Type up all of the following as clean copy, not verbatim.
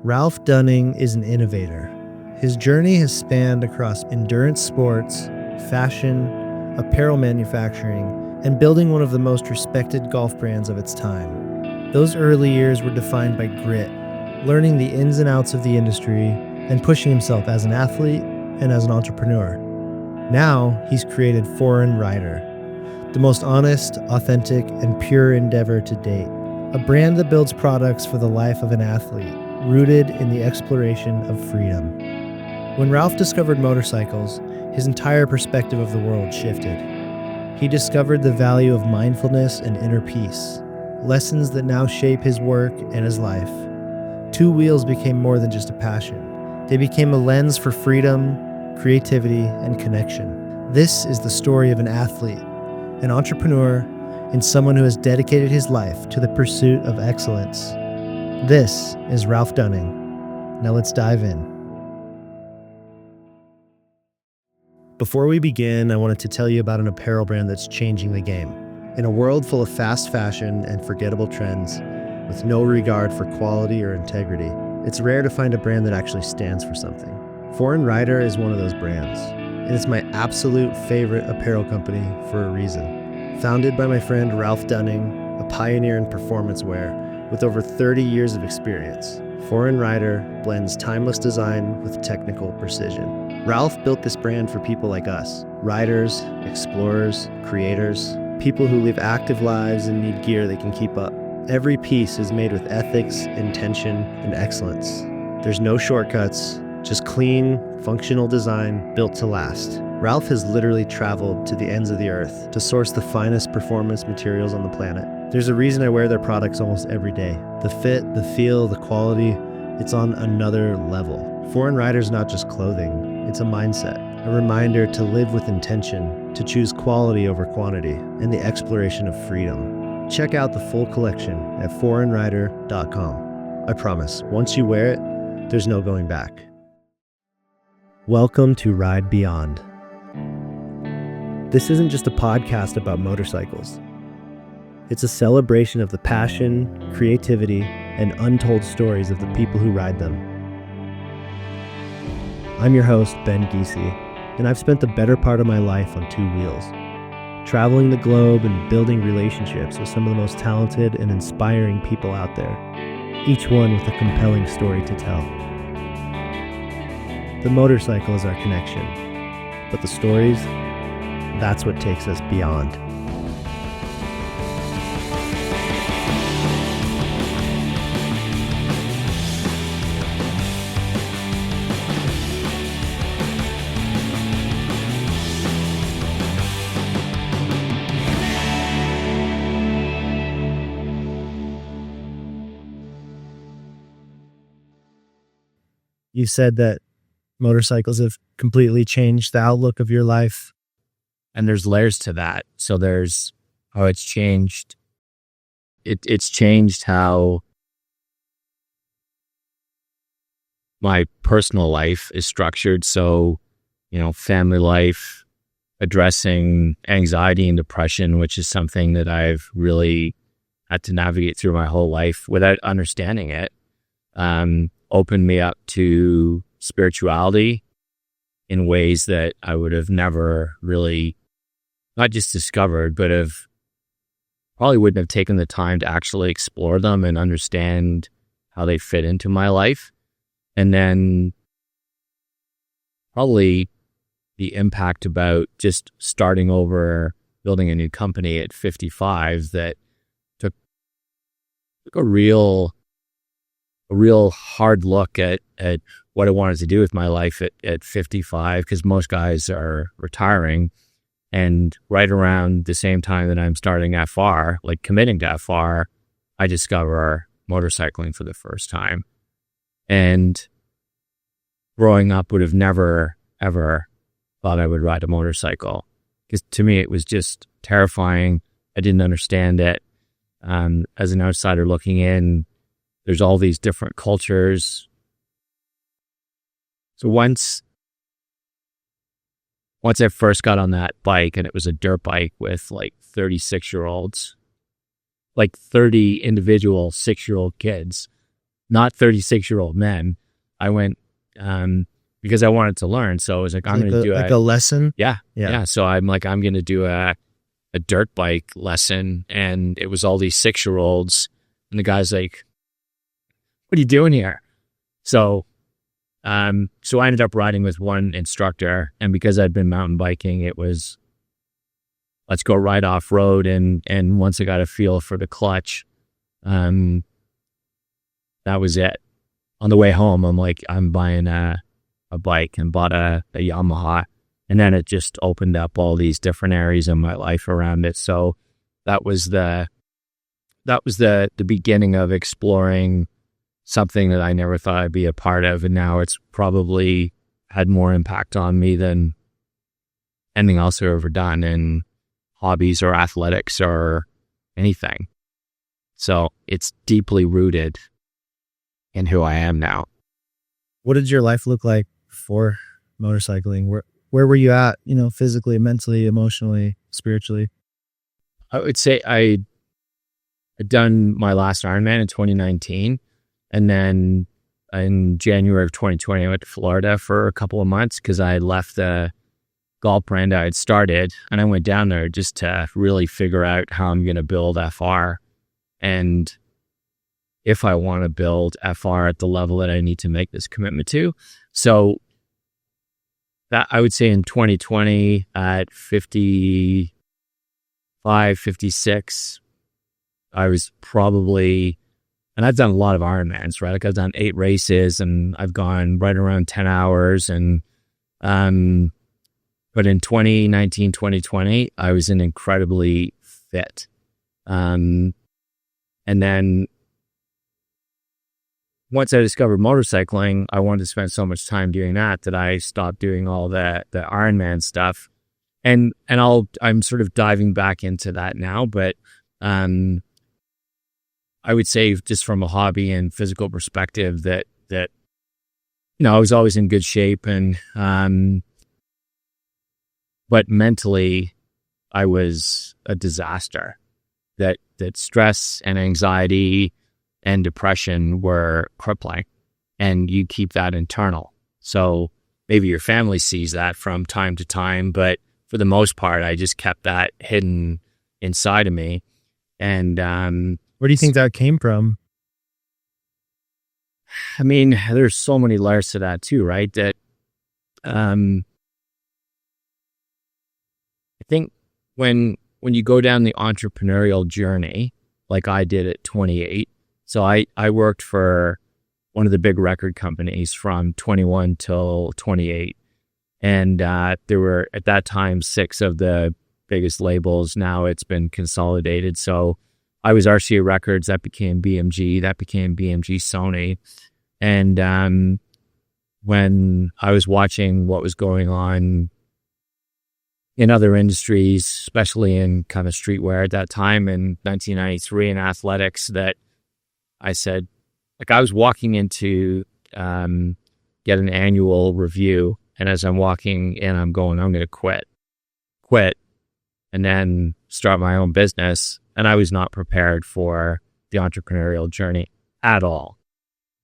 Ralph Dunning is an innovator. His journey has spanned across endurance sports, fashion, apparel manufacturing, and building one of the most respected golf brands of its time. Those early years were defined by grit, learning the ins and outs of the industry, and pushing himself as an athlete and as an entrepreneur. Now, he's created Foreign Rider, the most honest, authentic, and pure endeavor to date. A brand that builds products for the life of an athlete, rooted in the exploration of freedom. When Ralph discovered motorcycles, his entire perspective of the world shifted. He discovered the value of mindfulness and inner peace, lessons that now shape his work and his life. Two wheels became more than just a passion. They became a lens for freedom, creativity, and connection. This is the story of an athlete, an entrepreneur, and someone who has dedicated his life to the pursuit of excellence. This is Ralph Dunning. Now let's dive in. Before we begin, I wanted to tell you about an apparel brand that's changing the game. In a world full of fast fashion and forgettable trends, with no regard for quality or integrity, it's rare to find a brand that actually stands for something. Foreign Rider is one of those brands, and it's my absolute favorite apparel company for a reason. Founded by my friend Ralph Dunning, a pioneer in performance wear with over 30 years of experience, Foreign Rider blends timeless design with technical precision. Ralph built this brand for people like us, riders, explorers, creators, people who live active lives and need gear they can keep up. Every piece is made with ethics, intention, and excellence. There's no shortcuts, just clean, functional design built to last. Ralph has literally traveled to the ends of the earth to source the finest performance materials on the planet. There's a reason I wear their products almost every day. The fit, the feel, the quality, it's on another level. Foreign Rider's not just clothing, it's a mindset, a reminder to live with intention, to choose quality over quantity, and the exploration of freedom. Check out the full collection at foreignrider.com. I promise, once you wear it, there's no going back. Welcome to Ride Beyond. This isn't just a podcast about motorcycles. It's a celebration of the passion, creativity, and untold stories of the people who ride them. I'm your host, Ben Giese, and I've spent the better part of my life on two wheels, traveling the globe and building relationships with some of the most talented and inspiring people out there, each one with a compelling story to tell. The motorcycle is our connection, but the stories, that's what takes us beyond. You said that motorcycles have completely changed the outlook of your life. And there's layers to that. So there's how it's changed. It's changed how my personal life is structured. So, family life, addressing anxiety and depression, which is something that I've really had to navigate through my whole life without understanding it, opened me up to spirituality in ways that I would have never really, not just discovered, but probably wouldn't have taken the time to actually explore them and understand how they fit into my life. And then probably the impact about just starting over, building a new company at 55 that took a real hard look at what I wanted to do with my life at 55, because most guys are retiring. And right around the same time that I'm starting FR, like committing to FR, I discover motorcycling for the first time. And growing up would have never, ever thought I would ride a motorcycle, because to me it was just terrifying. I didn't understand it. As an outsider looking in, there's all these different cultures. So once I first got on that bike, and it was a dirt bike with like 36-year-olds, like 30 individual 6-year-old kids not 36-year-old men. I went because I wanted to learn. So I was like, I'm going to do a lesson. Yeah. So I'm going to do a dirt bike lesson. And it was all these 6-year-olds. And the guy's like, what are you doing here? So I ended up riding with one instructor. And because I'd been mountain biking, it was, let's go ride off road. And once I got a feel for the clutch, that was it. On the way home, I'm like, I'm buying a bike, and bought a Yamaha. And then it just opened up all these different areas in my life around it. So that was the beginning of exploring something that I never thought I'd be a part of. And now it's probably had more impact on me than anything else I've ever done in hobbies or athletics or anything. So it's deeply rooted in who I am now. What did your life look like before motorcycling? Where were you at, physically, mentally, emotionally, spiritually? I would say I'd done my last Ironman in 2019. And then in January of 2020, I went to Florida for a couple of months because I left the golf brand I had started. And I went down there just to really figure out how I'm going to build FR. And if I want to build FR at the level that I need to make this commitment to. So that I would say in 2020 at 55, 56, I was probably, and I've done a lot of Ironmans, right? Like I've done 8 races and I've gone right around 10 hours. And, but in 2019, 2020, I was incredibly fit. And then once I discovered motorcycling, I wanted to spend so much time doing that I stopped doing all the Ironman stuff. And I'm sort of diving back into that now, but I would say just from a hobby and physical perspective that I was always in good shape, and but mentally I was a disaster. That stress and anxiety and depression were crippling, and you keep that internal. So maybe your family sees that from time to time, but for the most part, I just kept that hidden inside of me. And where do you think that came from? I mean, there's so many layers to that too, right? That I think when you go down the entrepreneurial journey, like I did at 28, so I worked for one of the big record companies from 21 till 28. And there were, at that time, 6 of the biggest labels. Now it's been consolidated. So I was RCA Records. That became BMG. That became BMG Sony. And when I was watching what was going on in other industries, especially in kind of streetwear at that time in 1993 in athletics, that I said, like I was walking into get an annual review. And as I'm walking in, I'm going, I'm going to quit, and then start my own business. And I was not prepared for the entrepreneurial journey at all.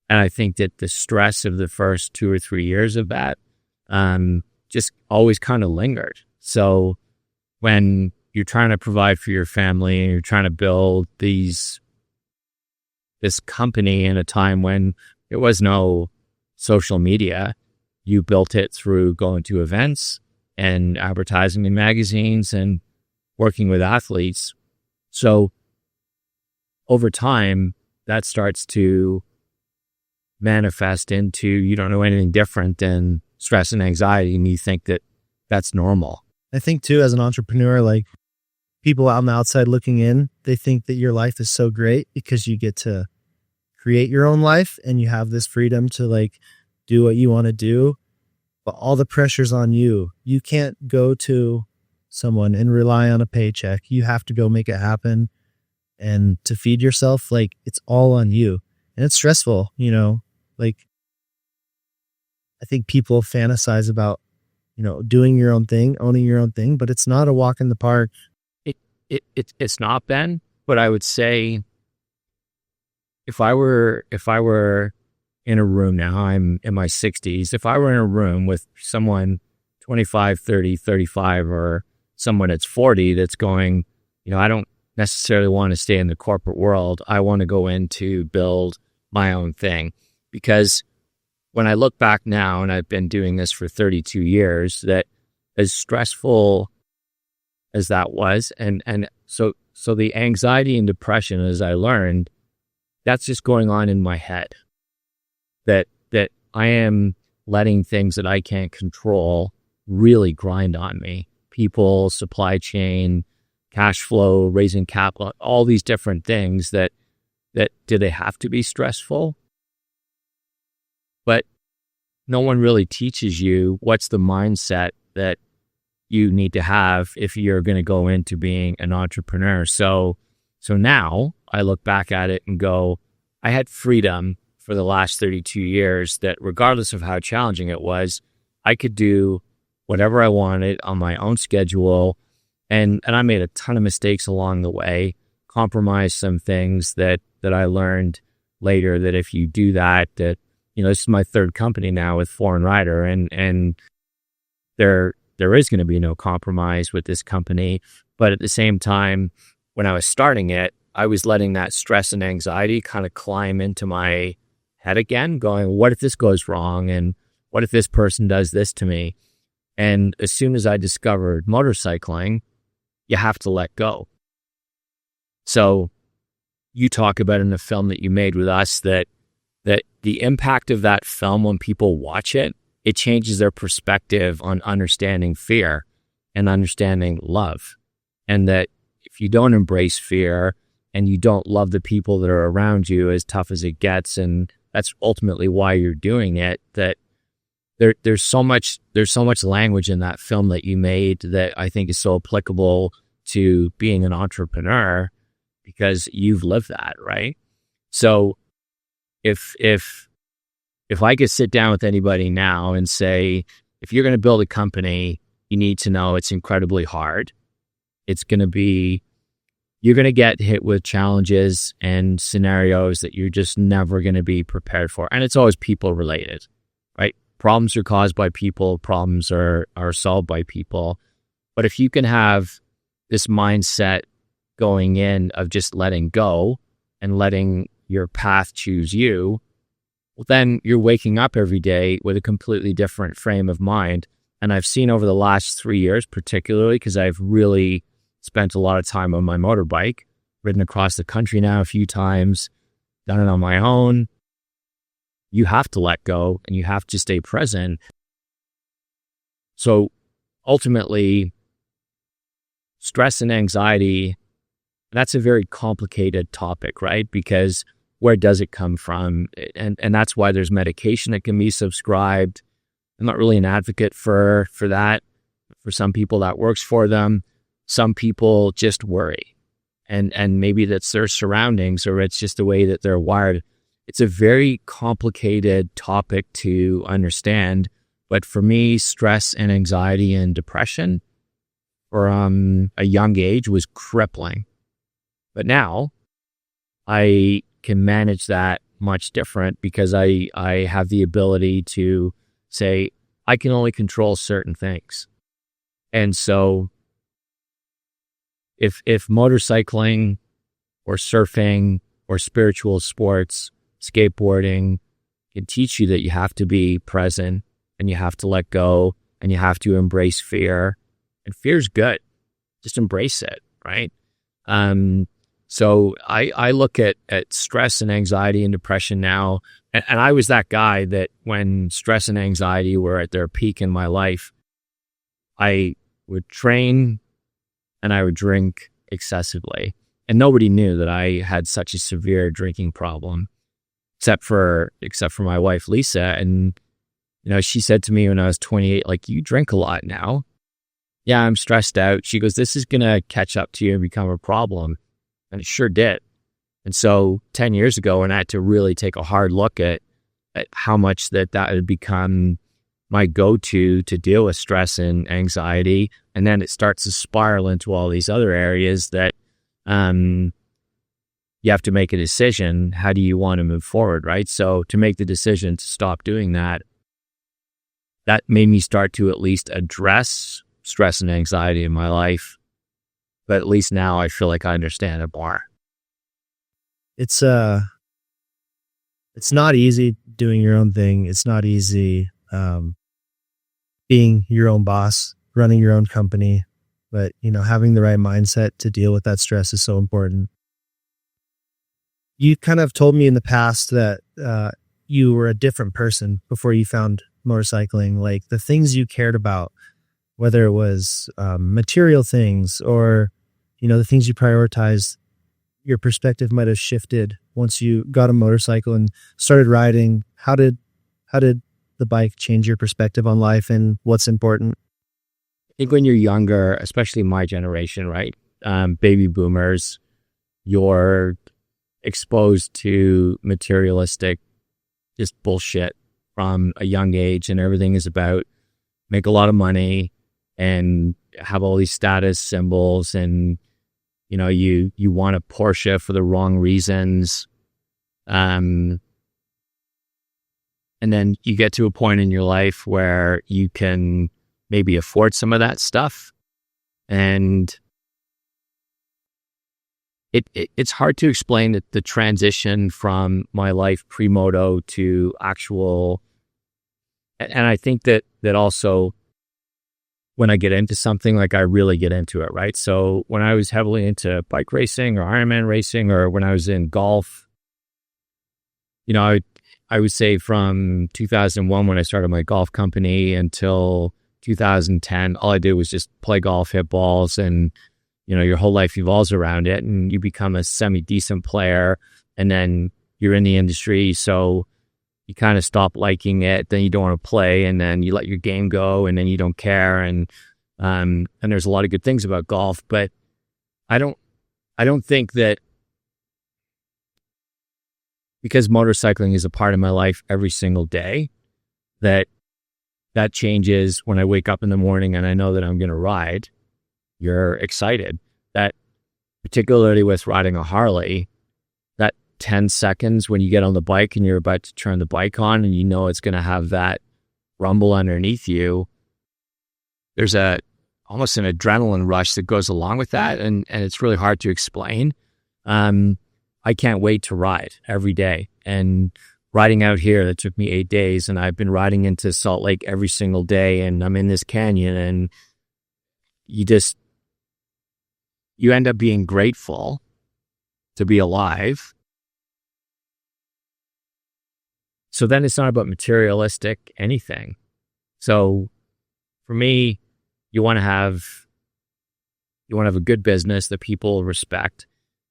And I think that the stress of the first 2 or 3 years of that just always kind of lingered. So when you're trying to provide for your family and you're trying to build this company in a time when there was no social media, you built it through going to events and advertising in magazines and working with athletes. So over time, that starts to manifest into, you don't know anything different than stress and anxiety, and you think that that's normal. I think too, as an entrepreneur, like people on the outside looking in, they think that your life is so great because you get to create your own life and you have this freedom to like do what you want to do, but all the pressure's on you. You can't go to someone and rely on a paycheck. You have to go make it happen. And to feed yourself, like it's all on you. And it's stressful, like I think people fantasize about, doing your own thing, owning your own thing, but it's not a walk in the park. It's not, Ben, but I would say if I were in a room now, I'm in my 60s. If I were in a room with someone 25, 30, 35, or someone that's 40 that's going, I don't necessarily want to stay in the corporate world. I want to go in to build my own thing. Because when I look back now, and I've been doing this for 32 years, that as stressful as that was, and so the anxiety and depression, as I learned, that's just going on in my head. That I am letting things that I can't control really grind on me. People, supply chain, cash flow, raising capital, all these different things that do they have to be stressful? But no one really teaches you what's the mindset that you need to have if you're going to go into being an entrepreneur. So now I look back at it and go, I had freedom for the last 32 years that regardless of how challenging it was, I could do whatever I wanted on my own schedule. And I made a ton of mistakes along the way, compromised some things that I learned later that if you do that, this is my third company now with Foreign Rider, and there is going to be no compromise with this company. But at the same time, when I was starting it, I was letting that stress and anxiety kind of climb into my head again, going, what if this goes wrong? And what if this person does this to me? And as soon as I discovered motorcycling, you have to let go. So you talk about in the film that you made with us that the impact of that film when people watch it, it changes their perspective on understanding fear and understanding love. And that if you don't embrace fear and you don't love the people that are around you, as tough as it gets, and that's ultimately why you're doing it, that there's so much language in that film that you made that I think is so applicable to being an entrepreneur because you've lived that, right? So if I could sit down with anybody now and say, if you're going to build a company, you need to know it's incredibly hard. You're going to get hit with challenges and scenarios that you're just never going to be prepared for. And it's always people related, right? Problems are caused by people. Problems are solved by people. But if you can have this mindset going in of just letting go and letting your path choose you, well, then you're waking up every day with a completely different frame of mind. And I've seen over the last 3 years, particularly because I've really spent a lot of time on my motorbike, ridden across the country now a few times, done it on my own. You have to let go and you have to stay present. So ultimately, stress and anxiety, that's a very complicated topic, right? Because where does it come from? And that's why there's medication that can be subscribed. I'm not really an advocate for that. For some people, that works for them. Some people just worry. And maybe that's their surroundings or it's just the way that they're wired. It's a very complicated topic to understand. But for me, stress and anxiety and depression from a young age was crippling. But now I can manage that much different because I have the ability to say, I can only control certain things. And so if motorcycling or surfing or spiritual sports, skateboarding can teach you that you have to be present and you have to let go and you have to embrace fear, and fear's good. Just embrace it, right? So I look at stress and anxiety and depression now, and I was that guy that when stress and anxiety were at their peak in my life, I would train and I would drink excessively. And nobody knew that I had such a severe drinking problem, except for my wife, Lisa. And, she said to me when I was 28, like, you drink a lot now. Yeah, I'm stressed out. She goes, this is going to catch up to you and become a problem. And it sure did. And so 10 years ago, when I had to really take a hard look at how much that had become my go-to to deal with stress and anxiety, and then it starts to spiral into all these other areas that, you have to make a decision. How do you want to move forward, right? So to make the decision to stop doing that, that made me start to at least address stress and anxiety in my life. But at least now I feel like I understand it more. It's not easy doing your own thing. It's not easy being your own boss, running your own company. But, having the right mindset to deal with that stress is so important. You kind of told me in the past that you were a different person before you found motorcycling. Like the things you cared about, whether it was material things or, the things you prioritized, your perspective might have shifted once you got a motorcycle and started riding. How did the bike change your perspective on life and what's important? I think when you're younger, especially my generation, right? Baby boomers, you're exposed to materialistic, just bullshit from a young age, and everything is about make a lot of money and have all these status symbols, and you want a Porsche for the wrong reasons. And then you get to a point in your life where you can maybe afford some of that stuff. And it's hard to explain the transition from my life pre-moto to actual. And I think that also when I get into something, like I really get into it, right? So when I was heavily into bike racing or Ironman racing, or when I was in golf, I would say from 2001, when I started my golf company, until 2010, all I did was just play golf, hit balls, and, your whole life evolves around it, and you become a semi-decent player, and then you're in the industry, so you kind of stop liking it, then you don't want to play, and then you let your game go, and then you don't care, and there's a lot of good things about golf, but I don't think that because motorcycling is a part of my life every single day, that changes when I wake up in the morning and I know that I'm going to ride. You're excited. That, particularly with riding a Harley, that 10 seconds when you get on the bike and you're about to turn the bike on and it's going to have that rumble underneath you, there's almost an adrenaline rush that goes along with that, and it's really hard to explain. I can't wait to ride every day. And riding out here, that took me 8 days, and I've been riding into Salt Lake every single day, and I'm in this canyon, and you end up being grateful to be alive. So then it's not about materialistic anything. So for me, you want to have a good business that people respect.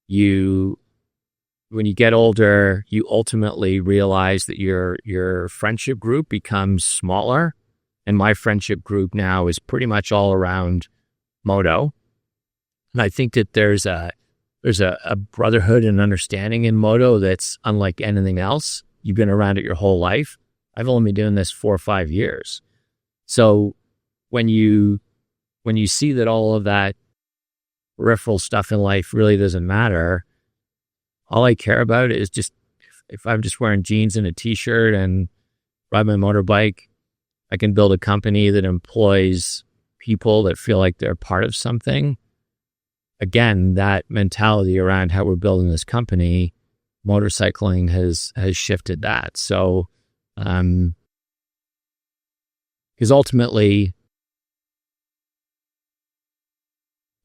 When you get older, you ultimately realize that your friendship group becomes smaller. And my friendship group now is pretty much all around moto. And I think that there's a brotherhood and understanding in moto that's unlike anything else. You've been around it your whole life. I've only been doing this 4 or 5 years. So when you see that all of that peripheral stuff in life really doesn't matter, all I care about is just if I'm just wearing jeans and a t-shirt and ride my motorbike, I can build a company that employs people that feel like they're part of something. Again, that mentality around how we're building this company, motorcycling has shifted that. So, because ultimately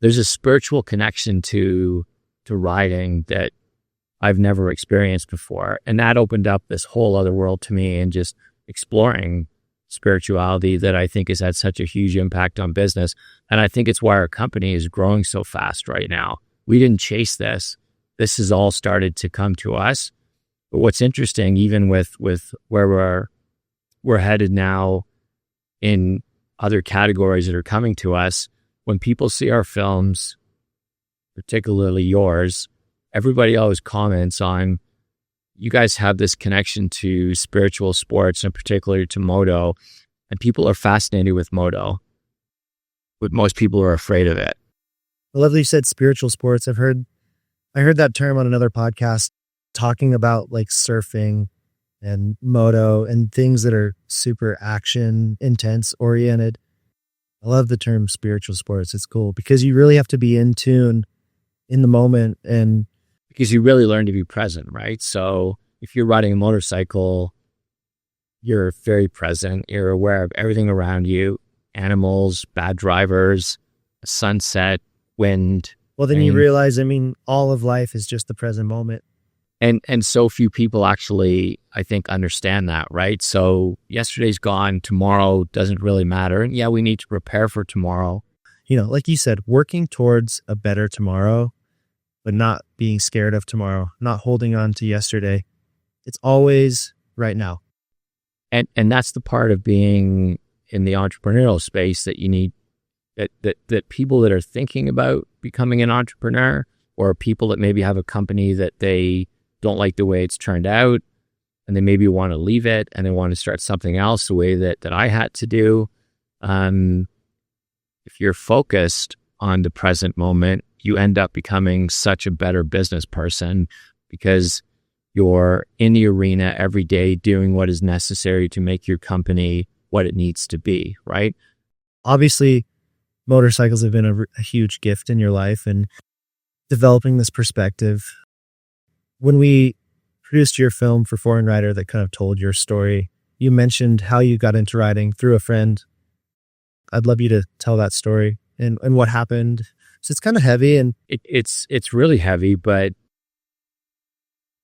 there's a spiritual connection to riding that I've never experienced before. And that opened up this whole other world to me, and just exploring spirituality that I think has had such a huge impact on business. And I think it's why our company is growing so fast right now. We didn't chase this. This has all started to come to us. But what's interesting, even with where we're headed now in other categories that are coming to us, when people see our films, particularly yours, everybody always comments on, you guys have this connection to spiritual sports, and particularly to moto, and people are fascinated with moto, but most people are afraid of it. I love that you said spiritual sports. I've heard I heard that term on another podcast talking about like surfing and moto and things that are super action intense oriented. I love the term spiritual sports. It's cool because you really have to be in tune in the moment. And because you really learn to be present, right? So if you're riding a motorcycle, you're very present. You're aware of everything around you, animals, bad drivers, sunset, wind. well, then you realize, I mean, all of life is just the present moment. And so few people actually, I think, understand that, right? So yesterday's gone, tomorrow doesn't really matter. And yeah, we need to prepare for tomorrow. You know, like you said, working towards a better tomorrow, but not being scared of tomorrow, not holding on to yesterday. It's always right now. And that's the part of being in the entrepreneurial space that you need, that people that are thinking about becoming an entrepreneur, or people that maybe have a company that they don't like the way it's turned out and they maybe want to leave it and they want to start something else the way that I had to do. If you're focused on the present moment, you end up becoming such a better business person because you're in the arena every day doing what is necessary to make your company what it needs to be, right? Obviously, motorcycles have been a huge gift in your life, and developing this perspective. When we produced your film for Foreign Rider that kind of told your story, you mentioned how you got into riding through a friend. I'd love you to tell that story and what happened. So it's kind of heavy, and it's really heavy, but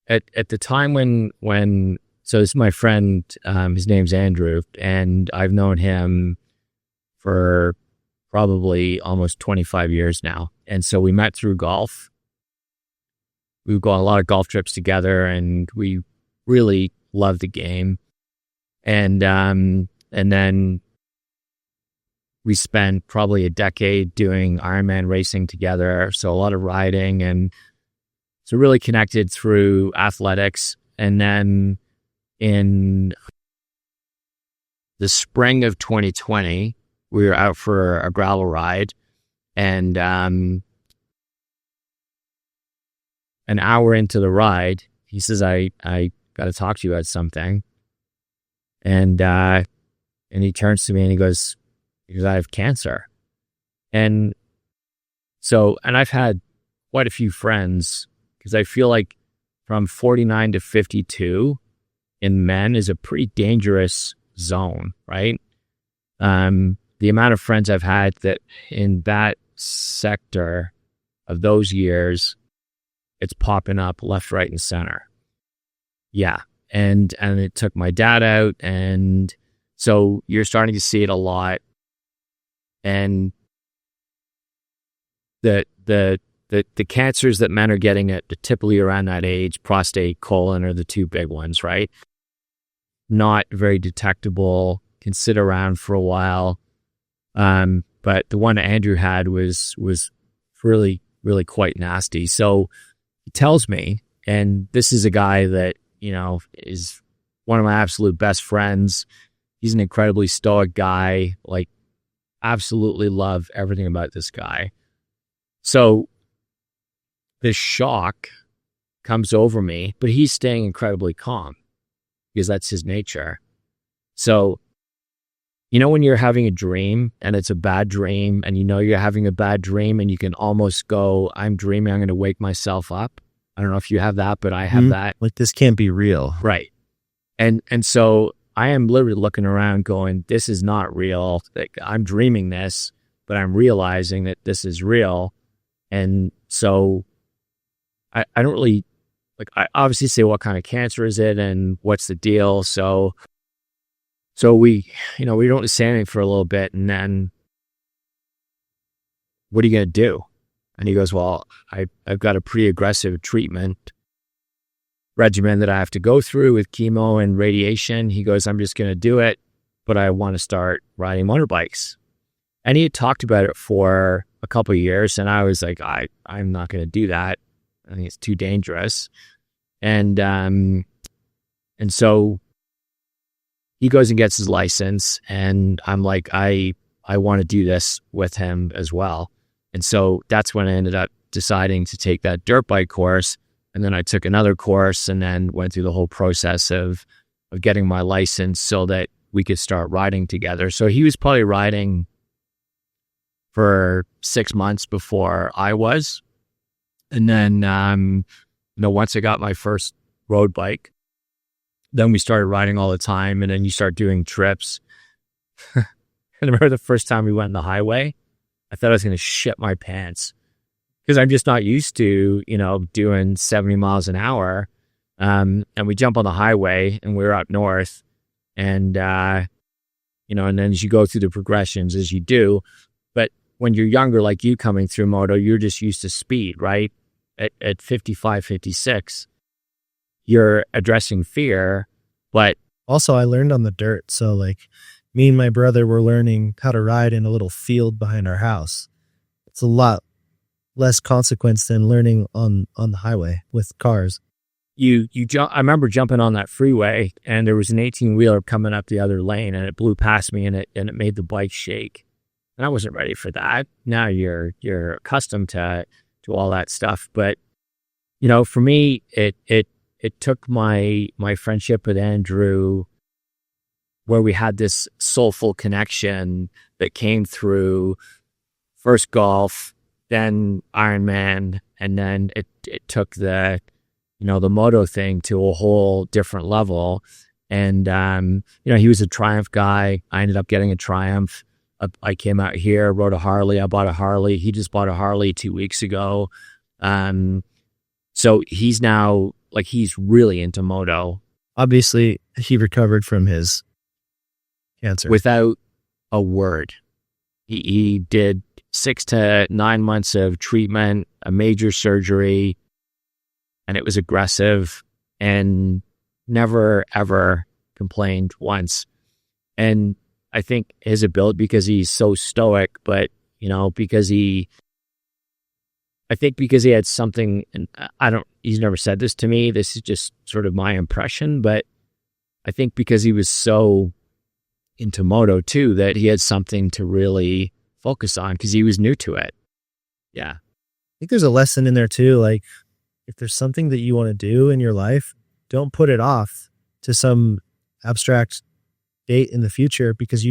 at the time when so this is my friend, his name's Andrew, and I've known him for probably almost 25 years now. And so we met through golf. We've gone a lot of golf trips together, and we really love the game. And then we spent probably a decade doing Ironman racing together. So a lot of riding, and so really connected through athletics. And then in the spring of 2020, we were out for a gravel ride, and an hour into the ride, he says, I got to talk to you about something. And he turns to me and he goes, I have cancer. And I've had quite a few friends, because I feel like from 49 to 52 in men is a pretty dangerous zone, right? The amount of friends I've had that in that sector of those years, it's popping up left, right, and center. Yeah. And it took my dad out. And so you're starting to see it a lot. And the cancers that men are getting at typically around that age, prostate, colon, are the two big ones, right? Not very detectable, can sit around for a while. But the one that Andrew had was really, really quite nasty. So he tells me, and this is a guy that, is one of my absolute best friends. He's an incredibly stoic guy, like absolutely love everything about this guy. So this shock comes over me, but he's staying incredibly calm because that's his nature. So, when you're having a dream and it's a bad dream, and you're having a bad dream and you can almost go, I'm dreaming, I'm going to wake myself up. I don't know if you have that, but I have that. Like, this can't be real. Right. And so I am literally looking around going, this is not real. Like, I'm dreaming this, but I'm realizing that this is real. And so I don't really, I obviously say, what kind of cancer is it and what's the deal? So we don't say anything for a little bit, and then, what are you going to do? And he goes, well, I've got a pretty aggressive treatment regimen that I have to go through with chemo and radiation. He goes, I'm just going to do it, but I want to start riding motorbikes. And he had talked about it for a couple of years, and I was like, I'm not going to do that. I think it's too dangerous. And so he goes and gets his license, and I'm like, I want to do this with him as well. And so that's when I ended up deciding to take that dirt bike course. And then I took another course and then went through the whole process of getting my license so that we could start riding together. So he was probably riding for 6 months before I was. And then, once I got my first road bike, then we started riding all the time. And then you start doing trips. I remember the first time we went on the highway, I thought I was going to shit my pants because I'm just not used to, doing 70 miles an hour. And we jump on the highway and we're up north and, and then as you go through the progressions as you do, but when you're younger, like you coming through moto, you're just used to speed, right? At 55, 56, you're addressing fear, but Also, I learned on the dirt. So like me and my brother were learning how to ride in a little field behind our house. It's a lot less consequence than learning on the highway with cars. you jump. I remember jumping on that freeway and there was an 18-wheeler coming up the other lane and it blew past me and it made the bike shake. And I wasn't ready for that. Now you're accustomed to all that stuff. But, for me, it took my friendship with Andrew where we had this soulful connection that came through first golf, then Ironman, and then it took the moto thing to a whole different level. And, he was a Triumph guy. I ended up getting a Triumph. I came out here, rode a Harley. I bought a Harley. He just bought a Harley 2 weeks ago. So he's now he's really into moto. Obviously, he recovered from his cancer. Without a word. He did 6 to 9 months of treatment, a major surgery, and it was aggressive and never, ever complained once. And I think his ability, because he's so stoic, but, because he had something, and he's never said this to me. This is just sort of my impression, but I think because he was so into moto too, that he had something to really focus on because he was new to it. Yeah. I think there's a lesson in there too. Like if there's something that you want to do in your life, don't put it off to some abstract date in the future because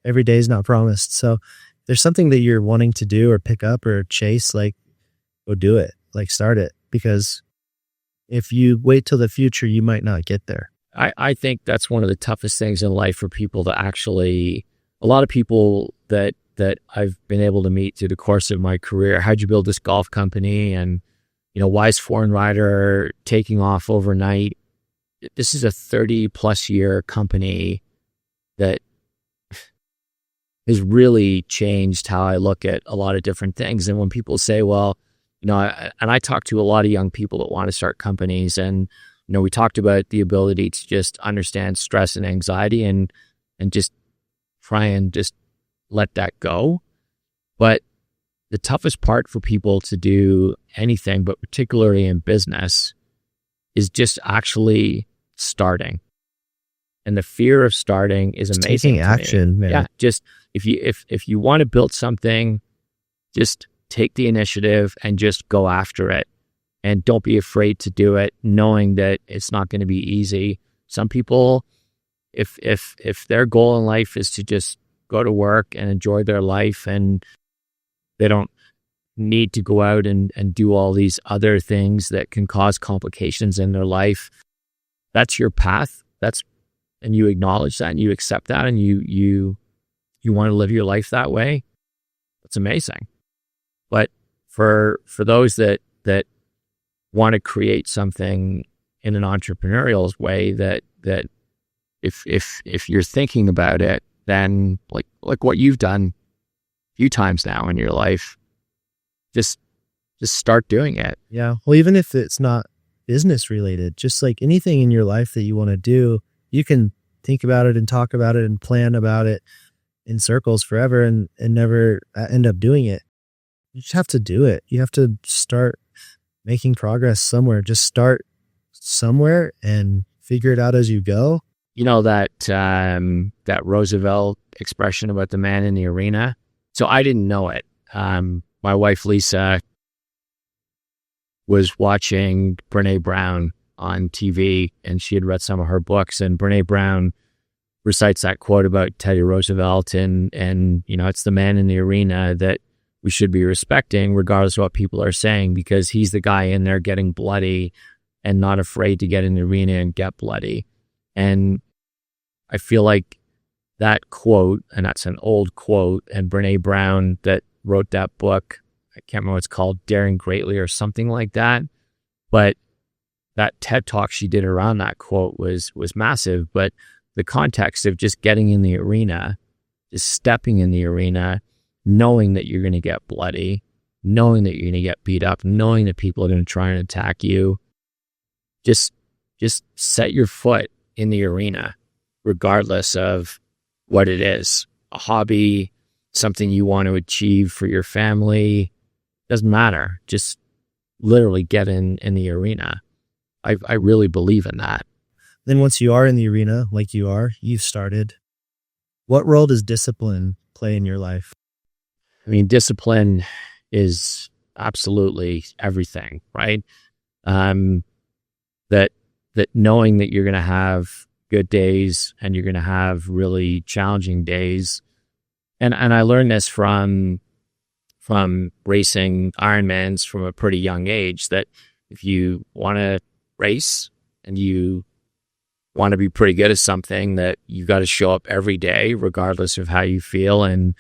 every day is not promised. So if there's something that you're wanting to do or pick up or chase, go do it, start it, because if you wait till the future, you might not get there. I think that's one of the toughest things in life for people to actually, a lot of people that I've been able to meet through the course of my career. How'd you build this golf company? And, why is Foreign Rider taking off overnight? This is a 30 plus year company that has really changed how I look at a lot of different things. And when people say, well, and I talk to a lot of young people that want to start companies, and, we talked about the ability to just understand stress and anxiety and just try and just let that go. But the toughest part for people to do anything, but particularly in business, is just actually starting. And the fear of starting is amazing. Taking action, man. Yeah, just if you want to build something, just take the initiative and just go after it. And don't be afraid to do it, knowing that it's not going to be easy. Some people, if their goal in life is to just go to work and enjoy their life, and they don't need to go out and do all these other things that can cause complications in their life, that's your path. And you acknowledge that and you accept that, and you want to live your life that way. That's amazing. But for those that want to create something in an entrepreneurial way, that if you're thinking about it, then like what you've done a few times now in your life, just start doing it. Yeah. Well, even if it's not business related, just like anything in your life that you want to do, you can think about it and talk about it and plan about it in circles forever and never end up doing it. You just have to do it. You have to start making progress somewhere. Just start somewhere and figure it out as you go. That Roosevelt expression about the man in the arena. So I didn't know it when my wife, Lisa, was watching Brene Brown on TV, and she had read some of her books, and Brene Brown recites that quote about Teddy Roosevelt, and it's the man in the arena that we should be respecting regardless of what people are saying, because he's the guy in there getting bloody and not afraid to get in the arena and get bloody. And I feel like that quote, and that's an old quote, and Brene Brown that wrote that book, I can't remember what it's called, Daring Greatly or something like that, but that TED Talk she did around that quote was massive. But the context of just getting in the arena, just stepping in the arena, knowing that you're going to get bloody, knowing that you're going to get beat up, knowing that people are going to try and attack you, just set your foot in the arena, regardless of what it is, a hobby, something you want to achieve for your family, doesn't matter. Just literally get in the arena. I really believe in that. Then once you are in the arena, like you've started, what role does discipline play in your life? I mean, discipline is absolutely everything, right? That knowing that you're going to have good days and you're going to have really challenging days. And I learned this from racing Ironmans from a pretty young age, that if you want to race and you want to be pretty good at something, that you got to show up every day, regardless of how you feel. And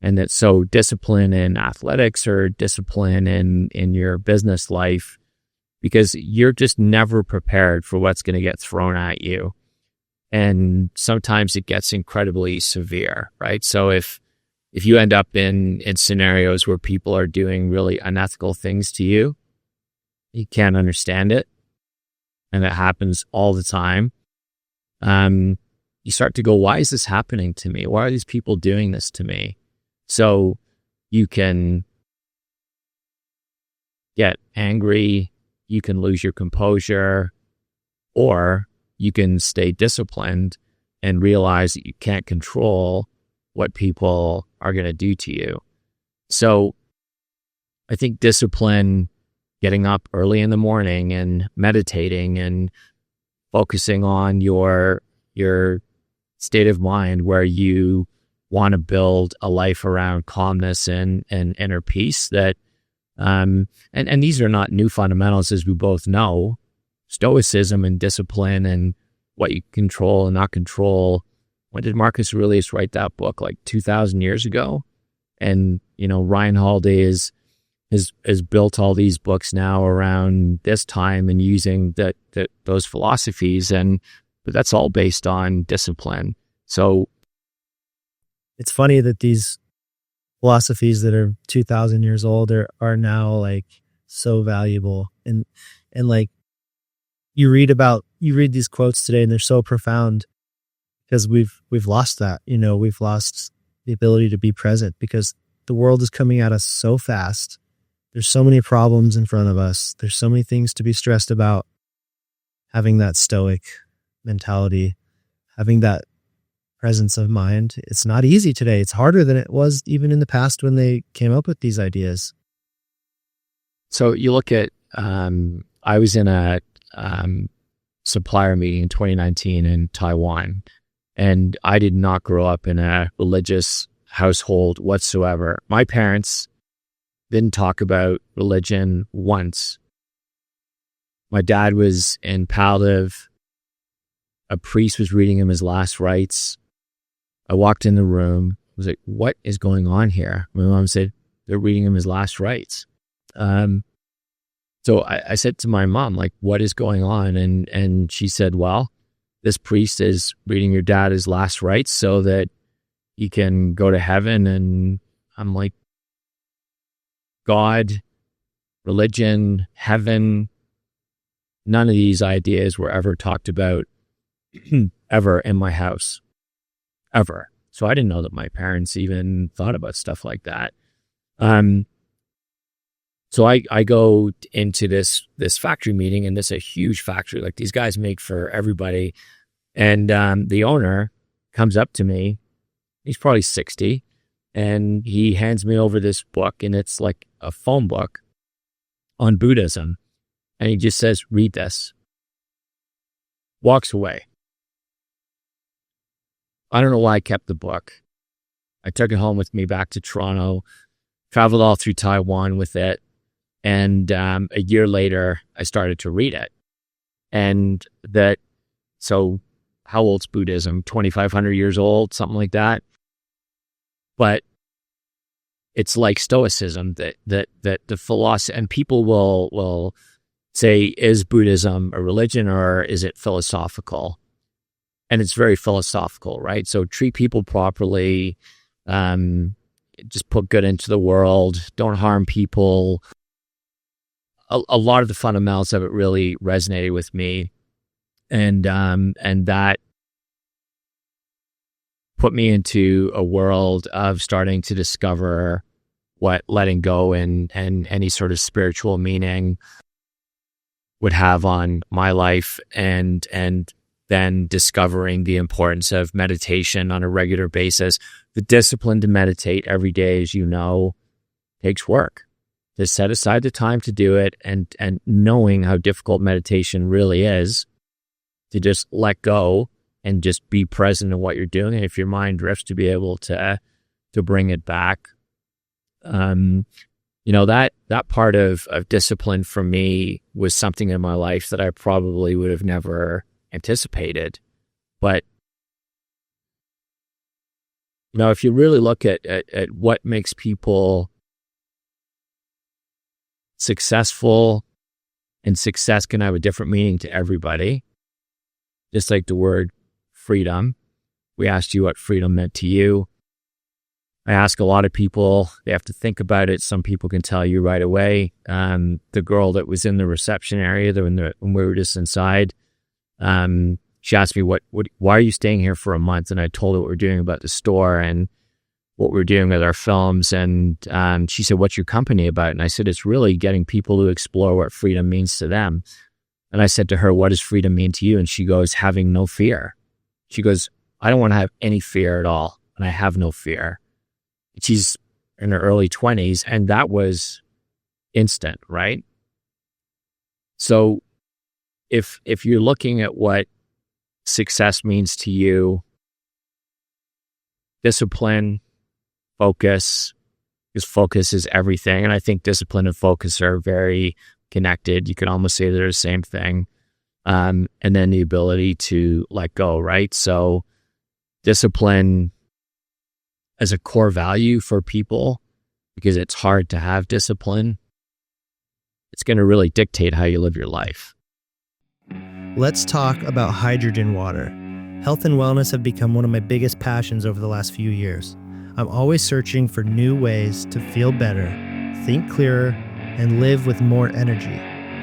that so discipline in athletics or discipline in your business life, because you're just never prepared for what's going to get thrown at you. And sometimes it gets incredibly severe, right? So if you end up in scenarios where people are doing really unethical things to you, you can't understand it, and it happens all the time, you start to go, why is this happening to me? Why are these people doing this to me? So you can get angry, you can lose your composure, or you can stay disciplined and realize that you can't control what people are going to do to you. So I think discipline, getting up early in the morning and meditating and focusing on your state of mind where you want to build a life around calmness and inner peace, that and these are not new fundamentals, as we both know. Stoicism and discipline and what you control and not control. When did Marcus Aurelius write that book? Like 2,000 years ago? And, Ryan Holiday has built all these books now around this time and using those philosophies, but that's all based on discipline. So it's funny that these philosophies that are 2,000 years old are now like so valuable, and like you read these quotes today and they're so profound, because we've lost that. We've lost the ability to be present because the world is coming at us so fast. There's so many problems in front of us. There's so many things to be stressed about. Having that stoic mentality, having that presence of mind, it's not easy today. It's harder than it was even in the past when they came up with these ideas. So you look at, I was in a supplier meeting in 2019 in Taiwan, and I did not grow up in a religious household whatsoever. My parents didn't talk about religion once. My dad was in palliative. A priest was reading him his last rites. I walked in the room. I was like, what is going on here? My mom said, they're reading him his last rites. So I said to my mom, like, what is going on? And she said, well, this priest is reading your dad his last rites so that he can go to heaven. And I'm like, God, religion, heaven, none of these ideas were ever talked about ever in my house, ever. So I didn't know that my parents even thought about stuff like that. So I go into this factory meeting, and this is a huge factory. Like, these guys make for everybody. And the owner comes up to me. He's probably 60. And he hands me over this book, and it's like a phone book on Buddhism. And he just says, read this. Walks away. I don't know why I kept the book. I took it home with me back to Toronto, traveled all through Taiwan with it. And a year later, I started to read it. And so how old's Buddhism? 2,500 years old, something like that. But it's like Stoicism that the philosophy, and people will say, is Buddhism a religion or is it philosophical? And it's very philosophical, right? So treat people properly, just put good into the world, don't harm people. A lot of the fundamentals of it really resonated with me, and that put me into a world of starting to discover what letting go and any sort of spiritual meaning would have on my life, and then discovering the importance of meditation on a regular basis. The discipline to meditate every day, as you know, takes work. To set aside the time to do it, and knowing how difficult meditation really is, to just let go and just be present in what you're doing. And if your mind drifts, to be able to bring it back. That part of discipline for me was something in my life that I probably would have never anticipated. But if you really look at what makes people successful, and success can have a different meaning to everybody, just like the word freedom. We asked you what freedom meant to you. I ask a lot of people, they have to think about it. Some people can tell you right away. The girl that was in the reception area when we were just inside, she asked me, why are you staying here for a month? And I told her what we're doing about the store and what we're doing with our films. And she said, what's your company about? And I said, it's really getting people to explore what freedom means to them. And I said to her, what does freedom mean to you? And she goes, having no fear. She goes, I don't want to have any fear at all. And I have no fear. She's in her early 20s, and that was instant, right? So if you're looking at what success means to you, discipline, focus, because focus is everything. And I think discipline and focus are very connected. You could almost say they're the same thing. And then the ability to let go, right? So discipline as a core value for people, because it's hard to have discipline. It's going to really dictate how you live your life. Let's talk about hydrogen water. Health and wellness have become one of my biggest passions over the last few years. I'm always searching for new ways to feel better, think clearer, and live with more energy.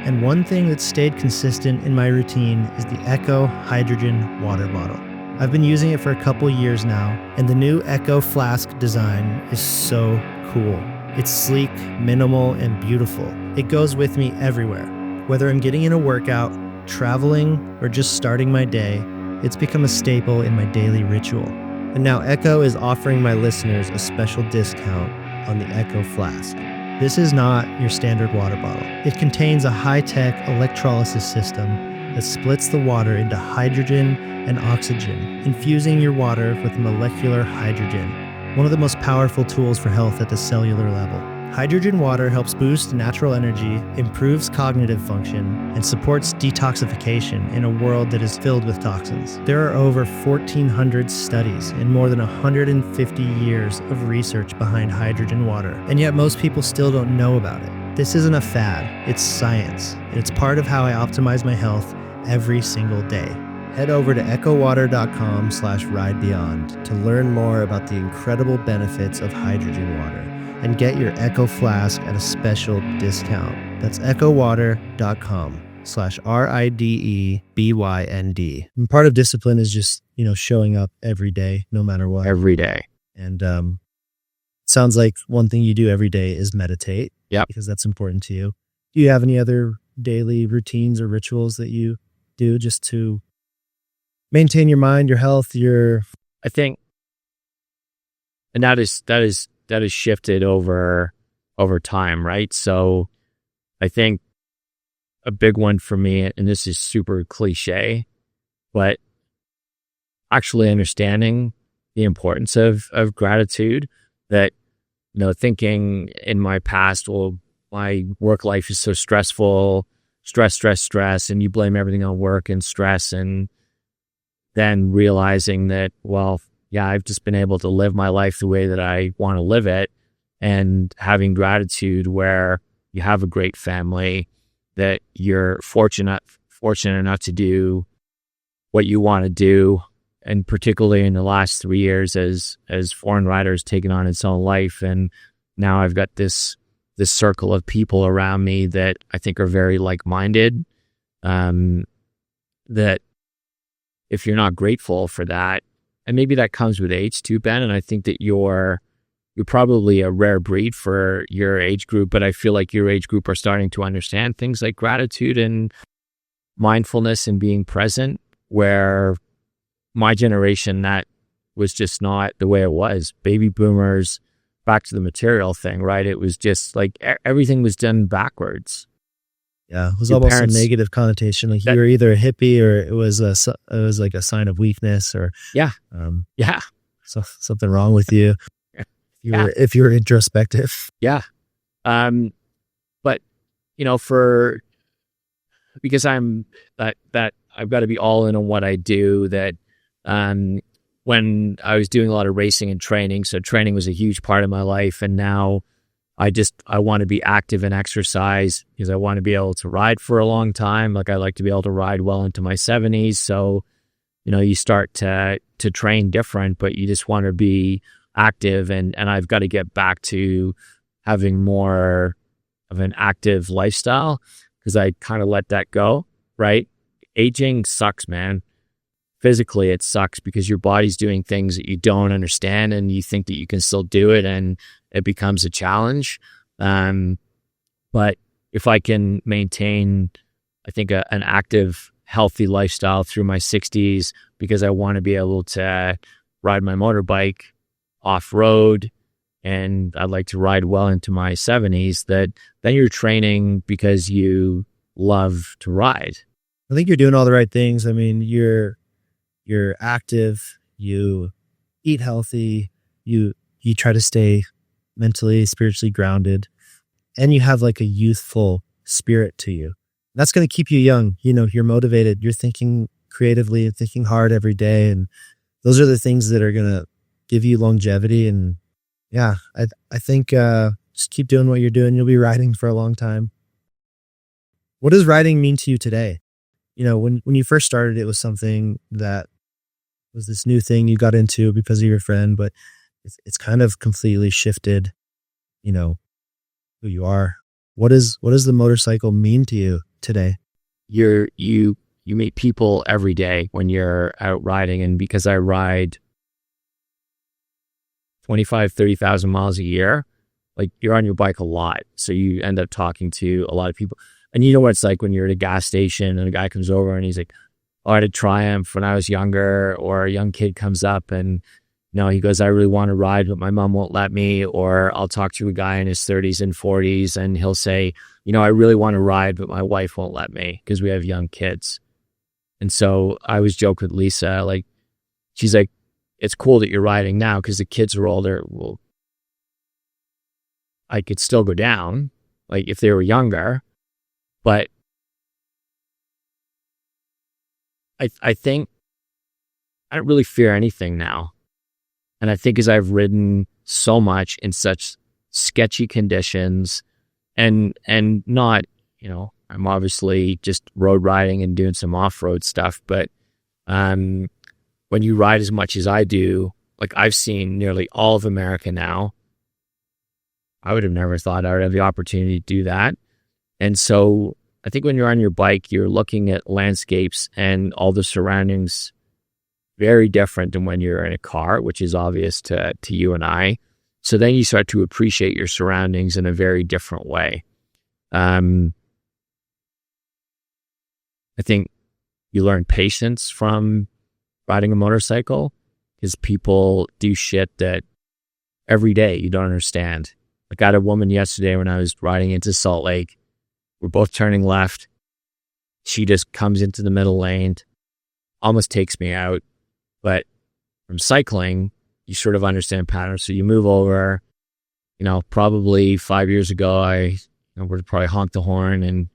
And one thing that stayed consistent in my routine is the Echo Hydrogen water bottle. I've been using it for a couple years now, and the new Echo Flask design is so cool. It's sleek, minimal, and beautiful. It goes with me everywhere. Whether I'm getting in a workout, traveling, or just starting my day, it's become a staple in my daily ritual. And now Echo is offering my listeners a special discount on the Echo Flask. This is not your standard water bottle. It contains a high-tech electrolysis system that splits the water into hydrogen and oxygen, infusing your water with molecular hydrogen, one of the most powerful tools for health at the cellular level. Hydrogen water helps boost natural energy, improves cognitive function, and supports detoxification in a world that is filled with toxins. There are over 1,400 studies and more than 150 years of research behind hydrogen water, and yet most people still don't know about it. This isn't a fad, it's science, and it's part of how I optimize my health every single day. Head over to echowater.com/ridebeyond to learn more about the incredible benefits of hydrogen water and get your Echo Flask at a special discount. That's echowater.com/RIDEBYND. And part of discipline is just, showing up every day, no matter what. Every day. And sounds like one thing you do every day is meditate. Yeah. Because that's important to you. Do you have any other daily routines or rituals that you do just to maintain your mind, your health, I think and that is shifted over time, right? So I think a big one for me, and this is super cliche, but actually understanding the importance of gratitude. That, thinking in my past, well, my work life is so stressful, stress, and you blame everything on work and stress, and then realizing that, well, yeah, I've just been able to live my life the way that I want to live it, and having gratitude where you have a great family, that you're fortunate enough to do what you want to do. And particularly in the last 3 years, as Foreign Rider has taken on its own life, and now I've got this circle of people around me that I think are very like-minded. That if you're not grateful for that, and maybe that comes with age too, Ben, and I think that you're probably a rare breed for your age group, but I feel like your age group are starting to understand things like gratitude and mindfulness and being present, where my generation, that was just not the way it was. Baby boomers, back to the material thing, right? It was just like everything was done backwards. Yeah, it was Your almost parents- a negative connotation. Like That- you were either a hippie or it was like a sign of weakness or Yeah. so something wrong with you. If you were introspective. Yeah. But because I'm that I've got to be all in on what I do, that when I was doing a lot of racing and training, so training was a huge part of my life, and now I want to be active and exercise because I want to be able to ride for a long time. Like, I like to be able to ride well into my 70s. So, you start to train different, but you just want to be active, and I've got to get back to having more of an active lifestyle, because I kind of let that go, right? Aging sucks, man. Physically, it sucks because your body's doing things that you don't understand, and you think that you can still do it, and it becomes a challenge. But if I can maintain, I think, an active, healthy lifestyle through my 60s, because I want to be able to ride my motorbike off-road, and I'd like to ride well into my 70s, that then you're training because you love to ride. I think you're doing all the right things. I mean, you're active, you eat healthy, you try to stay mentally, spiritually grounded, and you have like a youthful spirit to you. That's going to keep you young. You're motivated, you're thinking creatively and thinking hard every day. And those are the things that are going to give you longevity. And yeah, I think just keep doing what you're doing. You'll be riding for a long time. What does riding mean to you today? When you first started, it was something that was this new thing you got into because of your friend, but it's kind of completely shifted, who you are. What does the motorcycle mean to you today? You meet people every day when you're out riding, and because I ride 30,000 miles a year, like, you're on your bike a lot, so you end up talking to a lot of people. And you know what it's like when you're at a gas station and a guy comes over and he's like, "Oh, I had a Triumph when I was younger," or a young kid comes up and he goes, "I really want to ride, but my mom won't let me." Or I'll talk to a guy in his 30s and 40s and he'll say, "I really want to ride, but my wife won't let me because we have young kids." And so I always joke with Lisa, like, she's like, "It's cool that you're riding now because the kids are older. Well, I could still go down, like, if they were younger." But I think I don't really fear anything now. And I think as I've ridden so much in such sketchy conditions, and not, I'm obviously just road riding and doing some off-road stuff, but when you ride as much as I do, like, I've seen nearly all of America now. I would have never thought I would have the opportunity to do that. And so I think when you're on your bike, you're looking at landscapes and all the surroundings very different than when you're in a car, which is obvious to you and I. So then you start to appreciate your surroundings in a very different way. I think you learn patience from riding a motorcycle, because people do shit that every day. You don't understand. Like, I had a woman yesterday when I was riding into Salt Lake. We're both turning left. She just comes into the middle lane, almost takes me out. But from cycling, you sort of understand patterns. So you move over. Probably 5 years ago, I would probably honk the horn and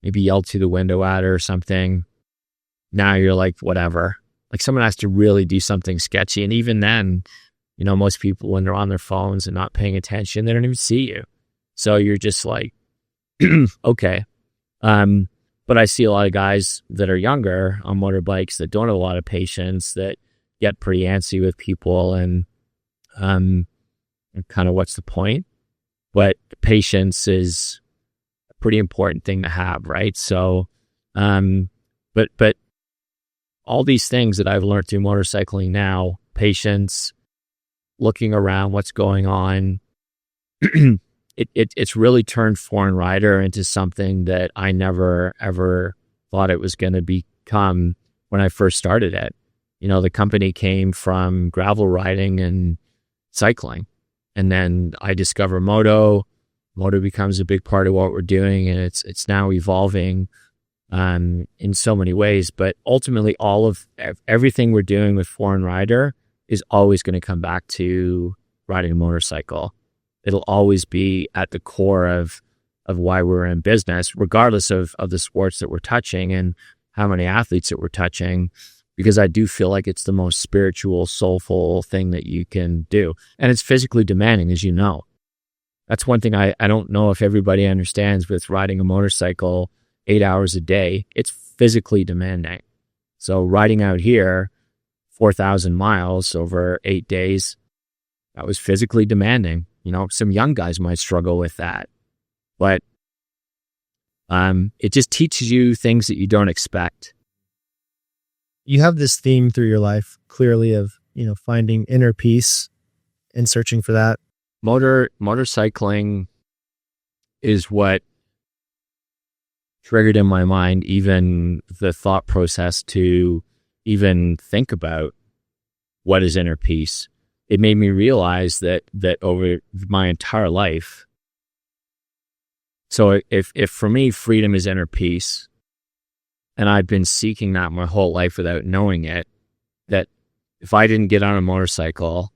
maybe yell through the window at her or something. Now you're like, whatever. Like, someone has to really do something sketchy. And even then, most people, when they're on their phones and not paying attention, they don't even see you. So you're just like, okay. But I see a lot of guys that are younger on motorbikes that don't have a lot of patience, that get pretty antsy with people, and kind of, what's the point? But patience is a pretty important thing to have, right? So, but all these things that I've learned through motorcycling now, patience, looking around, what's going on, it's really turned Foreign Rider into something that I never, ever thought it was going to become when I first started it. The company came from gravel riding and cycling. And then I discover moto. Moto becomes a big part of what we're doing, and it's now evolving in so many ways. But ultimately, all of everything we're doing with Foreign Rider is always going to come back to riding a motorcycle. It'll always be at the core of why we're in business, regardless of the sports that we're touching and how many athletes that we're touching, because I do feel like it's the most spiritual, soulful thing that you can do. And it's physically demanding, as you know. That's one thing I don't know if everybody understands with riding a motorcycle 8 hours a day. It's physically demanding. So riding out here 4,000 miles over 8 days, that was physically demanding. Some young guys might struggle with that, but it just teaches you things that you don't expect. You have this theme through your life, clearly, of, finding inner peace and searching for that. Motorcycling is what triggered in my mind even the thought process to even think about what is inner peace. It made me realize that over my entire life. So if for me, freedom is inner peace, and I've been seeking that my whole life without knowing it, that if I didn't get on a motorcycle,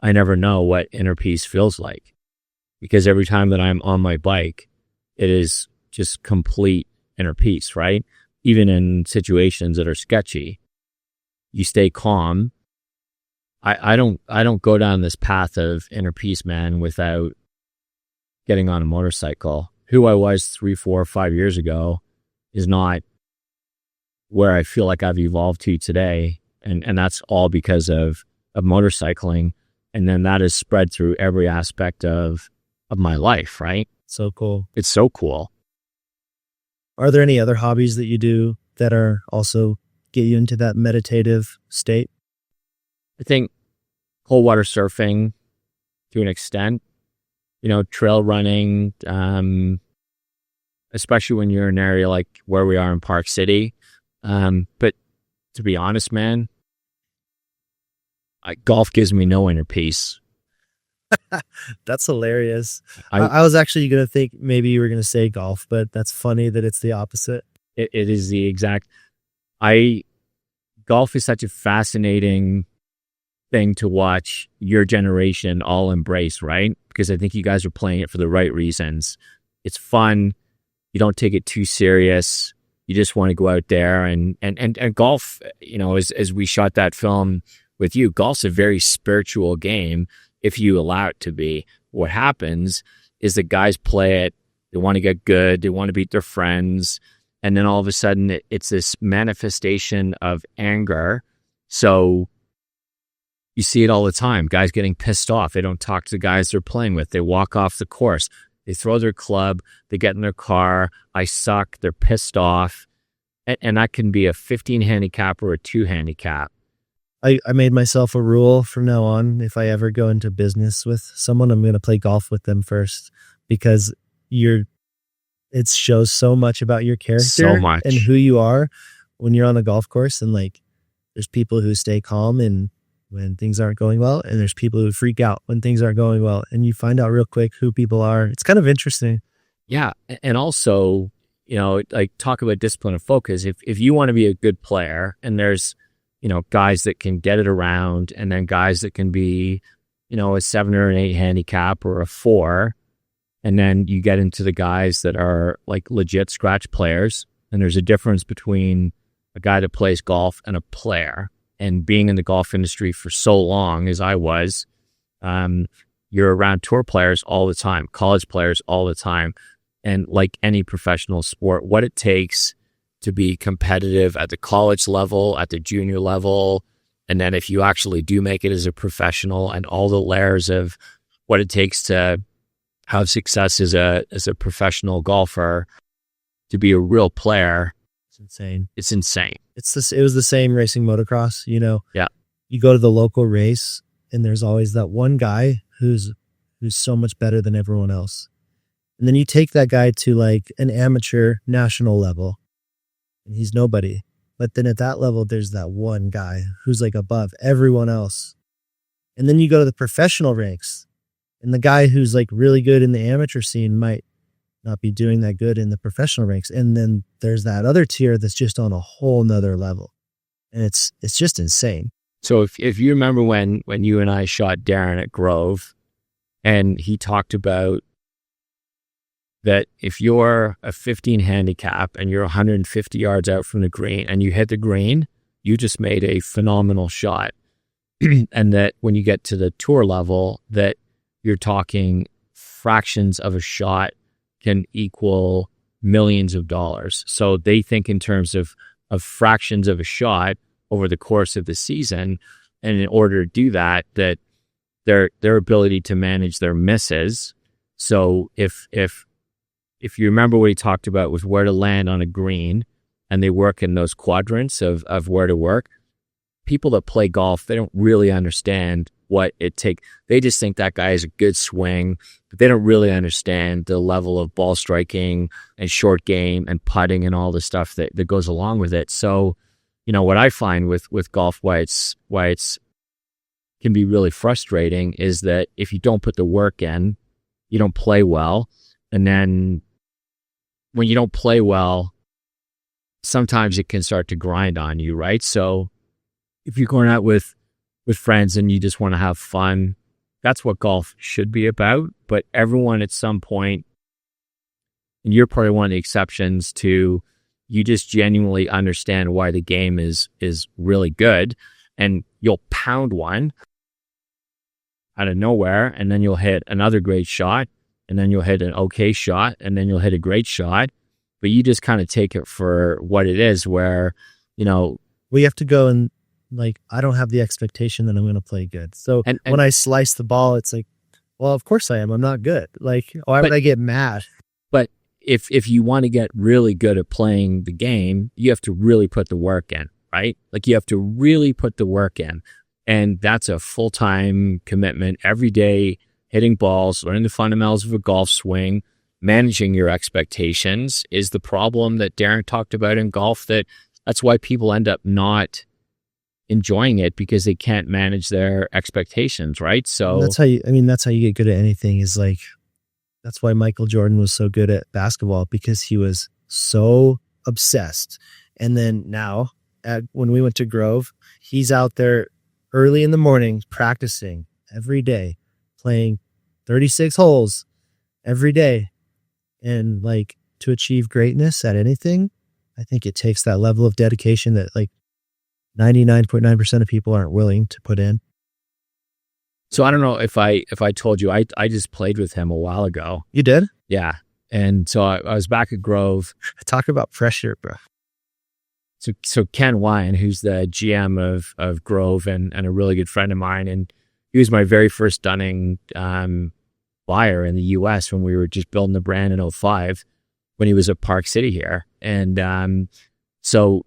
I never know what inner peace feels like. Because every time that I'm on my bike, it is just complete inner peace, right? Even in situations that are sketchy, you stay calm. I don't go down this path of inner peace, man, without getting on a motorcycle. Who I was 3, 4, 5 years ago is not where I feel like I've evolved to today. And that's all because of motorcycling. And then that is spread through every aspect of my life, right? So cool. It's so cool. Are there any other hobbies that you do that are also get you into that meditative state? I think cold water surfing to an extent, trail running, especially when you're in an area like where we are in Park City. But to be honest, man, golf gives me no inner peace. That's hilarious. I was actually going to think maybe you were going to say golf, but that's funny that it's the opposite. It is the exact. Golf is such a fascinating thing to watch your generation all embrace, right? Because I think you guys are playing it for the right reasons. It's fun. You don't take it too serious. You just want to go out there and golf, as we shot that film with you, golf's a very spiritual game if you allow it to be. What happens is that guys play it, they want to get good, they want to beat their friends, and then all of a sudden it's this manifestation of anger. So you see it all the time. Guys getting pissed off. They don't talk to the guys they're playing with. They walk off the course. They throw their club. They get in their car. I suck. They're pissed off. And that can be a 15 handicap or a 2 handicap. I made myself a rule from now on. If I ever go into business with someone, I'm going to play golf with them first, because it shows so much about your character and who you are when you're on a golf course. And there's people who stay calm and when things aren't going well, and there's people who freak out when things aren't going well, and you find out real quick who people are. It's kind of interesting. Yeah. And also, like talk about discipline and focus. If you want to be a good player, and there's, guys that can get it around, and then guys that can be, a 7 or an 8 handicap or a 4. And then you get into the guys that are like legit scratch players. And there's a difference between a guy that plays golf and a player. And being in the golf industry for so long as I was, you're around tour players all the time, college players all the time. And like any professional sport, what it takes to be competitive at the college level, at the junior level, and then if you actually do make it as a professional, and all the layers of what it takes to have success as a professional golfer, to be a real player. It's insane. It's insane. It was the same racing motocross, Yeah. You go to the local race, and there's always that one guy who's so much better than everyone else. And then you take that guy to like an amateur national level, and he's nobody. But then at that level, there's that one guy who's like above everyone else. And then you go to the professional ranks, and the guy who's like really good in the amateur scene might not be doing that good in the professional ranks. And then there's that other tier that's just on a whole nother level. And it's just insane. So if you remember when you and I shot Darren at Grove, and he talked about that if you're a 15 handicap and you're 150 yards out from the green and you hit the green, you just made a phenomenal shot. And that when you get to the tour level, that you're talking fractions of a shot can equal millions of dollars. So they think in terms of fractions of a shot over the course of the season. And in order to do that their ability to manage their misses. So if you remember what he talked about was where to land on a green, and they work in those quadrants of where to work, people that play golf, they don't really understand what it takes. They just think that guy has a good swing, but they don't really understand the level of ball striking and short game and putting and all the stuff that goes along with it. So, what I find with golf, why it's can be really frustrating is that if you don't put the work in, you don't play well. And then when you don't play well, sometimes it can start to grind on you, right? So if you're going out with friends and you just want to have fun, that's what golf should be about. But everyone at some point, and you're probably one of the exceptions to, you just genuinely understand why the game is really good, and you'll pound one out of nowhere, and then you'll hit another great shot, and then you'll hit an okay shot, and then you'll hit a great shot. But you just kind of take it for what it is, where, we have to go and like, I don't have the expectation that I'm going to play good. So and when I slice the ball, it's like, well, of course I am. I'm not good. Like, why would I get mad? But if you want to get really good at playing the game, you have to really put the work in, right? Like, you have to really put the work in. And that's a full-time commitment every day, hitting balls, learning the fundamentals of a golf swing, managing your expectations is the problem that Darren talked about in golf. That's why people end up not enjoying it, because they can't manage their expectations, right? So that's how you get good at anything, is like, that's why Michael Jordan was so good at basketball, because he was so obsessed. And then now when we went to Grove, he's out there early in the morning practicing every day, playing 36 holes every day. And like, to achieve greatness at anything, I think it takes that level of dedication that like 99.9% of people aren't willing to put in. So I don't know if I told you, I just played with him a while ago. You did? Yeah. And so I was back at Grove. Talk about pressure, bro. So Ken Wyan, who's the GM of Grove and a really good friend of mine, and he was my very first Dunning buyer in the U.S. when we were just building the brand in 2005, when he was at Park City here. And so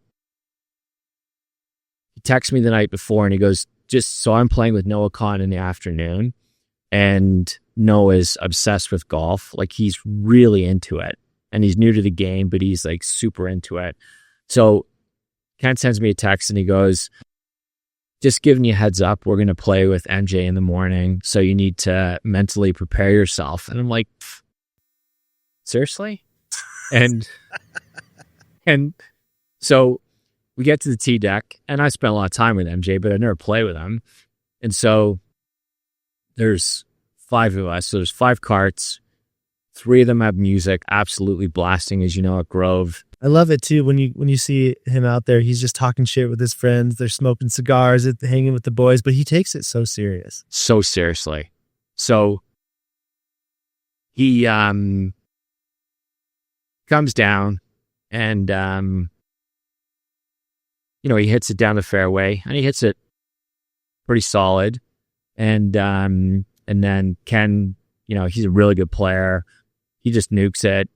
he texted me the night before, and he goes, so I'm playing with Noah Kahn in the afternoon, and Noah's obsessed with golf. Like, he's really into it, and he's new to the game, but he's like super into it. So Ken sends me a text, and he goes, just giving you a heads up, we're going to play with MJ in the morning. So you need to mentally prepare yourself. And I'm like, seriously? And so we get to the tee deck, and I spent a lot of time with MJ, but I never played with him. And so there's 5 of us. So there's 5 carts. 3 of them have music absolutely blasting, as you know, at Grove. I love it too when you see him out there. He's just talking shit with his friends. They're smoking cigars, hanging with the boys, but he takes it so serious. So seriously. So he comes down and he hits it down the fairway, and he hits it pretty solid. And then Ken, he's a really good player. He just nukes it.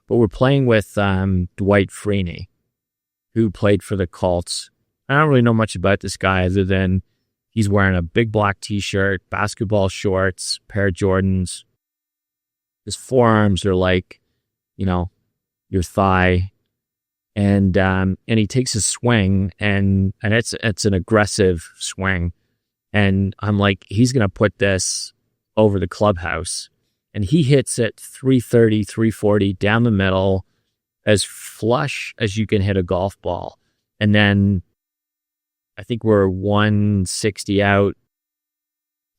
But we're playing with Dwight Freeney, who played for the Colts. I don't really know much about this guy other than he's wearing a big black T-shirt, basketball shorts, pair of Jordans. His forearms are like, your thigh. And he takes a swing, and it's an aggressive swing. And I'm like, he's going to put this over the clubhouse. And he hits it 330, 340 down the middle, as flush as you can hit a golf ball. And then I think we're 160 out,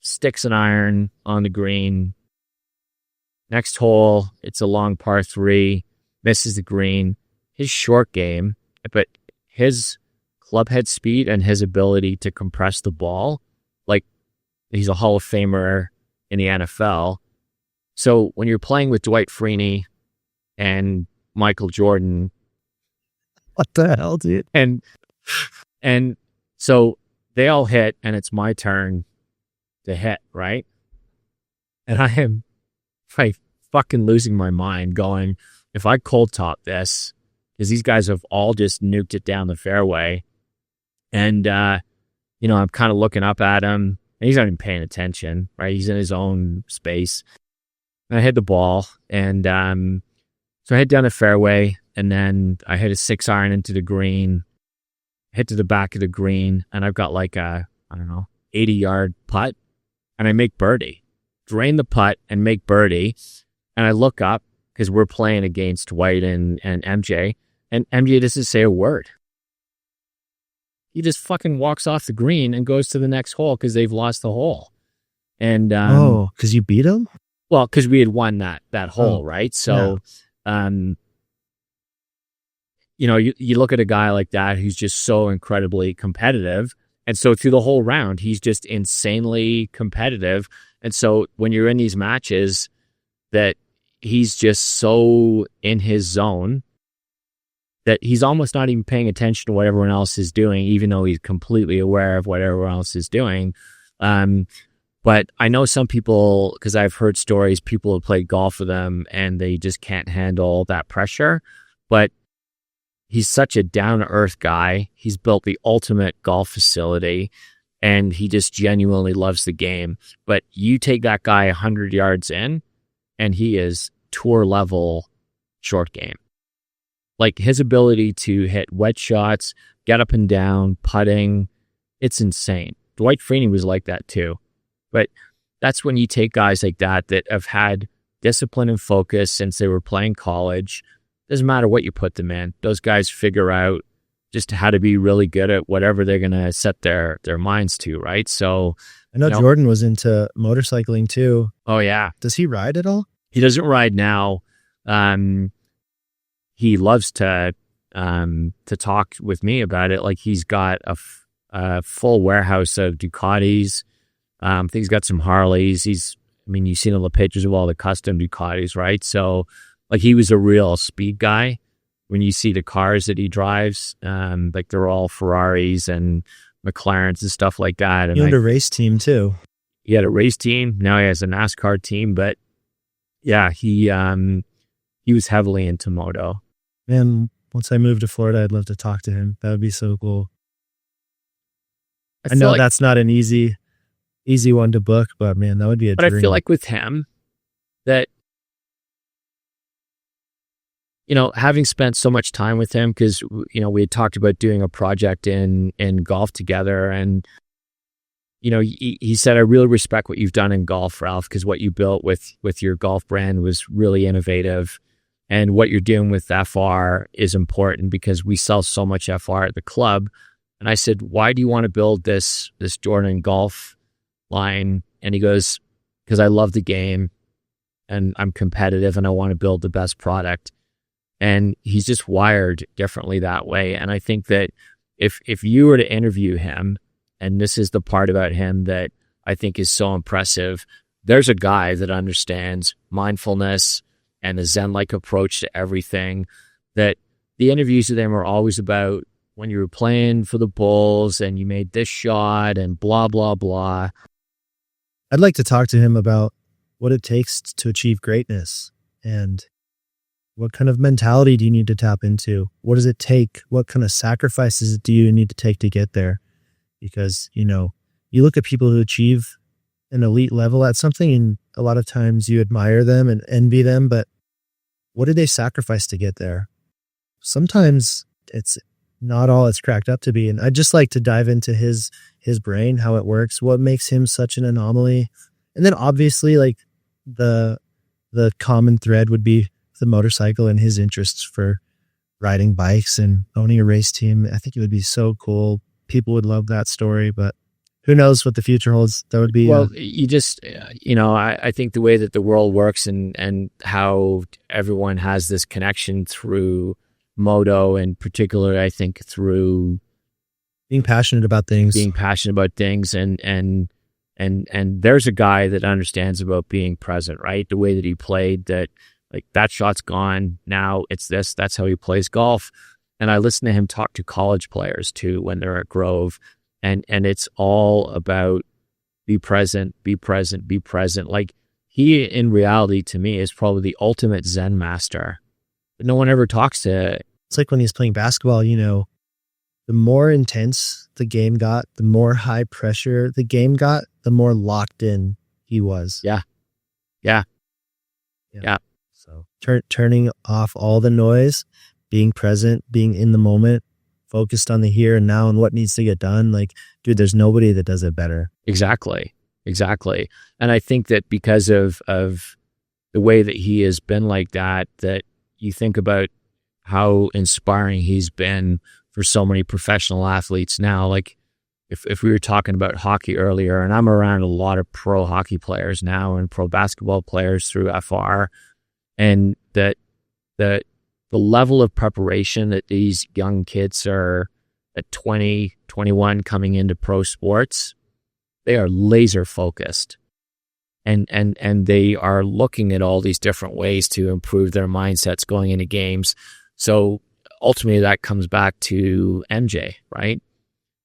sticks an iron on the green. Next hole, it's a long par 3, misses the green. His short game, but his club head speed and his ability to compress the ball, like he's a Hall of Famer in the NFL. So when you're playing with Dwight Freeney and Michael Jordan, what the hell, dude? And so they all hit, and it's my turn to hit, right? And I am fucking losing my mind going, if I cold top this, because these guys have all just nuked it down the fairway. And, I'm kind of looking up at him, and he's not even paying attention, right? He's in his own space. And I hit the ball, and so I hit down the fairway, and then I hit a 6 iron into the green, hit to the back of the green, and I've got like a, 80-yard putt, and I make birdie. Drain the putt and make birdie, and I look up, because we're playing against Dwight and MJ, and MJ doesn't say a word. He just fucking walks off the green and goes to the next hole because they've lost the hole. And because you beat him? Well, because we had won that hole, right? So, you look at a guy like that who's just so incredibly competitive. And so through the whole round, he's just insanely competitive. And so when you're in these matches that he's just so in his zone that he's almost not even paying attention to what everyone else is doing, even though he's completely aware of what everyone else is doing. But I know some people, because I've heard stories, people have played golf with him and they just can't handle that pressure. But he's such a down-to-earth guy. He's built the ultimate golf facility, and he just genuinely loves the game. But you take that guy 100 yards in, and he is tour-level short game. Like his ability to hit wedge shots, get up and down, putting, it's insane. Dwight Freeney was like that too. But that's when you take guys like that have had discipline and focus since they were playing college. Doesn't matter what you put them in. Those guys figure out just how to be really good at whatever they're going to set their minds to, right? So I know Jordan was into motorcycling too. Oh, yeah. Does he ride at all? He doesn't ride now. He loves to talk with me about it. Like he's got a full warehouse of Ducatis. I think he's got some Harleys. You've seen all the pictures of all the custom Ducatis, right? So, like, he was a real speed guy. When you see the cars that he drives, like they're all Ferraris and McLarens and stuff like that. And he owned a race team too. He had a race team. Now he has a NASCAR team. But yeah, he was heavily into moto. Man, once I move to Florida, I'd love to talk to him. That would be so cool. I know that's not an easy one to book, but man, that would be a dream. But I feel like with him that having spent so much time with him, because, we had talked about doing a project in golf together. And, he said, I really respect what you've done in golf, Ralph, because what you built with your golf brand was really innovative. And what you're doing with FR is important because we sell so much FR at the club. And I said, why do you want to build this Jordan golf line? And he goes, because I love the game and I'm competitive and I want to build the best product. And he's just wired differently that way. And I think that if you were to interview him, and this is the part about him that I think is so impressive, there's a guy that understands mindfulness and a Zen-like approach to everything, that the interviews with him are always about when you were playing for the Bulls and you made this shot and blah, blah, blah. I'd like to talk to him about what it takes to achieve greatness and what kind of mentality do you need to tap into? What does it take? What kind of sacrifices do you need to take to get there? Because, you look at people who achieve an elite level at something and a lot of times you admire them and envy them, but what did they sacrifice to get there? Sometimes it's not all it's cracked up to be. And I'd just like to dive into his brain, how it works, what makes him such an anomaly. And then obviously like the common thread would be the motorcycle and his interests for riding bikes and owning a race team. I think it would be so cool. People would love that story, but who knows what the future holds. That would be... Well, I think the way that the world works and how everyone has this connection through moto, and particularly, I think through being passionate about things, and there's a guy that understands about being present, right? The way that he played, that shot's gone. Now it's this. That's how he plays golf. And I listen to him talk to college players too when they're at Grove, and it's all about be present. Like, he, in reality, to me, is probably the ultimate Zen master. But no one ever talks to. It's like when he's playing basketball, the more intense the game got, the more high pressure the game got, the more locked in he was. Yeah. So turning off all the noise, being present, being in the moment, focused on the here and now and what needs to get done. Like, dude, there's nobody that does it better. Exactly. And I think that because of the way that he has been like that you think about how inspiring he's been for so many professional athletes now. Like, if we were talking about hockey earlier, and I'm around a lot of pro hockey players now and pro basketball players through FR, and that the level of preparation that these young kids are at 20, 21 coming into pro sports, they are laser focused. And they are looking at all these different ways to improve their mindsets going into games. So ultimately that comes back to MJ, right?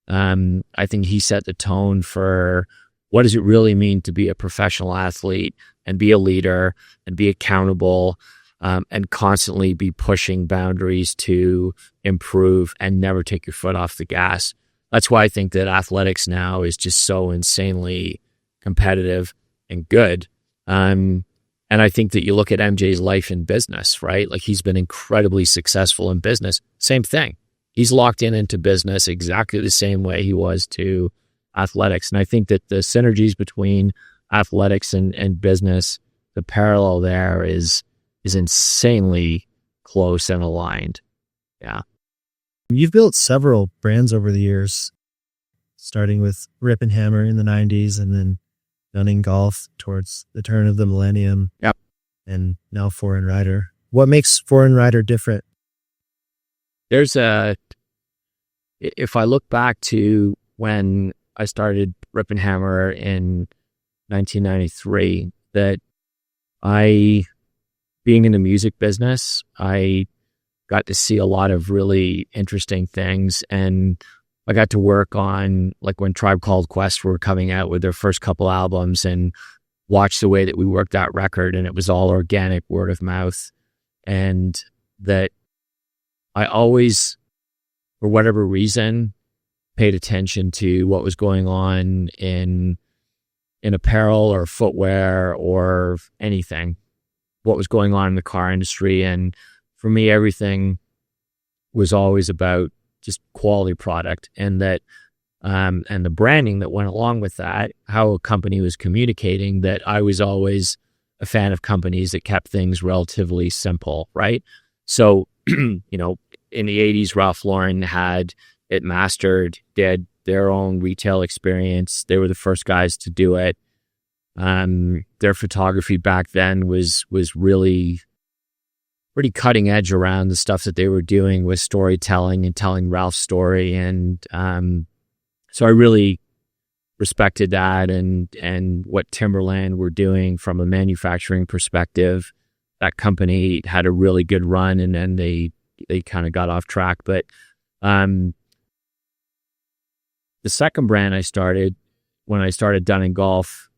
I think he set the tone for what does it really mean to be a professional athlete and be a leader and be accountable, and constantly be pushing boundaries to improve and never take your foot off the gas. That's why I think that athletics now is just so insanely competitive and good. And I think that you look at MJ's life in business, right? Like, he's been incredibly successful in business. Same thing. He's locked into business exactly the same way he was to athletics. And I think that the synergies between athletics and business, the parallel there is insanely close and aligned. Yeah. You've built several brands over the years, starting with Rip and Hammer in the 90s and then Gunning Golf towards the turn of the millennium. Yep. And now Foreign Rider. What makes Foreign Rider different? If I look back to when I started Rip and Hammer in 1993, that being in the music business, I got to see a lot of really interesting things. And I got to work on, like, when Tribe Called Quest were coming out with their first couple albums, and watch the way that we worked that record. And it was all organic, word of mouth. And that I always, for whatever reason, paid attention to what was going on in apparel or footwear or anything, what was going on in the car industry. And for me, everything was always about just quality product, and that and the branding that went along with that, how a company was communicating, that I was always a fan of companies that kept things relatively simple, right? So, in the 80s, Ralph Lauren had it mastered, did their own retail experience. They were the first guys to do it. Their photography back then was really pretty cutting edge around the stuff that they were doing with storytelling and telling Ralph's story. And so I really respected that, and what Timberland were doing from a manufacturing perspective. That company had a really good run, and then they kind of got off track. But the second brand I started when I started Dunn & Golf,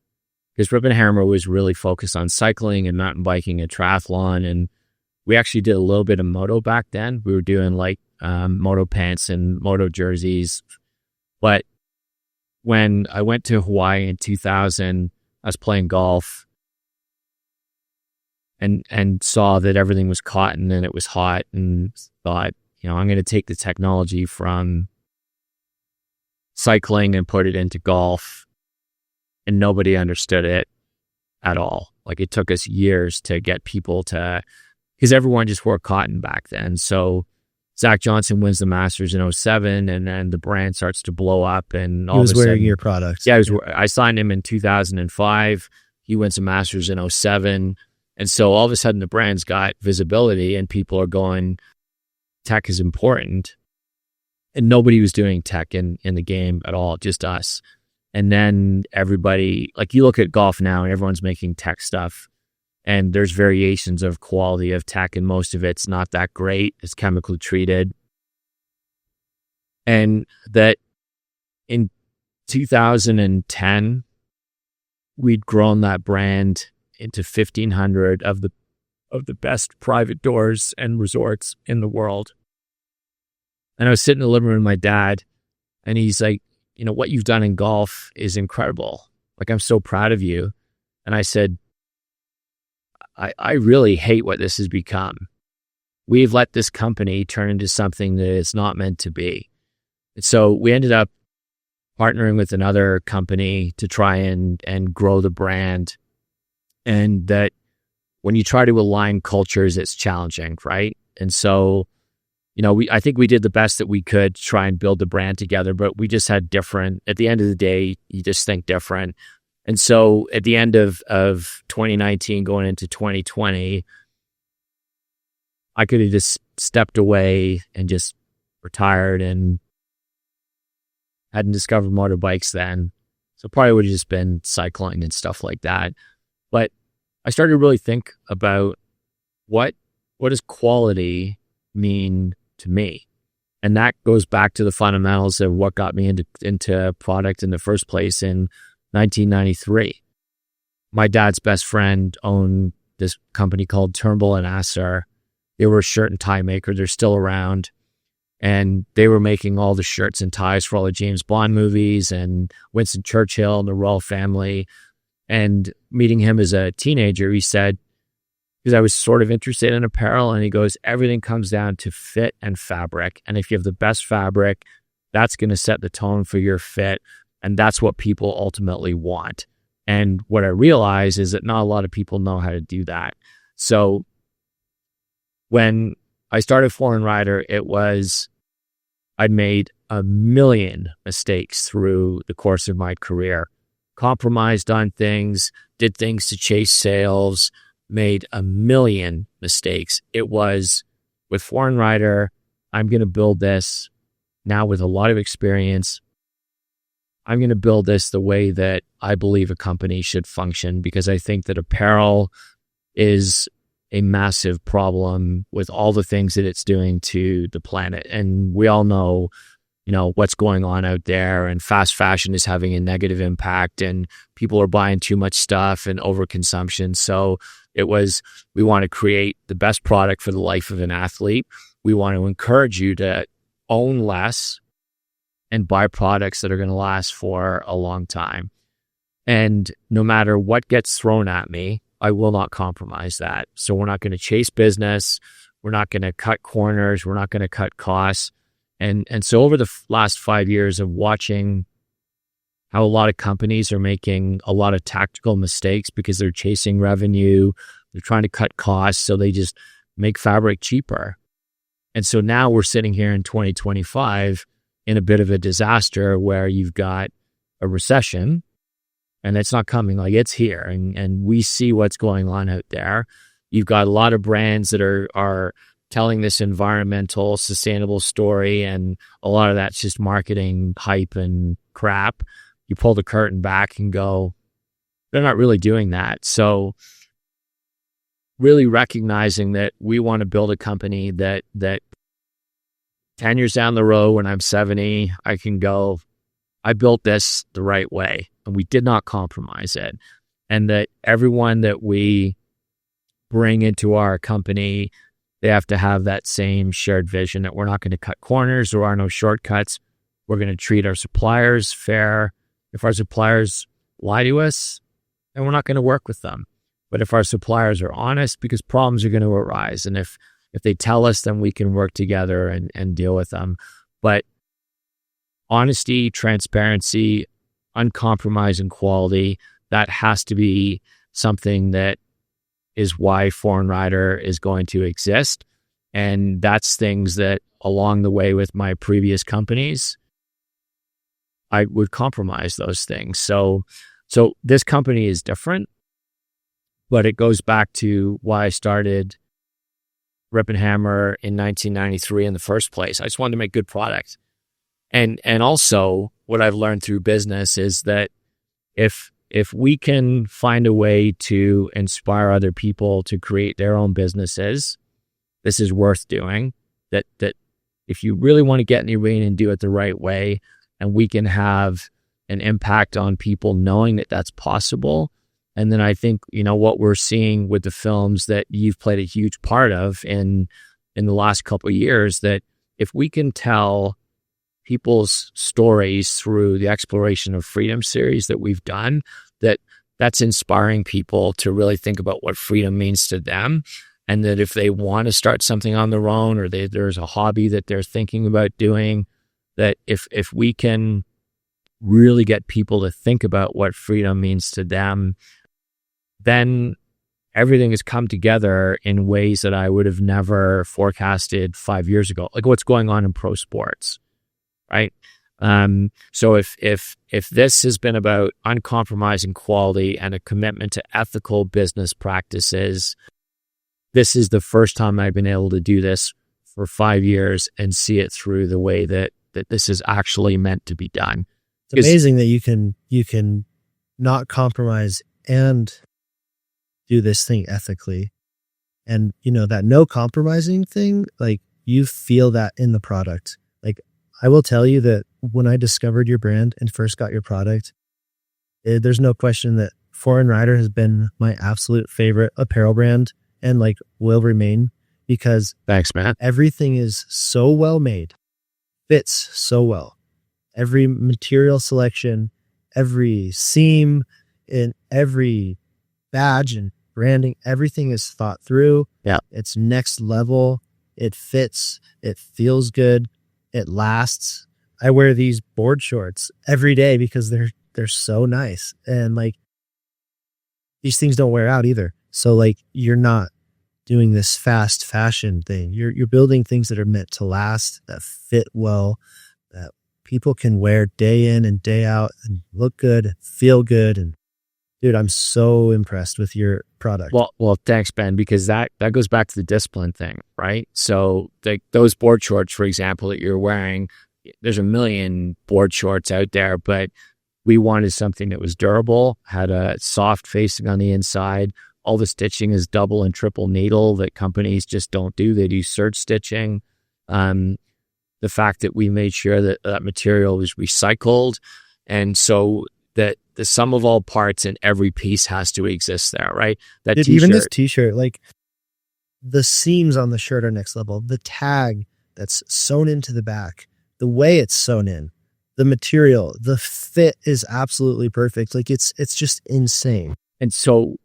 because Rip and Hammer was really focused on cycling and mountain biking and triathlon, and we actually did a little bit of moto back then. We were doing like moto pants and moto jerseys. But when I went to Hawaii in 2000, I was playing golf and saw that everything was cotton and it was hot, and thought, I'm going to take the technology from cycling and put it into golf. And nobody understood it at all. Like, it took us years to get people to, because everyone just wore cotton back then. So Zach Johnson wins the Masters in 2007, and then the brand starts to blow up, and all He was of a sudden, wearing your products. Yeah, I signed him in 2005. He wins the Masters in 2007. And so all of a sudden the brand's got visibility, and people are going, tech is important. And nobody was doing tech in the game at all, just us. And then everybody, like, you look at golf now and everyone's making tech stuff, and there's variations of quality of tech, and most of it's not that great. It's chemically treated. And that in 2010, we'd grown that brand into 1,500 of the best private doors and resorts in the world. And I was sitting in the living room with my dad, and he's like, what you've done in golf is incredible. Like, I'm so proud of you. And I said, I really hate what this has become. We've let this company turn into something that it's not meant to be. And so we ended up partnering with another company to try and grow the brand. And that when you try to align cultures, it's challenging, right? And so, I think we did the best that we could to try and build the brand together, but we just had different, at the end of the day, you just think different. And so at the end of 2019, going into 2020, I could have just stepped away and just retired, and hadn't discovered motorbikes then. So probably would have just been cycling and stuff like that. But I started to really think about what does quality mean to me? And that goes back to the fundamentals of what got me into product in the first place in 1993. My dad's best friend owned this company called Turnbull and Asser. They were a shirt and tie maker. They're still around. And they were making all the shirts and ties for all the James Bond movies and Winston Churchill and the royal family. And meeting him as a teenager, he said, because I was sort of interested in apparel, and he goes, everything comes down to fit and fabric. And if you have the best fabric, that's going to set the tone for your fit. And that's what people ultimately want. And what I realize is that not a lot of people know how to do that. So when I started Foreign Rider, I'd made a million mistakes through the course of my career. Compromised on things, did things to chase sales, made a million mistakes. It was with Foreign Rider, I'm going to build this now with a lot of experience. I'm going to build this the way that I believe a company should function, because I think that apparel is a massive problem with all the things that it's doing to the planet. And we all know, what's going on out there, and fast fashion is having a negative impact, and people are buying too much stuff and overconsumption. So we want to create the best product for the life of an athlete. We want to encourage you to own less and buy products that are going to last for a long time. And no matter what gets thrown at me, I will not compromise that. So we're not going to chase business. We're not going to cut corners. We're not going to cut costs. And so over the last 5 years of watching how a lot of companies are making a lot of tactical mistakes because they're chasing revenue, they're trying to cut costs, so they just make fabric cheaper. And so now we're sitting here in 2025 in a bit of a disaster where you've got a recession and it's not coming, like it's here. And we see what's going on out there. You've got a lot of brands that are telling this environmental, sustainable story, and a lot of that's just marketing hype and crap. You pull the curtain back and go, they're not really doing that. So really recognizing that we want to build a company that 10 years down the road when I'm 70, I can go, I built this the right way and we did not compromise it. And that everyone that we bring into our company, they have to have that same shared vision that we're not going to cut corners. There are no shortcuts. We're going to treat our suppliers fair. If our suppliers lie to us, then we're not going to work with them. But if our suppliers are honest, because problems are going to arise. And if they tell us, then we can work together and deal with them. But honesty, transparency, uncompromising quality, that has to be something that is why Foreign Rider is going to exist. And that's things that along the way with my previous companies, I would compromise those things. So this company is different, but it goes back to why I started Rip and Hammer in 1993 in the first place. I just wanted to make good products. And also what I've learned through business is that if we can find a way to inspire other people to create their own businesses, this is worth doing. That if you really want to get in the arena and do it the right way, and we can have an impact on people knowing that that's possible. And then I think, what we're seeing with the films that you've played a huge part of in the last couple of years, that if we can tell people's stories through the Exploration of Freedom series that we've done, that's inspiring people to really think about what freedom means to them. And that if they want to start something on their own, or there's a hobby that they're thinking about doing, that if we can really get people to think about what freedom means to them, then everything has come together in ways that I would have never forecasted 5 years ago, like what's going on in pro sports, right? So if this has been about uncompromising quality and a commitment to ethical business practices, this is the first time I've been able to do this for 5 years and see it through the way that this is actually meant to be done. It's amazing that you can not compromise and do this thing ethically. And that no compromising thing, like you feel that in the product. Like I will tell you that when I discovered your brand and first got your product, there's no question that Foreign Rider has been my absolute favorite apparel brand and like will remain, because thanks, man. Everything is so well made, fits so well. Every material selection, every seam, and every badge and branding, everything is thought through. Yeah. It's next level. It fits. It feels good. It lasts. I wear these board shorts every day because they're so nice. And like these things don't wear out either. So like you're not doing this fast fashion thing. You're building things that are meant to last, that fit well, that people can wear day in and day out and look good, feel good. And dude, I'm so impressed with your product. Well, thanks, Ben, because that goes back to the discipline thing, right? So those board shorts, for example, that you're wearing, there's a million board shorts out there, but we wanted something that was durable, had a soft facing on the inside. All the stitching is double and triple needle that companies just don't do. They do serge stitching. The fact that we made sure that that material was recycled. And so that the sum of all parts in every piece has to exist there, right? That Dude, even this t-shirt, like the seams on the shirt are next level. The tag that's sewn into the back, the way it's sewn in, the material, the fit is absolutely perfect. Like it's just insane. And so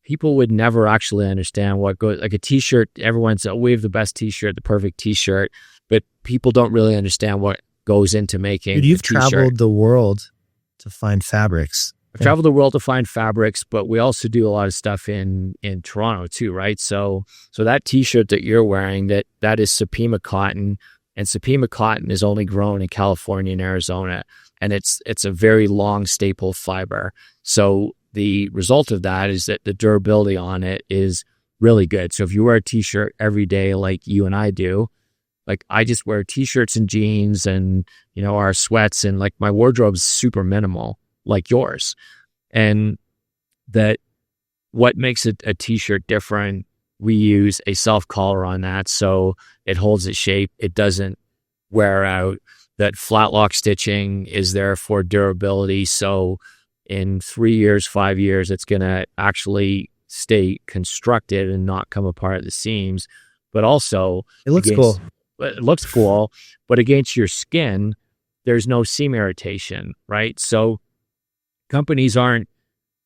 people would never actually understand what goes, like a t-shirt. Everyone says, oh, we have the best t-shirt, the perfect t-shirt, but people don't really understand what goes into making Dude, a you've t-shirt. traveled the world to find fabrics. I've traveled the world to find fabrics, but we also do a lot of stuff in Toronto too, right? So that t-shirt that you're wearing, that is Supima cotton, and Supima cotton is only grown in California and Arizona, and it's a very long staple fiber. So the result of that is that the durability on it is really good. So if you wear a t-shirt every day like you and I do, like I just wear t-shirts and jeans and, our sweats, and like my wardrobe's super minimal like yours. And that what makes a t-shirt different, we use a self-collar on that so it holds its shape, it doesn't wear out. That flat lock stitching is there for durability, so in 3 years, 5 years, it's going to actually stay constructed and not come apart at the seams. But also, It looks cool. It looks cool, but against your skin, there's no seam irritation, right? So companies they're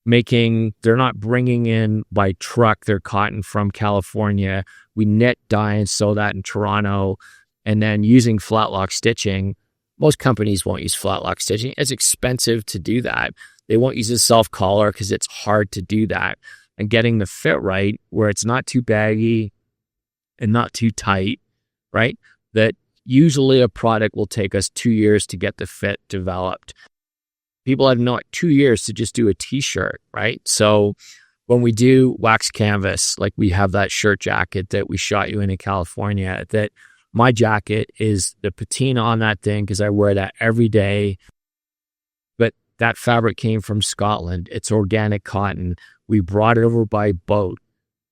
not bringing in by truck their cotton from California. We knit, dye, and sew that in Toronto, and then using flat lock stitching. Most companies won't use flat lock stitching. It's expensive to do that. They won't use a self-collar because it's hard to do that. And getting the fit right, where it's not too baggy and not too tight, right? That usually a product will take us 2 years to get the fit developed. People have 2 years to just do a t-shirt, right? So when we do wax canvas, like we have that shirt jacket that we shot you in California, that my jacket is the patina on that thing because I wear that every day. But that fabric came from Scotland. It's organic cotton. We brought it over by boat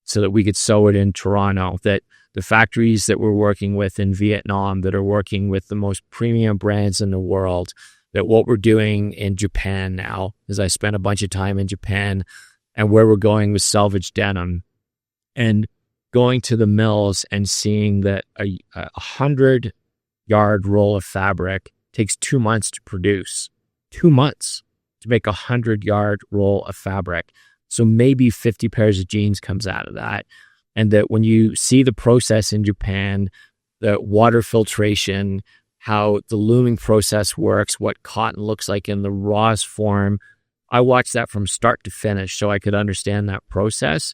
so that we could sew it in Toronto. That the factories that we're working with in Vietnam that are working with the most premium brands in the world, that what we're doing in Japan now is I spent a bunch of time in Japan, and where we're going with salvage denim and going to the mills and seeing that a 100-yard roll of fabric takes 2 months to produce. 2 months to make a 100-yard roll of fabric. So maybe 50 pairs of jeans comes out of that. And that when you see the process in Japan, the water filtration, how the looming process works, what cotton looks like in the rawest form, I watched that from start to finish so I could understand that process.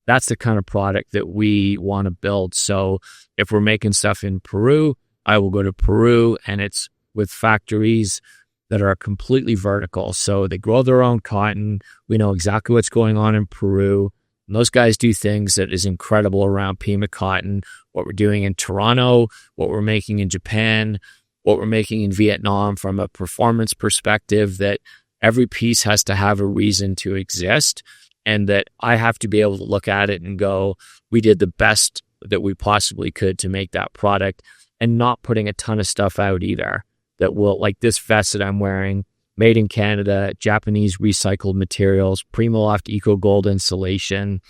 That's the kind of product that we want to build. So if we're making stuff in Peru, I will go to Peru, and it's with factories that are completely vertical. So they grow their own cotton. We know exactly what's going on in Peru. And those guys do things that is incredible around Pima cotton, what we're doing in Toronto, what we're making in Japan, what we're making in Vietnam from a performance perspective, that every piece has to have a reason to exist, and that I have to be able to look at it and go, we did the best that we possibly could to make that product, and not putting a ton of stuff out either. That will, like this vest that I'm wearing, made in Canada, Japanese recycled materials, Primaloft Eco Gold insulation.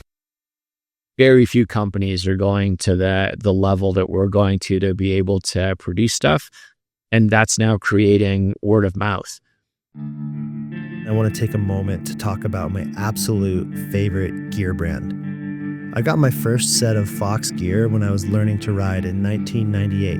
Very few companies are going to the level that we're going to be able to produce stuff. And that's now creating word of mouth. I want to take a moment to talk about my absolute favorite gear brand. I got my first set of Fox gear when I was learning to ride in 1998.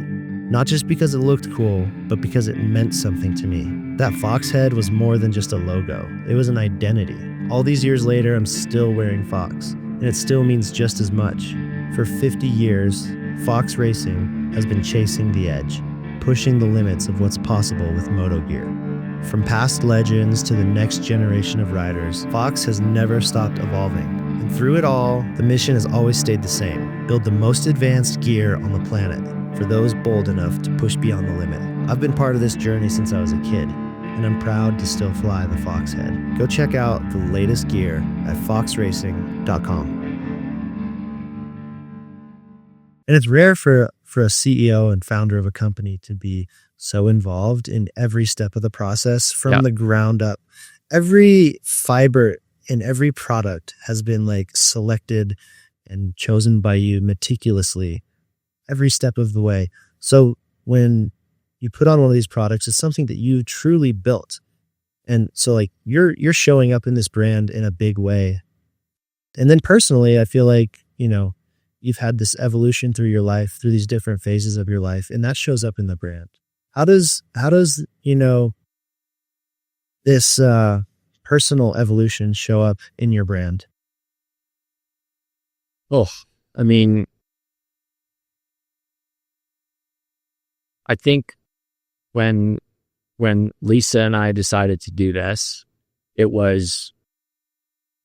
Not just because it looked cool, but because it meant something to me. That Fox head was more than just a logo. It was an identity. All these years later, I'm still wearing Fox, and it still means just as much. For 50 years, Fox Racing has been chasing the edge, pushing the limits of what's possible with moto gear. From past legends to the next generation of riders, Fox has never stopped evolving. And through it all, the mission has always stayed the same: build the most advanced gear on the planet for those bold enough to push beyond the limit. I've been part of this journey since I was a kid, and I'm proud to still fly the Fox head. Go check out the latest gear at foxracing.com. And it's rare for a CEO and founder of a company to be so involved in every step of the process from the ground up. Every fiber in every product has been like selected and chosen by you meticulously every step of the way. So when you put on one of these products, it's something that you truly built. And so like you're showing up in this brand in a big way. And then personally, I feel like, you've had this evolution through your life, through these different phases of your life, and that shows up in the brand. How does, this personal evolution show up in your brand? Oh, I mean, I think when Lisa and I decided to do this,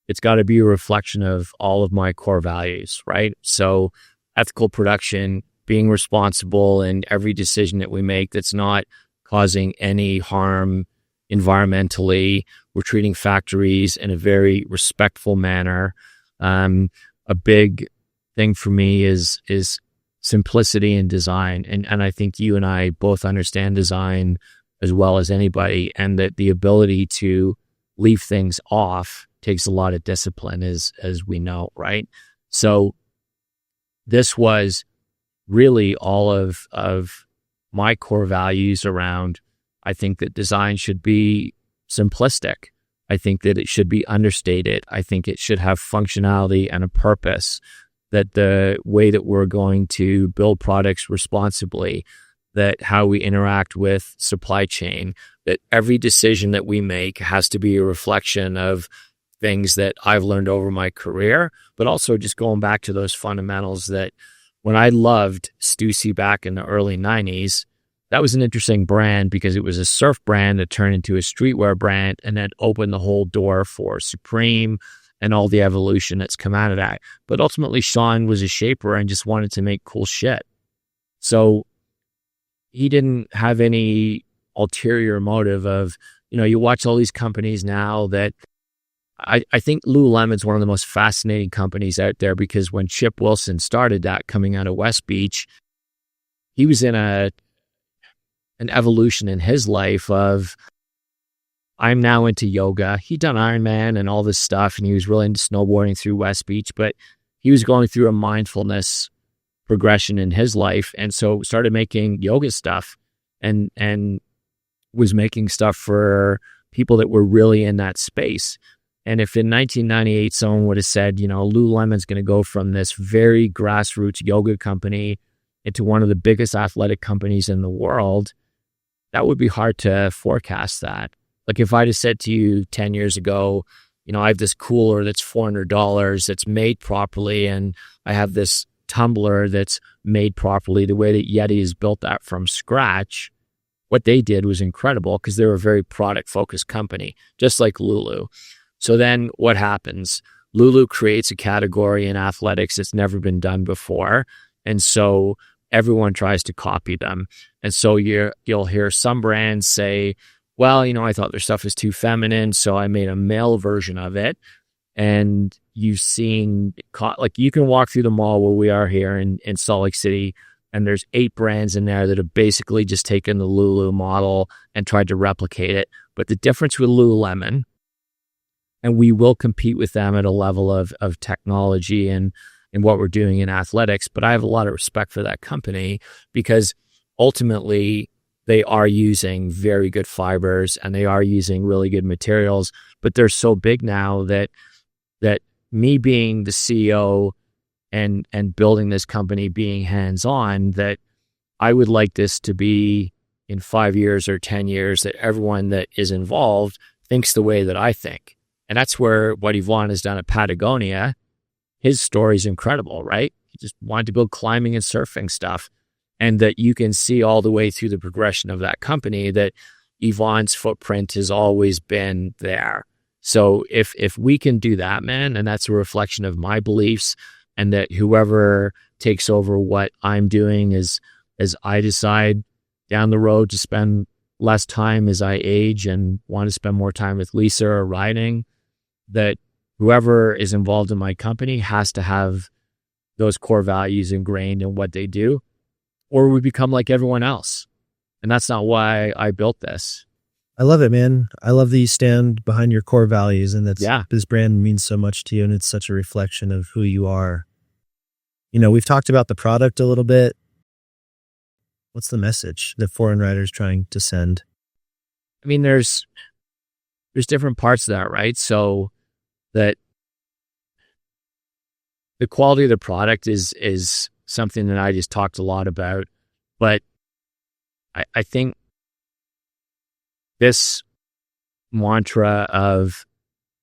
it's got to be a reflection of all of my core values, right? So ethical production, being responsible in every decision that we make that's not causing any harm environmentally. We're treating factories in a very respectful manner. A big thing for me is simplicity in design. And I think you and I both understand design as well as anybody, and that the ability to leave things off takes a lot of discipline, as we know, right? So this was really all of my core values around, I think that design should be simplistic. I think that it should be understated. I think it should have functionality and a purpose, that the way that we're going to build products responsibly, that how we interact with supply chain, that every decision that we make has to be a reflection of things that I've learned over my career, but also just going back to those fundamentals that when I loved Stussy back in the early 90s, that was an interesting brand because it was a surf brand that turned into a streetwear brand and then opened the whole door for Supreme and all the evolution that's come out of that. But ultimately, Sean was a shaper and just wanted to make cool shit. So he didn't have any ulterior motive of, you watch all these companies now that I think Lululemon's one of the most fascinating companies out there, because when Chip Wilson started that coming out of West Beach, he was in an evolution in his life of, I'm now into yoga. He'd done Ironman and all this stuff, and he was really into snowboarding through West Beach, but he was going through a mindfulness progression in his life, and so started making yoga stuff and was making stuff for people that were really in that space. And if in 1998 someone would have said, Lululemon's going to go from this very grassroots yoga company into one of the biggest athletic companies in the world, that would be hard to forecast that. Like if I'd have said to you 10 years ago, I have this cooler that's $400 that's made properly, and I have this tumbler that's made properly, the way that Yeti has built that from scratch, what they did was incredible because they're a very product-focused company, just like Lulu. So then what happens? Lulu creates a category in athletics that's never been done before. And so everyone tries to copy them. And so you'll hear some brands say, well, I thought their stuff was too feminine, so I made a male version of it. And you've seen, like you can walk through the mall where we are here in Salt Lake City, and there's 8 brands in there that have basically just taken the Lulu model and tried to replicate it. But the difference with Lululemon, and we will compete with them at a level of technology and what we're doing in athletics. But I have a lot of respect for that company because ultimately they are using very good fibers and they are using really good materials. But they're so big now that me being the CEO and building this company, being hands-on, that I would like this to be in 5 years or 10 years that everyone that is involved thinks the way that I think. And that's where what Yvon has done at Patagonia, his story is incredible, right? He just wanted to build climbing and surfing stuff. And that you can see all the way through the progression of that company that Yvon's footprint has always been there. So if we can do that, man, and that's a reflection of my beliefs, and that whoever takes over what I'm doing is, as I decide down the road to spend less time as I age and want to spend more time with Lisa or riding, that whoever is involved in my company has to have those core values ingrained in what they do, or we become like everyone else. And that's not why I built this. I love it, man. I love that you stand behind your core values, and this brand means so much to you, and it's such a reflection of who you are. We've talked about the product a little bit. What's the message that Foreign Rider is trying to send? I mean, there's different parts of that, right? So that the quality of the product is something that I just talked a lot about, but I think this mantra of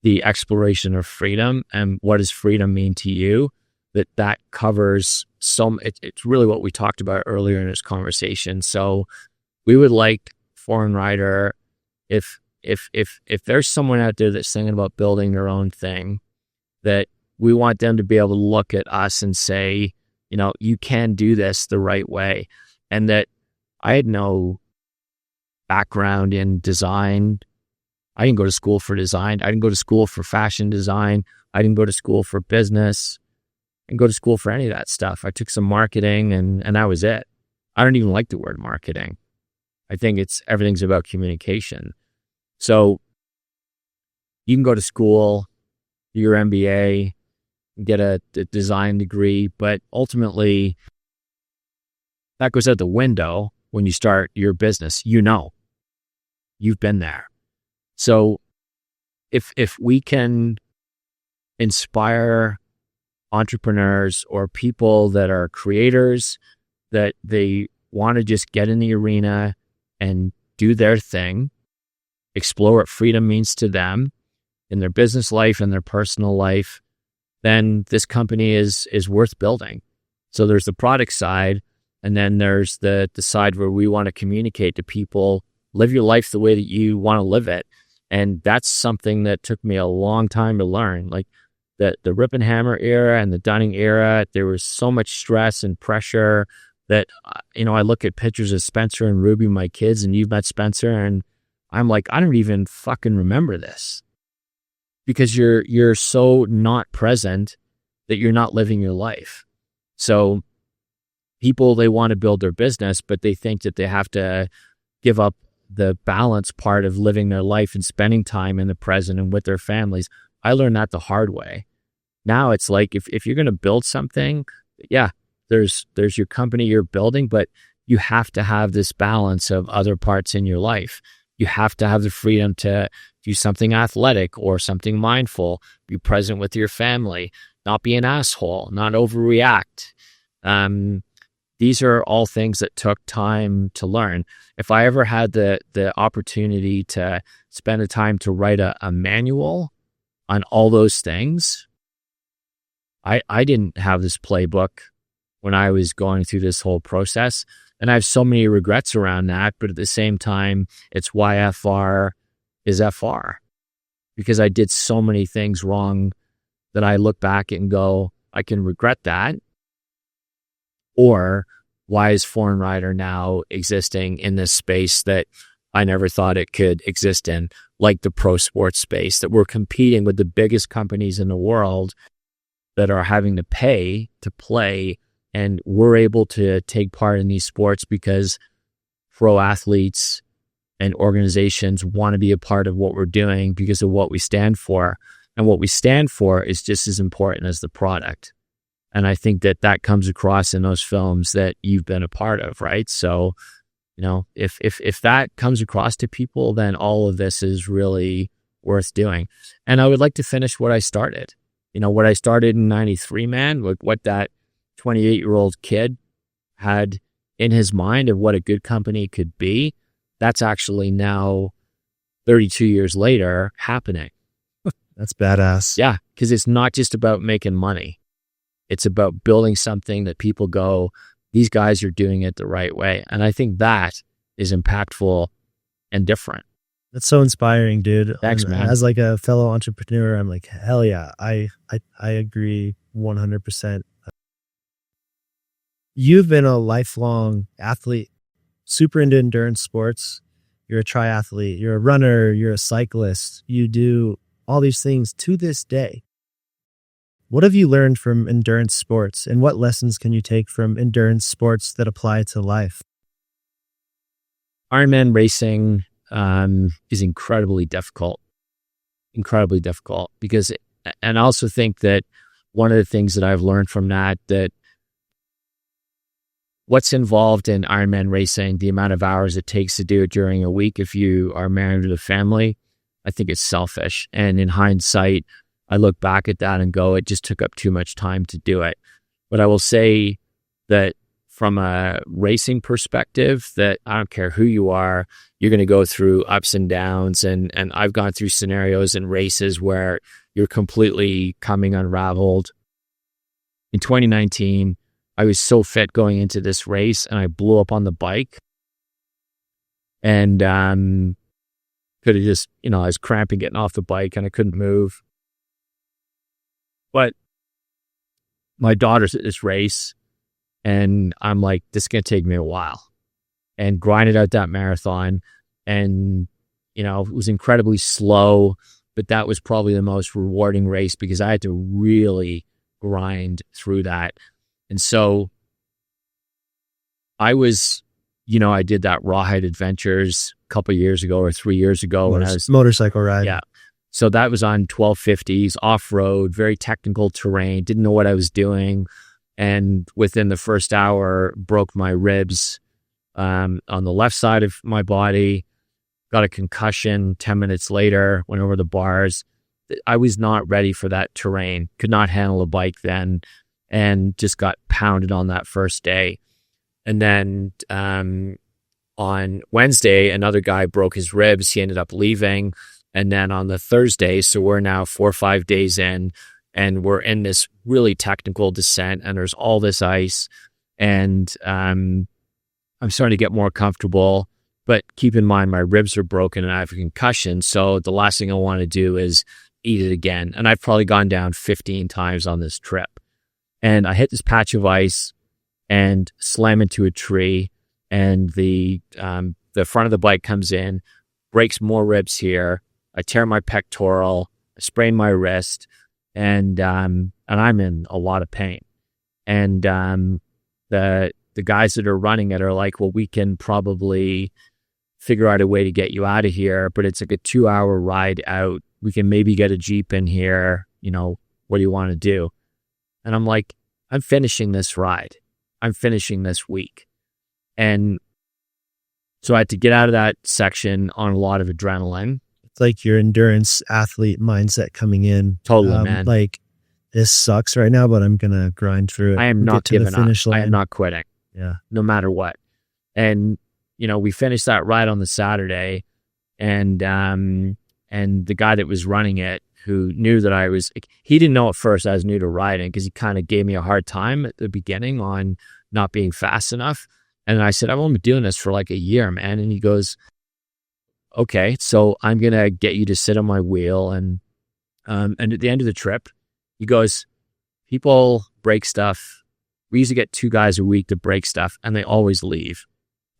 the exploration of freedom and what does freedom mean to you, that covers it's really what we talked about earlier in this conversation. So we would like Foreign Rider, if there's someone out there that's thinking about building their own thing, that we want them to be able to look at us and say, you can do this the right way. And that I had no background in design. I didn't go to school for design. I didn't go to school for fashion design. I didn't go to school for business. I didn't go to school for any of that stuff. I took some marketing and that was it. I don't even like the word marketing. I think everything's about communication. So you can go to school, do your MBA, get a design degree, but ultimately that goes out the window when you start your business. You've been there. So if we can inspire entrepreneurs or people that are creators, that they want to just get in the arena and do their thing, explore what freedom means to them in their business life and their personal life, then this company is worth building. So there's the product side, and then there's the side where we want to communicate to people, live your life the way that you want to live it. And that's something that took me a long time to learn. Like the Rip and Hammer era and the Dunning era, there was so much stress and pressure that, I look at pictures of Spencer and Ruby, my kids, and you've met Spencer, and I'm like, I don't even fucking remember this, because you're so not present that you're not living your life. So people, they want to build their business, but they think that they have to give up the balance part of living their life and spending time in the present and with their families. I learned that the hard way. Now it's like, if you're going to build something, there's your company you're building, but you have to have this balance of other parts in your life. You have to have the freedom to do something athletic or something mindful, be present with your family, not be an asshole, not overreact. These are all things that took time to learn. If I ever had the opportunity to spend the time to write a manual on all those things, I didn't have this playbook when I was going through this whole process. And I have so many regrets around that, but at the same time, it's why FR is FR. Because I did so many things wrong that I look back and go, I can regret that. Or why is Foreign Rider now existing in this space that I never thought it could exist in, like the pro sports space, that we're competing with the biggest companies in the world that are having to pay to play, and we're able to take part in these sports because pro athletes and organizations want to be a part of what we're doing because of what we stand for. And what we stand for is just as important as the product. And I think that comes across in those films that you've been a part of, right? So, if that comes across to people, then all of this is really worth doing. And I would like to finish what I started. What I started in 93, man, what that 28-year-old kid had in his mind of what a good company could be, that's actually now 32 years later happening. That's badass. Yeah, because it's not just about making money. It's about building something that people go, these guys are doing it the right way. And I think that is impactful and different. That's so inspiring, dude. Thanks, man. As like a fellow entrepreneur, I'm like, hell yeah, I agree 100%. You've been a lifelong athlete, super into endurance sports. You're a triathlete, you're a runner, you're a cyclist. You do all these things to this day. What have you learned from endurance sports, and what lessons can you take from endurance sports that apply to life? Ironman racing is incredibly difficult because, and I also think that one of the things that I've learned from that what's involved in Ironman racing, the amount of hours it takes to do it during a week if you are married with a family, I think it's selfish. And in hindsight, I look back at that and go, it just took up too much time to do it. But I will say that from a racing perspective, that I don't care who you are, you're going to go through ups and downs. And I've gone through scenarios in races where you're completely coming unraveled. In 2019, I was so fit going into this race and I blew up on the bike. And could have just, I was cramping getting off the bike and I couldn't move. But my daughter's at this race and I'm like, this is going to take me a while. And grinded out that marathon. And, it was incredibly slow, but that was probably the most rewarding race because I had to really grind through that. And so I was, I did that Rawhide Adventures a couple of years ago or 3 years ago when I was motorcycle ride. Yeah. So that was on 1250s, off-road, very technical terrain, didn't know what I was doing. And within the first hour, broke my ribs on the left side of my body, got a concussion 10 minutes later, went over the bars. I was not ready for that terrain, could not handle a bike then, and just got pounded on that first day. And then on Wednesday, another guy broke his ribs. He ended up leaving. And then on the Thursday, so we're now 4 or 5 days in, and we're in this really technical descent, and there's all this ice. And I'm starting to get more comfortable. But keep in mind, my ribs are broken and I have a concussion. So the last thing I want to do is eat it again. And I've probably gone down 15 times on this trip. And I hit this patch of ice and slam into a tree. And the front of the bike comes in, breaks more ribs here. I tear my pectoral, I sprain my wrist, and I'm in a lot of pain. And the guys that are running it are like, well, we can probably figure out a way to get you out of here, but it's like a 2-hour ride out. We can maybe get a Jeep in here. What do you want to do? And I'm like, I'm finishing this ride. I'm finishing this week. And so I had to get out of that section on a lot of adrenaline. It's like your endurance athlete mindset coming in. Totally, man. Like, this sucks right now, but I'm going to grind through it. I am not giving up. Line. I am not quitting. Yeah. No matter what. And, we finished that ride on the Saturday, and the guy that was running it, who knew that he didn't know at first I was new to riding because he kind of gave me a hard time at the beginning on not being fast enough. And I said, I've only been doing this for like a year, man. And he goes, okay, so I'm going to get you to sit on my wheel. And at the end of the trip, he goes, people break stuff. We usually get 2 guys a week to break stuff, and they always leave.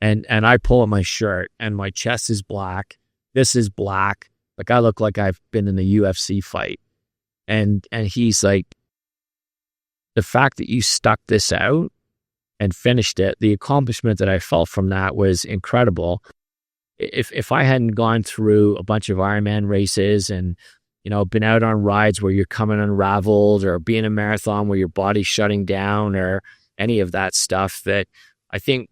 And I pull at my shirt, and my chest is black. This is black. Like, I look like I've been in a UFC fight. And he's like, the fact that you stuck this out and finished it, the accomplishment that I felt from that was incredible. If I hadn't gone through a bunch of Ironman races and, been out on rides where you're coming unraveled, or being a marathon where your body's shutting down, or any of that stuff, that I think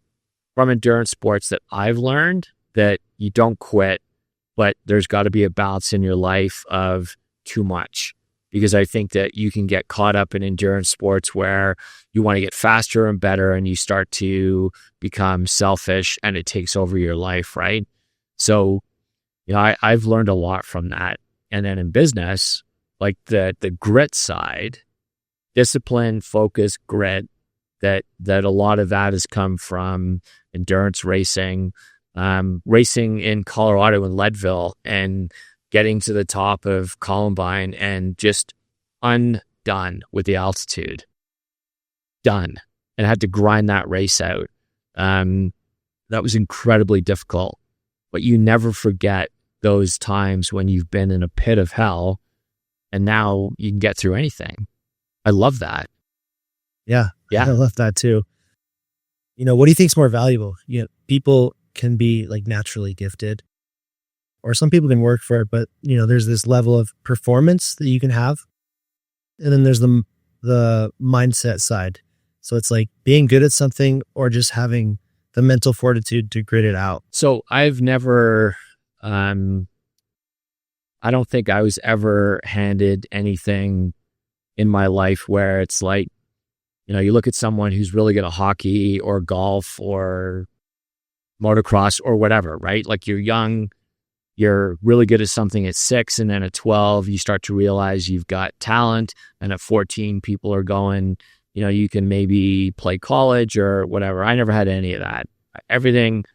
from endurance sports that I've learned that you don't quit, but there's got to be a balance in your life of too much. Because I think that you can get caught up in endurance sports where you want to get faster and better, and you start to become selfish and it takes over your life, right? So, I've learned a lot from that. And then in business, like the grit side, discipline, focus, grit, that a lot of that has come from endurance racing, racing in Colorado in Leadville, and getting to the top of Columbine and just undone with the altitude. Done. And had to grind that race out. That was incredibly difficult. But you never forget those times when you've been in a pit of hell and now you can get through anything. I love that. Yeah. Yeah. I love that too. What do you think is more valuable? People can be like naturally gifted, or some people can work for it, but there's this level of performance that you can have. And then there's the mindset side. So it's like being good at something, or just having the mental fortitude to grit it out. So I've never, I don't think I was ever handed anything in my life where it's like, you look at someone who's really good at hockey or golf or motocross or whatever, right? Like you're young, you're really good at something at 6, and then at 12, you start to realize you've got talent. And at 14, people are going, you can maybe play college or whatever. I never had any of that. Everything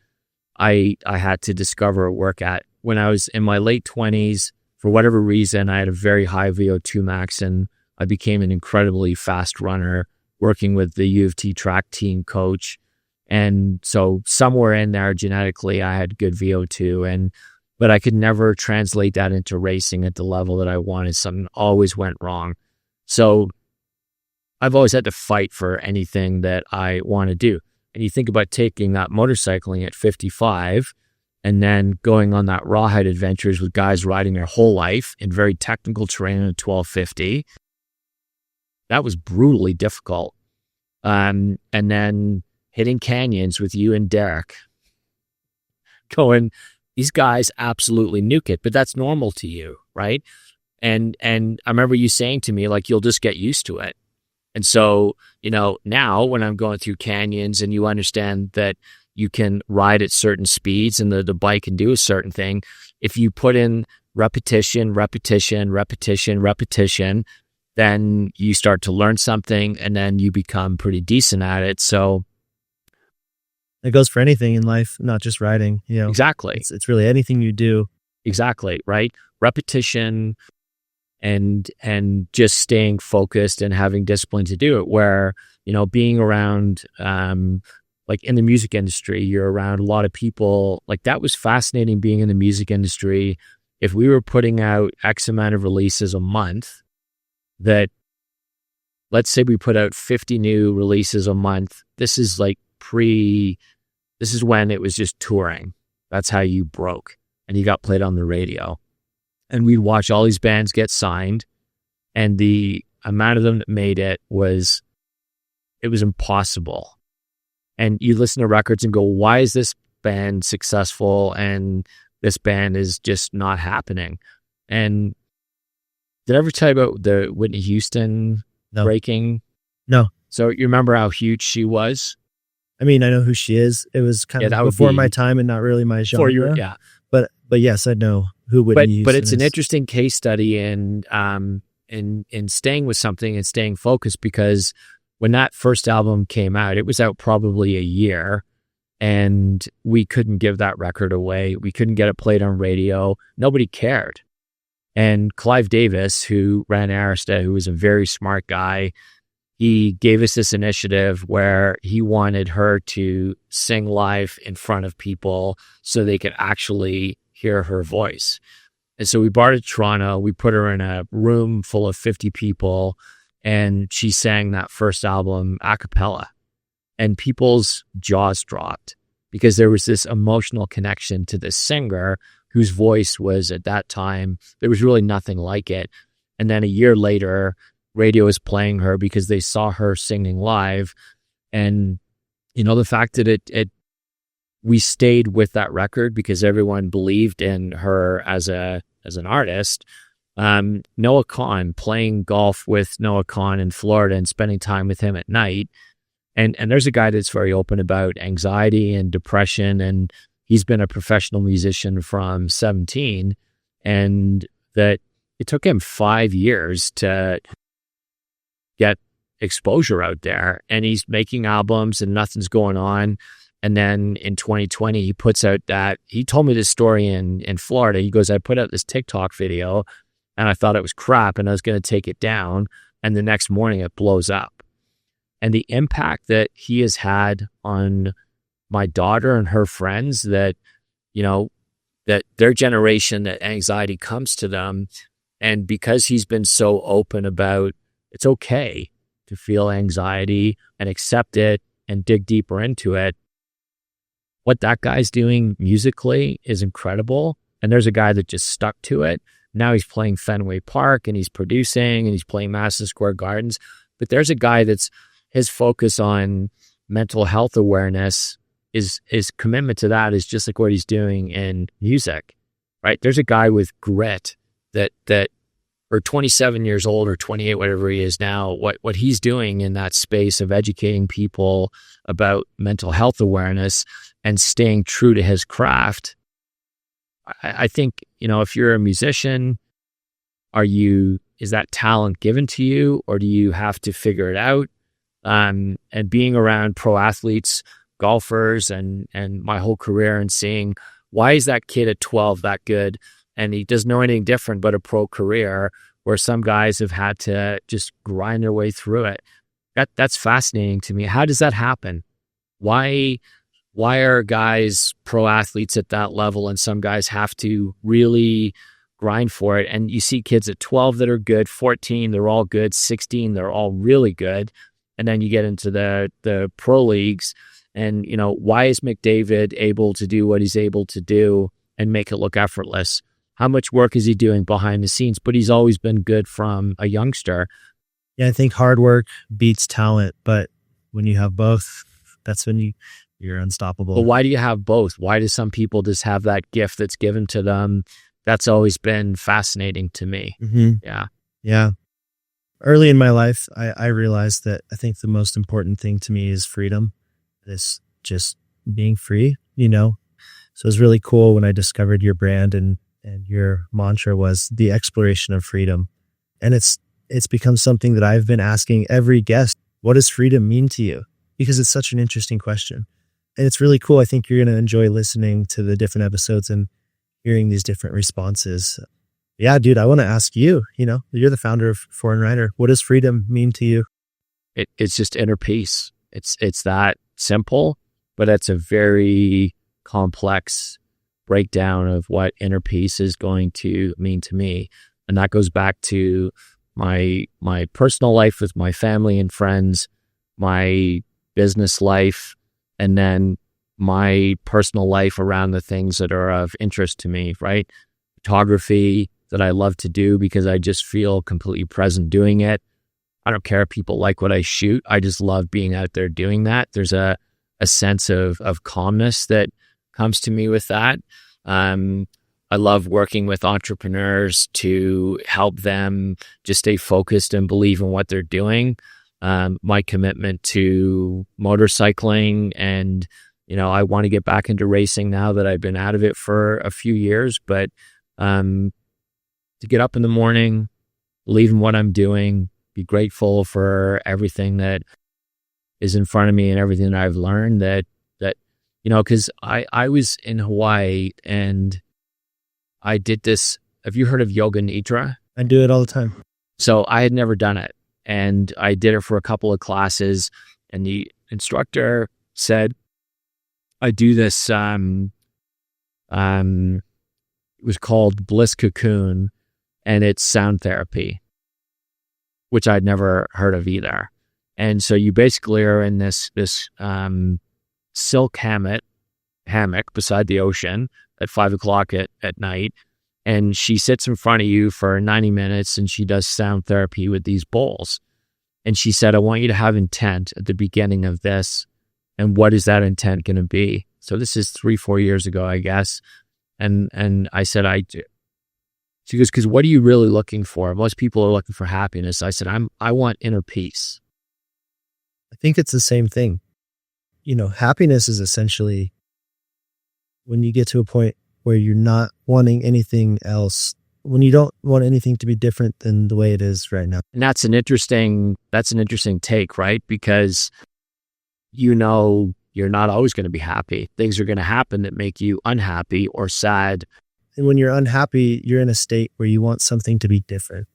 I had to discover or work at. When I was in my late 20s, for whatever reason, I had a very high VO2 max, and I became an incredibly fast runner working with the U of T track team coach. And so somewhere in there, genetically, I had good VO2, but I could never translate that into racing at the level that I wanted. Something always went wrong. So I've always had to fight for anything that I want to do. And you think about taking that motorcycling at 55 and then going on that rawhide adventures with guys riding their whole life in very technical terrain at 1250. That was brutally difficult. And then hitting canyons with you and Derek, going, these guys absolutely nuke it, but that's normal to you, right? And I remember you saying to me, like, you'll just get used to it. And so, now when I'm going through canyons and you understand that you can ride at certain speeds and the bike can do a certain thing, if you put in repetition, then you start to learn something and then you become pretty decent at it. So it goes for anything in life, not just riding. Exactly. It's really anything you do. Exactly, right? Repetition and just staying focused and having discipline to do it, where, being around, like in the music industry, you're around a lot of people. Like that was fascinating being in the music industry. If we were putting out X amount of releases a month, that let's say we put out 50 new releases a month. This is when it was just touring. That's how you broke and you got played on the radio. And we'd watch all these bands get signed, and the amount of them that made it was impossible. And you listen to records and go, why is this band successful and this band is just not happening? And did I ever tell you about the Whitney Houston breaking? No. So you remember how huge she was? I mean, I know who she is. It was kind of before my time and not really my genre. Yeah. But yes, I know who Whitney Houston is. But it's an interesting case study in staying with something and staying focused, because when that first album came out, it was out probably a year, and we couldn't give that record away. We couldn't get it played on radio. Nobody cared. And Clive Davis, who ran Arista, who was a very smart guy, he gave us this initiative where he wanted her to sing live in front of people so they could actually hear her voice. And so we brought her to Toronto. We put her in a room full of 50 people, and she sang that first album a cappella. And people's jaws dropped because there was this emotional connection to this singer whose voice was, at that time, there was really nothing like it. And then a year later, radio is playing her because they saw her singing live. And, the fact that we stayed with that record because everyone believed in her as an artist. Noah Kahan, playing golf with Noah Kahan in Florida and spending time with him at night. And there's a guy that's very open about anxiety and depression, and he's been a professional musician from 17, and that it took him 5 years to get exposure out there, and he's making albums and nothing's going on. And then in 2020, he puts out he told me this story in Florida. He goes, I put out this TikTok video and I thought it was crap and I was going to take it down. And the next morning it blows up. And the impact that he has had on my daughter and her friends, that their generation, that anxiety comes to them. And because he's been so open about it's okay to feel anxiety and accept it and dig deeper into it, what that guy's doing musically is incredible. And there's a guy that just stuck to it. Now he's playing Fenway Park and he's producing and he's playing Madison Square Gardens. But there's a guy that's his focus on mental health awareness, his commitment to that is just like what he's doing in music, right? There's a guy with grit that or 27 years old or 28, whatever he is now, what he's doing in that space of educating people about mental health awareness and staying true to his craft. I think, if you're a musician, is that talent given to you, or do you have to figure it out? And being around pro athletes, golfers, and my whole career, and seeing why is that kid at 12 that good, and he doesn't know anything different but a pro career, where some guys have had to just grind their way through it. That's fascinating to me. How does that happen? Why are guys pro athletes at that level, and some guys have to really grind for it? And you see kids at 12 that are good, 14, they're all good, 16, they're all really good. And then you get into the pro leagues, and, why is McDavid able to do what he's able to do and make it look effortless? How much work is he doing behind the scenes? But he's always been good from a youngster. Yeah, I think hard work beats talent, but when you have both, that's when you're unstoppable. But why do you have both? Why do some people just have that gift that's given to them? That's always been fascinating to me. Mm-hmm. Yeah. Early in my life, I realized that I think the most important thing to me is freedom. This just being free, So it was really cool when I discovered your brand, and your mantra was the exploration of freedom. And it's become something that I've been asking every guest. What does freedom mean to you? Because it's such an interesting question. And it's really cool. I think you're going to enjoy listening to the different episodes and hearing these different responses. Yeah, dude, I want to ask you, you're the founder of Foreign Writer. What does freedom mean to you? It's just inner peace. It's that simple, but it's a very complex breakdown of what inner peace is going to mean to me. And that goes back to my personal life with my family and friends, my business life, and then my personal life around the things that are of interest to me, right? Photography that I love to do because I just feel completely present doing it. I don't care if people like what I shoot. I just love being out there doing that. There's a sense of calmness that comes to me with that. I love working with entrepreneurs to help them just stay focused and believe in what they're doing. My commitment to motorcycling, and, I want to get back into racing now that I've been out of it for a few years, but to get up in the morning, believe in what I'm doing, be grateful for everything that is in front of me and everything that I've learned, that because I was in Hawaii and I did this. Have you heard of Yoga Nidra? I do it all the time. So I had never done it, and I did it for a couple of classes, and the instructor said, I do this, it was called Bliss Cocoon, and it's sound therapy, which I'd never heard of either. And so you basically are in this silk hammock beside the ocean at 5:00 at night. And she sits in front of you for 90 minutes and she does sound therapy with these bowls. And she said, I want you to have intent at the beginning of this. And what is that intent going to be? So this is 3-4 years ago, I guess. And I said, I do. She goes, because what are you really looking for? Most people are looking for happiness. I said, I want inner peace. I think it's the same thing. Happiness is essentially when you get to a point where you're not wanting anything else, when you don't want anything to be different than the way it is right now. And that's an interesting take, right? Because you're not always going to be happy. Things are going to happen that make you unhappy or sad. And when you're unhappy, you're in a state where you want something to be different.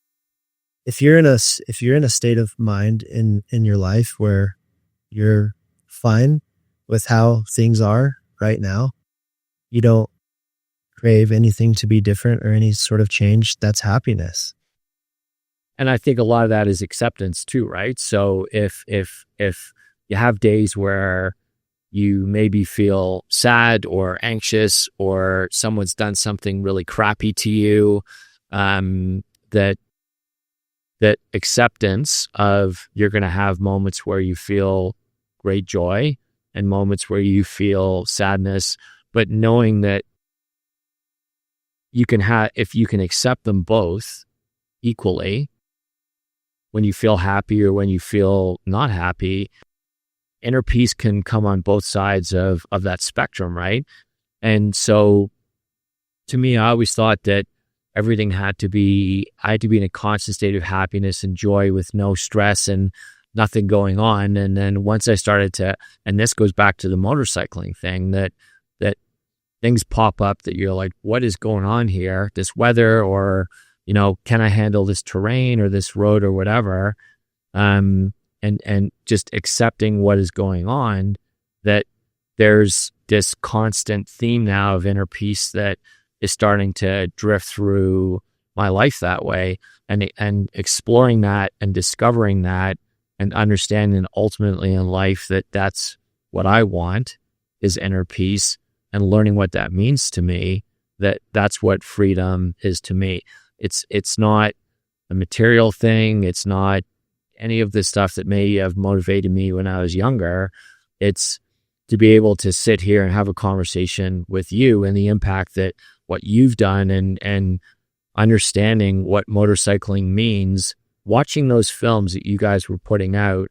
If you're in a state of mind in your life where you're fine with how things are right now, you don't crave anything to be different or any sort of change, that's happiness. And I think a lot of that is acceptance too, right? So if you have days where you maybe feel sad or anxious or someone's done something really crappy to you, that acceptance of you're going to have moments where you feel great joy and moments where you feel sadness, but knowing that if you can accept them both equally, when you feel happy or when you feel not happy, inner peace can come on both sides of that spectrum, right? And so to me, I always thought that everything I had to be in a constant state of happiness and joy with no stress and nothing going on. And then once I started to, and this goes back to the motorcycling thing, that things pop up that you're like, what is going on here? This weather, or, can I handle this terrain or this road or whatever? And just accepting what is going on, that there's this constant theme now of inner peace that is starting to drift through my life that way, and exploring that and discovering that and understanding ultimately in life that that's what I want is inner peace, and learning what that means to me, that's what freedom is to me. It's not a material thing. It's not any of the stuff that may have motivated me when I was younger. It's to be able to sit here and have a conversation with you and the impact that what you've done, and understanding what motorcycling means, watching those films that you guys were putting out,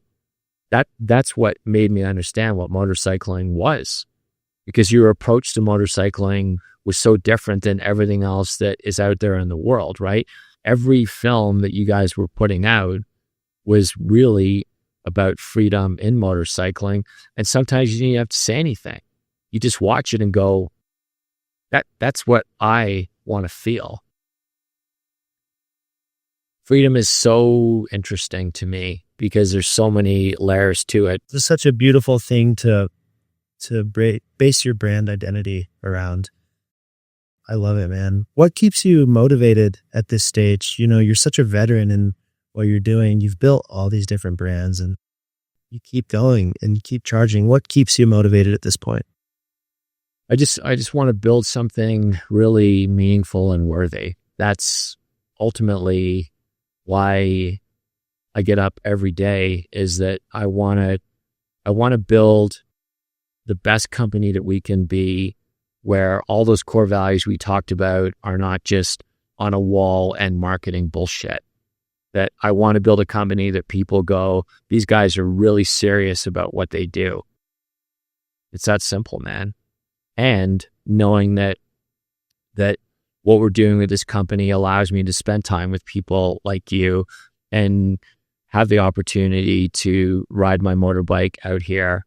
that's what made me understand what motorcycling was, because your approach to motorcycling was so different than everything else that is out there in the world, right? Every film that you guys were putting out was really about freedom in motorcycling. And sometimes you didn't have to say anything. You just watch it and go, that's what I want to feel. Freedom is so interesting to me because there's so many layers to it. It's such a beautiful thing to base your brand identity around. I love it, man. What keeps you motivated at this stage? You're such a veteran in what you're doing. You've built all these different brands and you keep going and you keep charging. What keeps you motivated at this point? I just want to build something really meaningful and worthy. That's ultimately why I get up every day, is that I want to build the best company that we can be, where all those core values we talked about are not just on a wall and marketing bullshit. That I want to build a company that people go, these guys are really serious about what they do. It's that simple, man. And knowing that what we're doing with this company allows me to spend time with people like you and have the opportunity to ride my motorbike out here,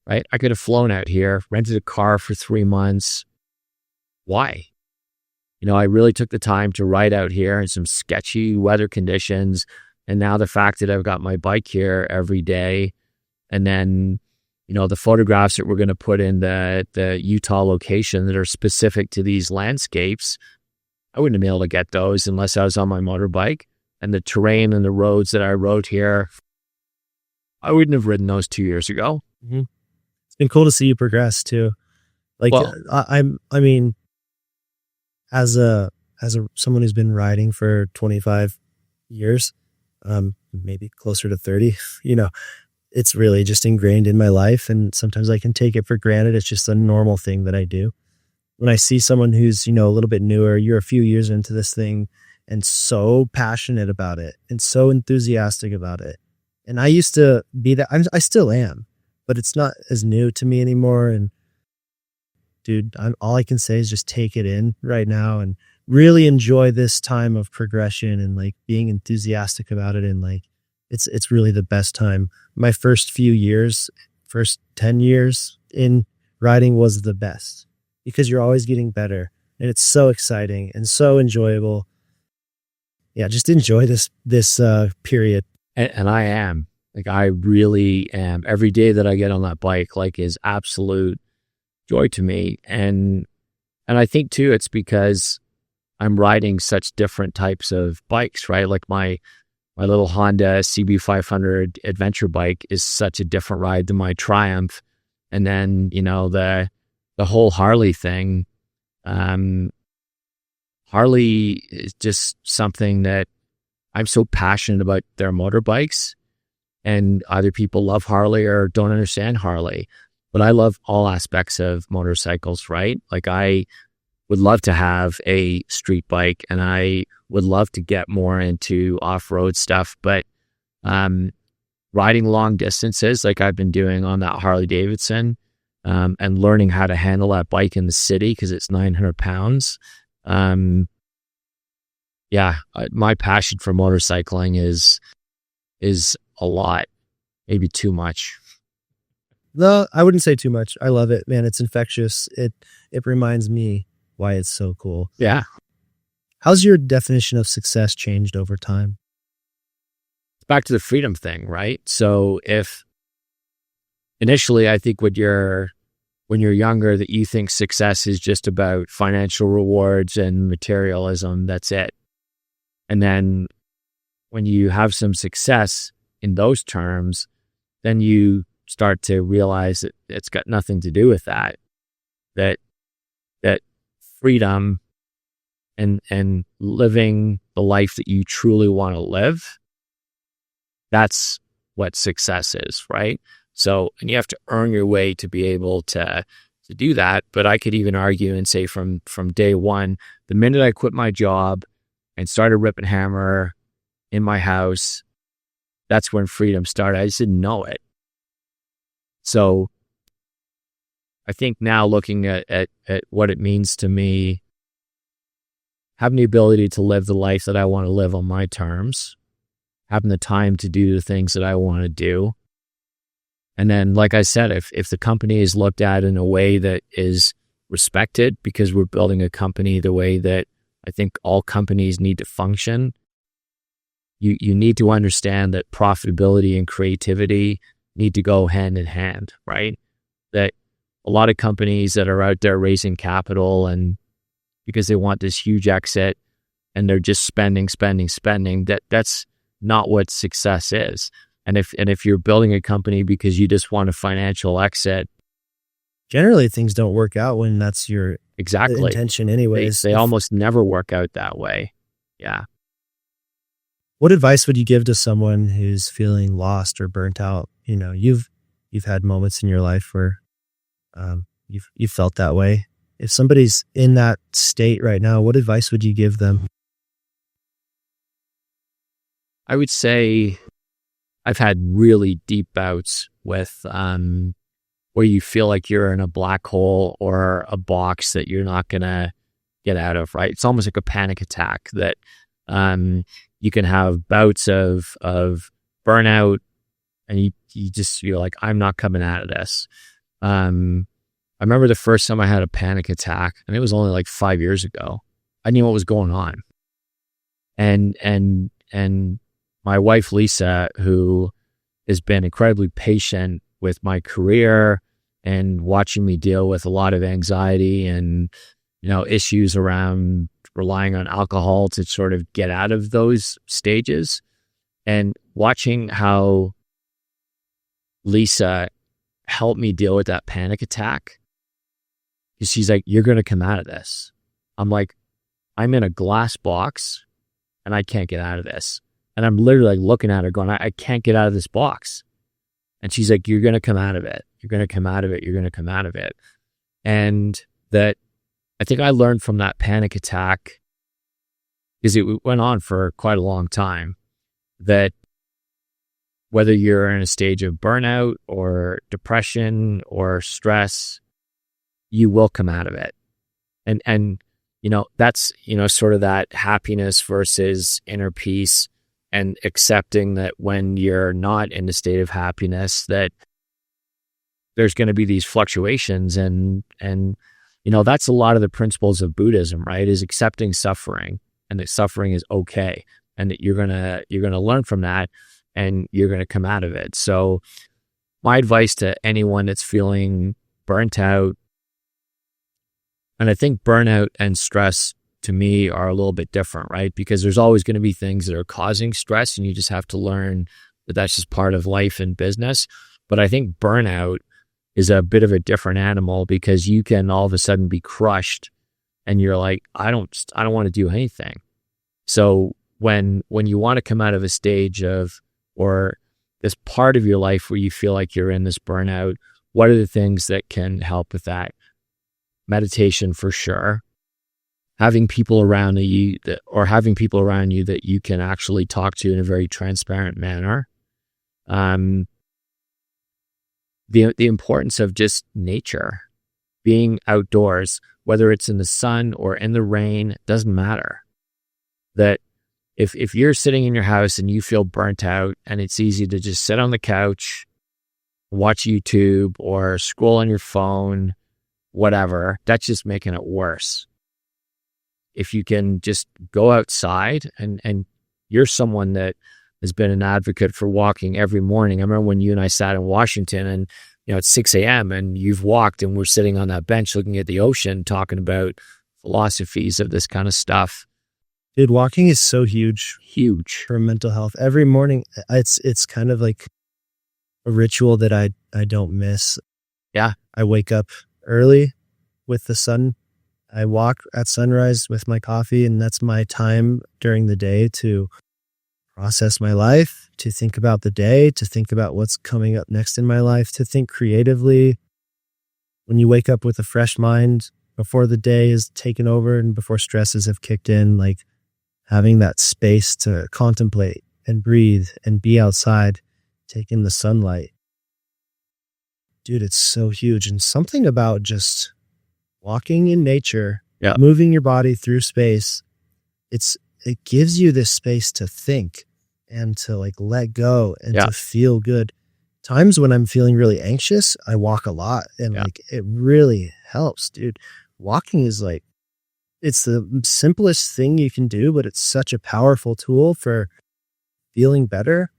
right? I could have flown out here, rented a car for 3 months. Why? I really took the time to ride out here in some sketchy weather conditions. And now the fact that I've got my bike here every day, and then, the photographs that we're going to put in the Utah location that are specific to these landscapes, I wouldn't have been able to get those unless I was on my motorbike. And the terrain and the roads that I rode here, I wouldn't have ridden those 2 years ago. Mm-hmm. It's been cool to see you progress too. Like, well, I mean, as someone who's been riding for 25 years, maybe closer to 30, it's really just ingrained in my life. And sometimes I can take it for granted. It's just a normal thing that I do. When I see someone who's, a little bit newer, you're a few years into this thing and so passionate about it and so enthusiastic about it. And I used to be that. I still am, but it's not as new to me anymore. And dude, all I can say is just take it in right now and really enjoy this time of progression and like being enthusiastic about it. And like, it's really the best time. My first 10 years in riding was the best because you're always getting better and it's so exciting and so enjoyable. Yeah. Just enjoy this period. And I am. Like, I really am. Every day that I get on that bike, like, is absolute joy to me. And I think too, it's because I'm riding such different types of bikes, right? Like my little Honda CB500 adventure bike is such a different ride than my Triumph. And then, the whole Harley thing, Harley is just something that I'm so passionate about their motorbikes, and either people love Harley or don't understand Harley. But I love all aspects of motorcycles, right? Like, I would love to have a street bike, and I would love to get more into off-road stuff, but riding long distances like I've been doing on that Harley Davidson, and learning how to handle that bike in the city because it's 900 pounds. My passion for motorcycling is a lot, maybe too much. No, I wouldn't say too much. I love it, man. It's infectious. It reminds me why it's so cool. Yeah. How's your definition of success changed over time? Back to the freedom thing, right? So if initially I think when you're younger that you think success is just about financial rewards and materialism, that's it. And then when you have some success in those terms, then you start to realize that it's got nothing to do with that freedom and living the life that you truly want to live, that's what success is, right? So, and you have to earn your way to be able to do that. But I could even argue and say from day one, the minute I quit my job and started Rip and Hammer in my house, that's when freedom started. I just didn't know it. So I think now looking at what it means to me, having the ability to live the life that I want to live on my terms, having the time to do the things that I want to do. And then, like I said, if the company is looked at in a way that is respected, because we're building a company the way that I think all companies need to function, you need to understand that profitability and creativity need to go hand in hand, right? That a lot of companies that are out there raising capital and because they want this huge exit and they're just spending, that's not what success is. And if you're building a company because you just want a financial exit, generally things don't work out when that's your intention anyways. They almost never work out that way. Yeah. What advice would you give to someone who's feeling lost or burnt out? You know, you've had moments in your life where you've felt that way. If somebody's in that state right now, what advice would you give them? I would say I've had really deep bouts with where you feel like you're in a black hole or a box that you're not going to get out of, right? It's almost like a panic attack that you can have bouts of burnout and you're like, I'm not coming out of this. I remember the first time I had a panic attack, and it was only like 5 years ago. I knew what was going on. And my wife, Lisa, who has been incredibly patient with my career and watching me deal with a lot of anxiety and, issues around relying on alcohol to sort of get out of those stages, and watching how Lisa helped me deal with that panic attack. She's like, you're going to come out of this. I'm like, I'm in a glass box and I can't get out of this. And I'm literally like looking at her going, I can't get out of this box. And she's like, you're going to come out of it. You're going to come out of it. You're going to come out of it. And that I think I learned from that panic attack, because it went on for quite a long time, that whether you're in a stage of burnout or depression or stress, you will come out of it. And that's, sort of that happiness versus inner peace, and accepting that when you're not in a state of happiness, that there's going to be these fluctuations. And that's a lot of the principles of Buddhism, right? Is accepting suffering, and that suffering is okay. And that you're going to learn from that, and you're going to come out of it. So my advice to anyone that's feeling burnt out, and I think burnout and stress to me are a little bit different, right? Because there's always going to be things that are causing stress, and you just have to learn that that's just part of life and business. But I think burnout is a bit of a different animal, because you can all of a sudden be crushed and you're like, I don't want to do anything. So when you want to come out of a stage of, or this part of your life where you feel like you're in this burnout, what are the things that can help with that? Meditation for sure. having people around you that you can actually talk to in a very transparent manner. The importance of just nature, being outdoors, whether it's in the sun or in the rain, doesn't matter. That if you're sitting in your house and you feel burnt out and it's easy to just sit on the couch, watch YouTube or scroll on your phone, whatever, that's just making it worse. If you can just go outside and you're someone that has been an advocate for walking every morning. I remember when you and I sat in Washington and, it's 6 a.m. and you've walked and we're sitting on that bench looking at the ocean, talking about philosophies of this kind of stuff. Dude, walking is so huge for mental health. Every morning, it's kind of like a ritual that I don't miss. Yeah. I wake up early with the sun. I walk at sunrise with my coffee, and that's my time during the day to process my life, to think about the day, to think about what's coming up next in my life, to think creatively. When you wake up with a fresh mind before the day is taken over and before stresses have kicked in, like having that space to contemplate and breathe and be outside, take in the sunlight. Dude, it's so huge. And something about just walking in nature, moving your body through space, it gives you this space to think and to like let go and to feel good. Times when I'm feeling really anxious, I walk a lot and like it really helps, dude. Walking is like, it's the simplest thing you can do, but it's such a powerful tool for feeling better.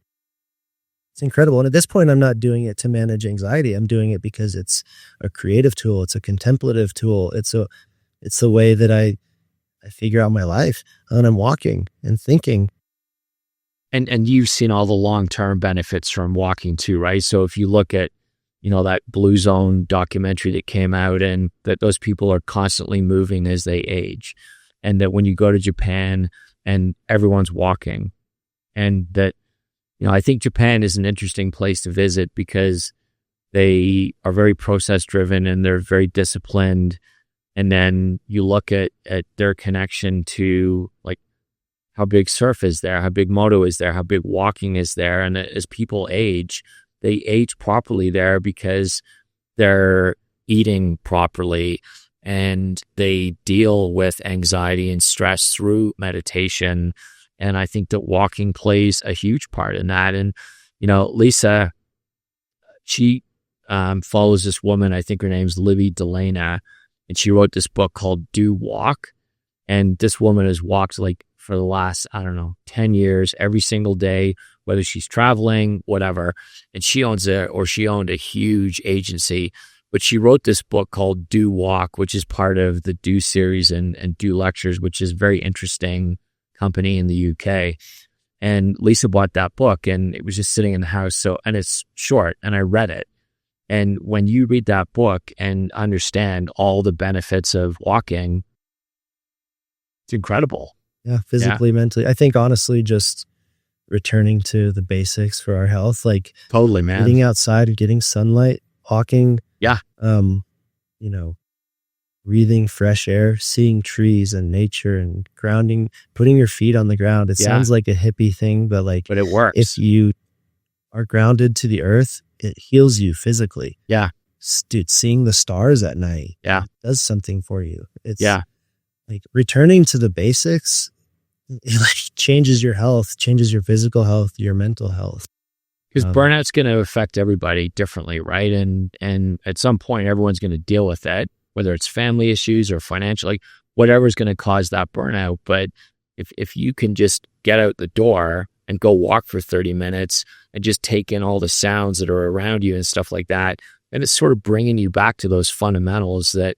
It's incredible. And at this point, I'm not doing it to manage anxiety. I'm doing it because it's a creative tool. It's a contemplative tool. It's the way that I figure out my life, and I'm walking and thinking. And you've seen all the long-term benefits from walking too, right? So if you look at, that Blue Zone documentary that came out, and that those people are constantly moving as they age, and that when you go to Japan and everyone's walking, and that, I think Japan is an interesting place to visit because they are very process driven and they're very disciplined. And then you look at their connection to like how big surf is there, how big moto is there, how big walking is there. And as people age, they age properly there because they're eating properly and they deal with anxiety and stress through meditation. And I think that walking plays a huge part in that. And, Lisa, she follows this woman, I think her name's Livy Delana, and she wrote this book called Do Walk. And this woman has walked like for the last, 10 years, every single day, whether she's traveling, whatever. And she owned a huge agency. But she wrote this book called Do Walk, which is part of the Do series and Do Lectures, which is very interesting company in the UK. And Lisa bought that book and it was just sitting in the house. And it's short and I read it. And when you read that book and understand all the benefits of walking, it's incredible. Yeah, physically, mentally. I think honestly, just returning to the basics for our health, like totally, man. Getting outside, getting sunlight, walking. Yeah. Breathing fresh air, seeing trees and nature and grounding, putting your feet on the ground. It sounds like a hippie thing, but it works. If you are grounded to the earth, it heals you physically. Yeah. Dude, seeing the stars at night. Yeah. Does something for you. It's like returning to the basics, it like changes your health, changes your physical health, your mental health. Because burnout's going to affect everybody differently, right? And at some point, everyone's going to deal with that, whether it's family issues or financial, like whatever's going to cause that burnout. But if you can just get out the door and go walk for 30 minutes and just take in all the sounds that are around you and stuff like that, and it's sort of bringing you back to those fundamentals, that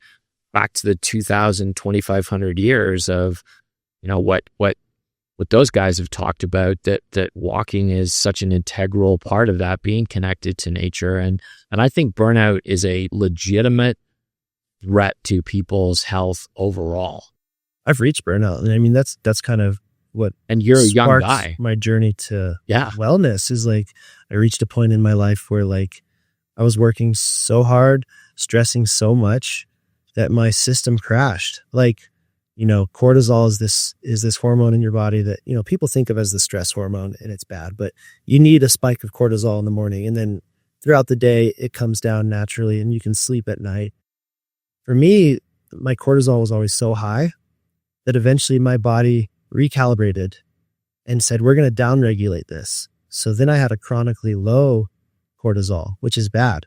back to the 2,500 years of, what those guys have talked about, that walking is such an integral part of that, being connected to nature. And I think burnout is a legitimate threat to people's health overall. I've reached burnout. And I mean, that's kind of what, and you're a young guy. My journey to wellness is like, I reached a point in my life where like I was working so hard, stressing so much that my system crashed. Like Cortisol is this hormone in your body that, people think of as the stress hormone, and it's bad, but you need a spike of cortisol in the morning. And then throughout the day, it comes down naturally and you can sleep at night. For me, my cortisol was always so high that eventually my body recalibrated and said, we're going to downregulate this. So then I had a chronically low cortisol, which is bad.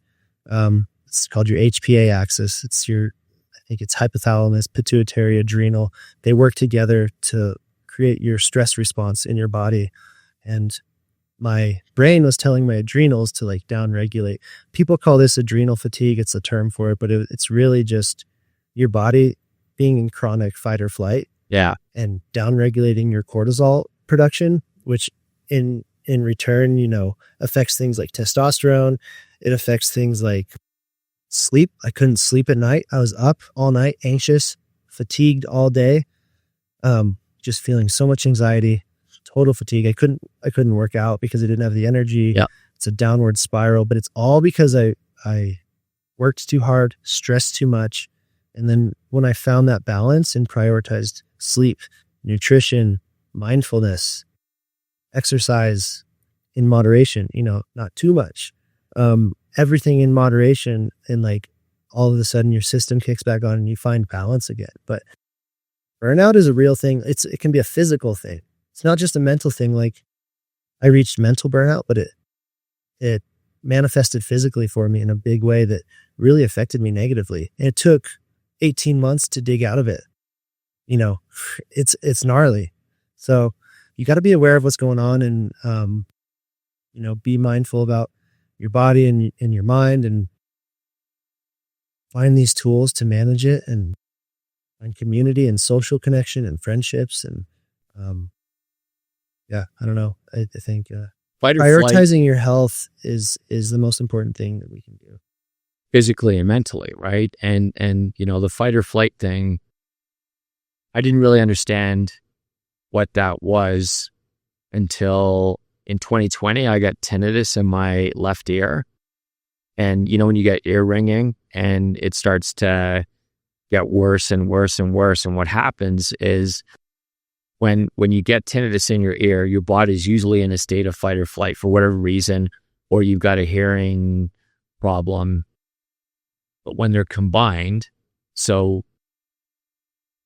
It's called your HPA axis. I think it's hypothalamus, pituitary, adrenal. They work together to create your stress response in your body. And my brain was telling my adrenals to like downregulate. People call this adrenal fatigue. It's a term for it, but it's really just your body being in chronic fight or flight. Yeah. And downregulating your cortisol production, which in return, affects things like testosterone. It affects things like sleep. I couldn't sleep at night. I was up all night, anxious, fatigued all day. Just feeling so much anxiety, total fatigue. I couldn't work out because I didn't have the energy. Yeah. It's a downward spiral, but it's all because I worked too hard, stressed too much. And then when I found that balance and prioritized sleep, nutrition, mindfulness, exercise in moderation, not too much, everything in moderation, and like all of a sudden your system kicks back on and you find balance again. But burnout is a real thing. It can be a physical thing. It's not just a mental thing. Like I reached mental burnout, but it manifested physically for me in a big way that really affected me negatively. And it took 18 months to dig out of it. It's gnarly. So you got to be aware of what's going on and, be mindful about your body and your mind, and find these tools to manage it, and find community and social connection and friendships. And, I don't know. I think, prioritizing your health is the most important thing that we can do. Physically and mentally, right? And the fight or flight thing, I didn't really understand what that was until in 2020. I got tinnitus in my left ear. And when you get ear ringing and it starts to get worse and worse and worse, and what happens is when you get tinnitus in your ear, your body's usually in a state of fight or flight for whatever reason, or you've got a hearing problem. But when they're combined, so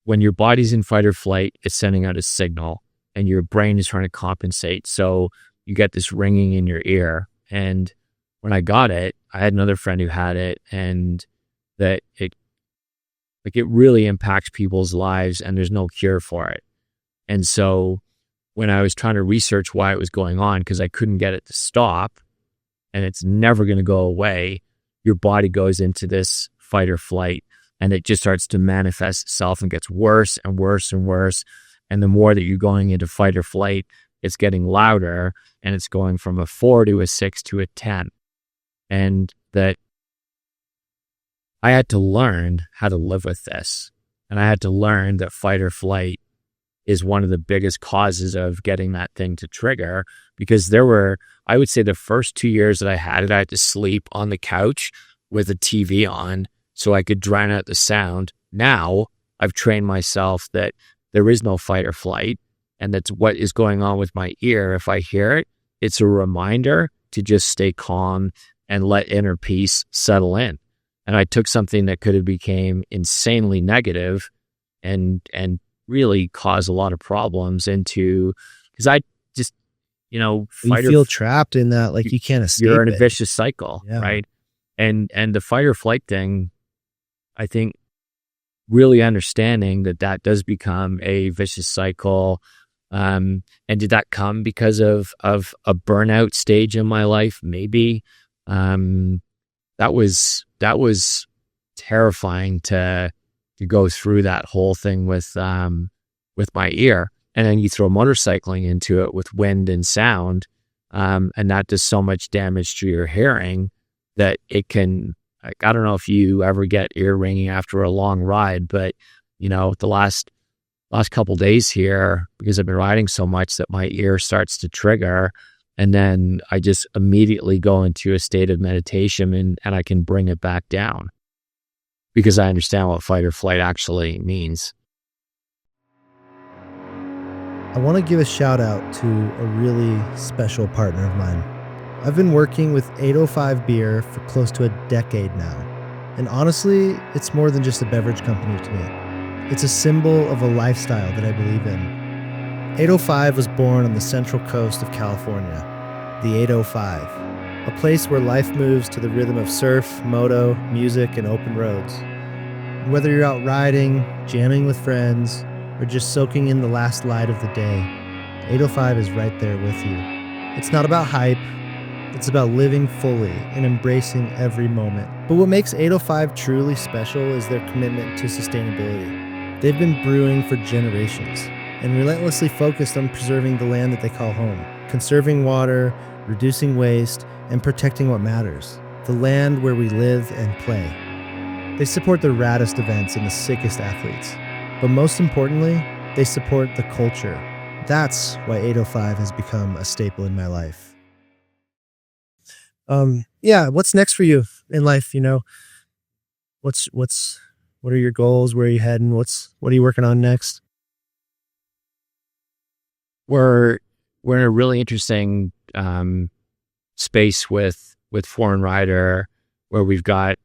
when your body's in fight or flight, it's sending out a signal and your brain is trying to compensate. So you get this ringing in your ear. And when I got it, I had another friend who had it, and that it really impacts people's lives and there's no cure for it. And so when I was trying to research why it was going on, because I couldn't get it to stop and it's never going to go away, your body goes into this fight or flight and it just starts to manifest itself and gets worse and worse and worse. And the more that you're going into fight or flight, it's getting louder, and it's going from a 4 to a 6 to a 10. And that I had to learn how to live with this. And I had to learn that fight or flight is one of the biggest causes of getting that thing to trigger, because I would say the first 2 years that I had it, I had to sleep on the couch with a TV on so I could drown out the sound. Now I've trained myself that there is no fight or flight, and that's what is going on with my ear. If I hear it, it's a reminder to just stay calm and let inner peace settle in. And I took something that could have became insanely negative and really cause a lot of problems because I just, you feel trapped in that, like you can't escape. You're in a vicious cycle, right? And the fight or flight thing, I think really understanding that does become a vicious cycle. And did that come because of a burnout stage in my life? Maybe. That was terrifying to go through that whole thing with my ear. And then you throw motorcycling into it with wind and sound. And that does so much damage to your hearing that it can, I don't know if you ever get ear ringing after a long ride, but the last couple days here, because I've been riding so much, that my ear starts to trigger. And then I just immediately go into a state of meditation and I can bring it back down because I understand what fight or flight actually means. I want to give a shout out to a really special partner of mine. I've been working with 805 Beer for close to a decade now. And honestly, it's more than just a beverage company to me. It's a symbol of a lifestyle that I believe in. 805 was born on the central coast of California, the 805, a place where life moves to the rhythm of surf, moto, music, and open roads. Whether you're out riding, jamming with friends, or just soaking in the last light of the day, 805 is right there with you. It's not about hype, it's about living fully and embracing every moment. But what makes 805 truly special is their commitment to sustainability. They've been brewing for generations and relentlessly focused on preserving the land that they call home, conserving water, reducing waste, and protecting what matters, the land where we live and play. They support the raddest events and the sickest athletes. But most importantly, they support the culture. That's why 805 has become a staple in my life. What's next for you in life? What are your goals? Where are you heading? What are you working on next? We're in a really interesting space with Foreign Rider, where we've got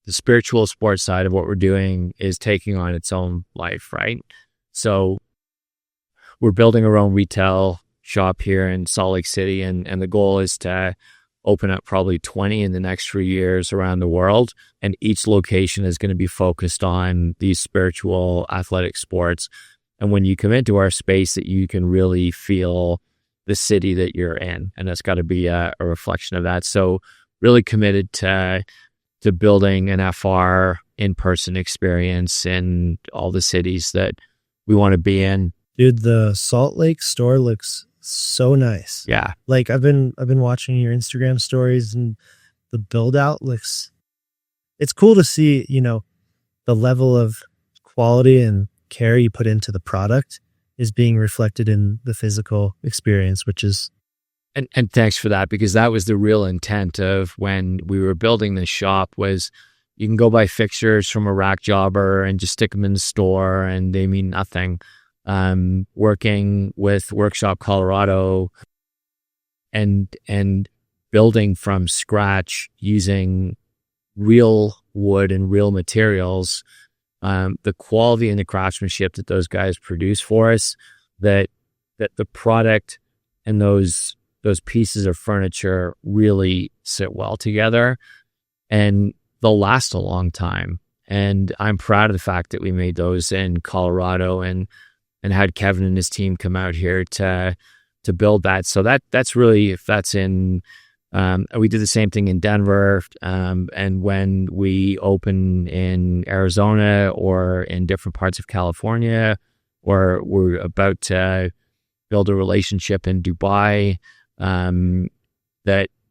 the spiritual sports side of what we're doing is taking on its own life, right? So we're building our own retail shop here in Salt Lake City, and the goal is to open up probably 20 in the next 3 years around the world. And each location is going to be focused on these spiritual athletic sports. And when you come into our space, that you can really feel the city that you're in. And that's got to be a reflection of that. So really committed to building an FR in-person experience in all the cities that we want to be in. Dude, the Salt Lake store looks so nice. Yeah. Like I've been watching your Instagram stories, and the build out it's cool to see, the level of quality and care you put into the product is being reflected in the physical experience, which is And thanks for that, because that was the real intent of when we were building this shop was you can go buy fixtures from a rack jobber and just stick them in the store and they mean nothing. Working with Workshop Colorado and building from scratch using real wood and real materials, the quality and the craftsmanship that those guys produce for us, that the product and those pieces of furniture really sit well together and they'll last a long time. And I'm proud of the fact that we made those in Colorado and had Kevin and his team come out here to build that. So that's really, if that's in, we did the same thing in Denver. And when we open in Arizona or in different parts of California, or we're about to build a relationship in Dubai,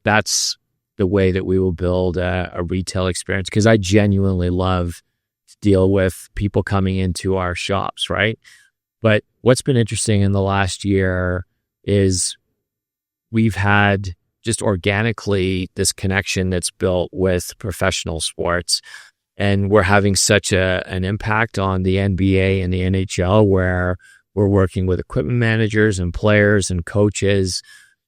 that's the way that we will build a retail experience, because I genuinely love to deal with people coming into our shops, right? But what's been interesting in the last year is we've had just organically this connection that's built with professional sports, and we're having such an impact on the NBA and the NHL, where we're working with equipment managers and players and coaches.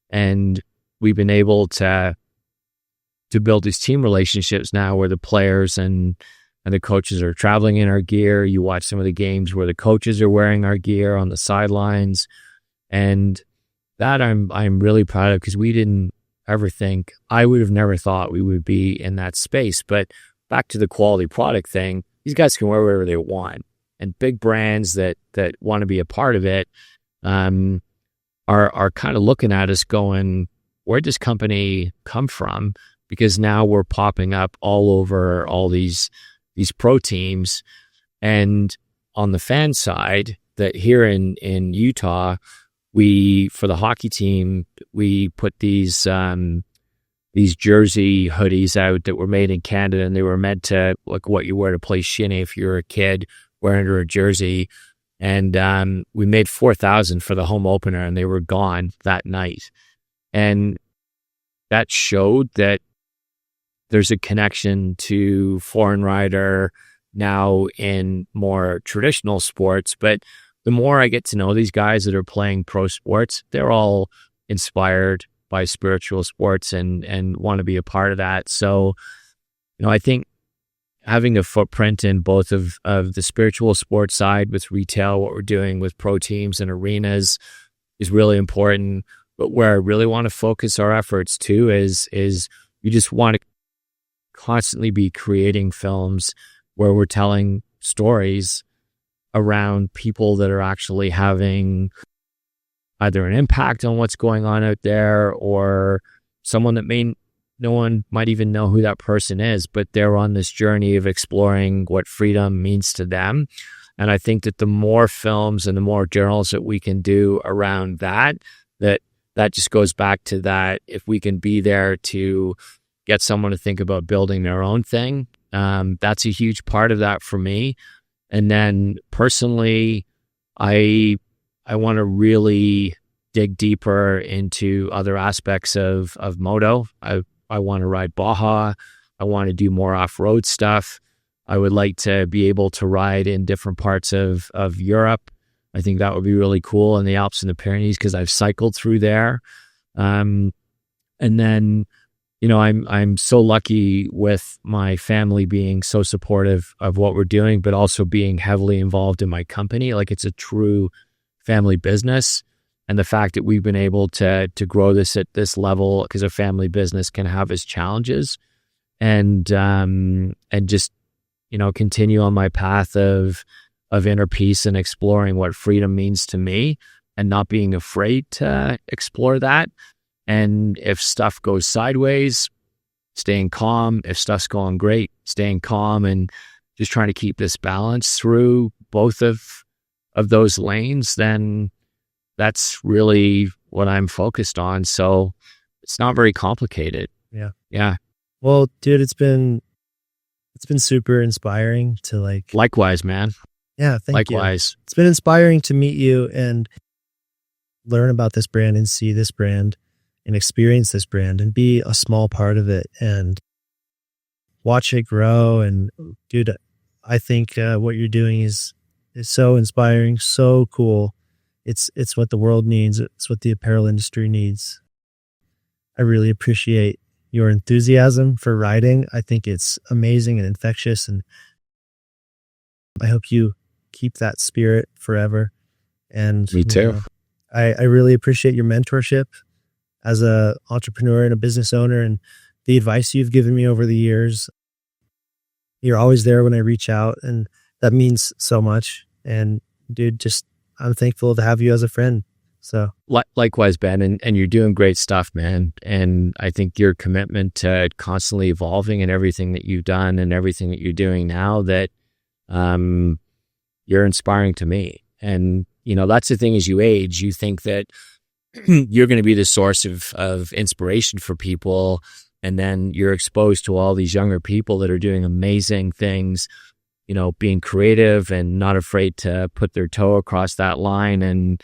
And we've been able to build these team relationships now where the players and the coaches are traveling in our gear. You watch some of the games where the coaches are wearing our gear on the sidelines. And that I'm really proud of, because we didn't ever think, I would have never thought we would be in that space. But back to the quality product thing, these guys can wear whatever they want. And big brands that want to be a part of it, are kind of looking at us going, where'd this company come from? Because now we're popping up all over all these pro teams. And on the fan side, that here in Utah, for the hockey team, we put these jersey hoodies out that were made in Canada, and they were meant to look what you wear to play shinny if you're a kid wearing a jersey. And we made 4,000 for the home opener, and they were gone that night. And that showed that there's a connection to Foreign Rider now in more traditional sports, but the more I get to know these guys that are playing pro sports, they're all inspired by spiritual sports and want to be a part of that. So, I think having a footprint in both of the spiritual sports side with retail, what we're doing with pro teams and arenas is really important. But where I really want to focus our efforts too is we just want to constantly be creating films where we're telling stories around people that are actually having either an impact on what's going on out there, or someone that no one might even know who that person is, but they're on this journey of exploring what freedom means to them. And I think that the more films and the more journals that we can do around that just goes back to that. If we can be there to get someone to think about building their own thing, that's a huge part of that for me. And then personally, I want to really dig deeper into other aspects of moto. I want to ride Baja. I want to do more off-road stuff. I would like to be able to ride in different parts of Europe. I think that would be really cool in the Alps and the Pyrenees because I've cycled through there. And then, I'm so lucky with my family being so supportive of what we're doing, but also being heavily involved in my company. Like, it's a true family business. And the fact that we've been able to grow this at this level, because a family business can have its challenges, and just, continue on my path of inner peace and exploring what freedom means to me and not being afraid to explore that. And if stuff goes sideways, staying calm. If stuff's going great, staying calm and just trying to keep this balance through both of those lanes, then that's really what I'm focused on. So it's not very complicated. Yeah. Yeah. Well, dude, it's been super inspiring to Likewise, man. Yeah, thank you. Likewise. It's been inspiring to meet you and learn about this brand and see this brand and experience this brand and be a small part of it and watch it grow. And dude, I think what you're doing is so inspiring, so cool. It's what the world needs. It's what the apparel industry needs. I really appreciate your enthusiasm for riding. I think it's amazing and infectious, and I hope you keep that spirit forever. And me too. I really appreciate your mentorship as a entrepreneur and a business owner, and the advice you've given me over the years. You're always there when I reach out, and that means so much. And dude, I'm thankful to have you as a friend. So likewise, Ben, and you're doing great stuff, man. And I think your commitment to constantly evolving and everything that you've done and everything that you're doing now, that you're inspiring to me. And that's the thing, as you age, you think that you're going to be the source of inspiration for people. And then you're exposed to all these younger people that are doing amazing things, being creative and not afraid to put their toe across that line. And,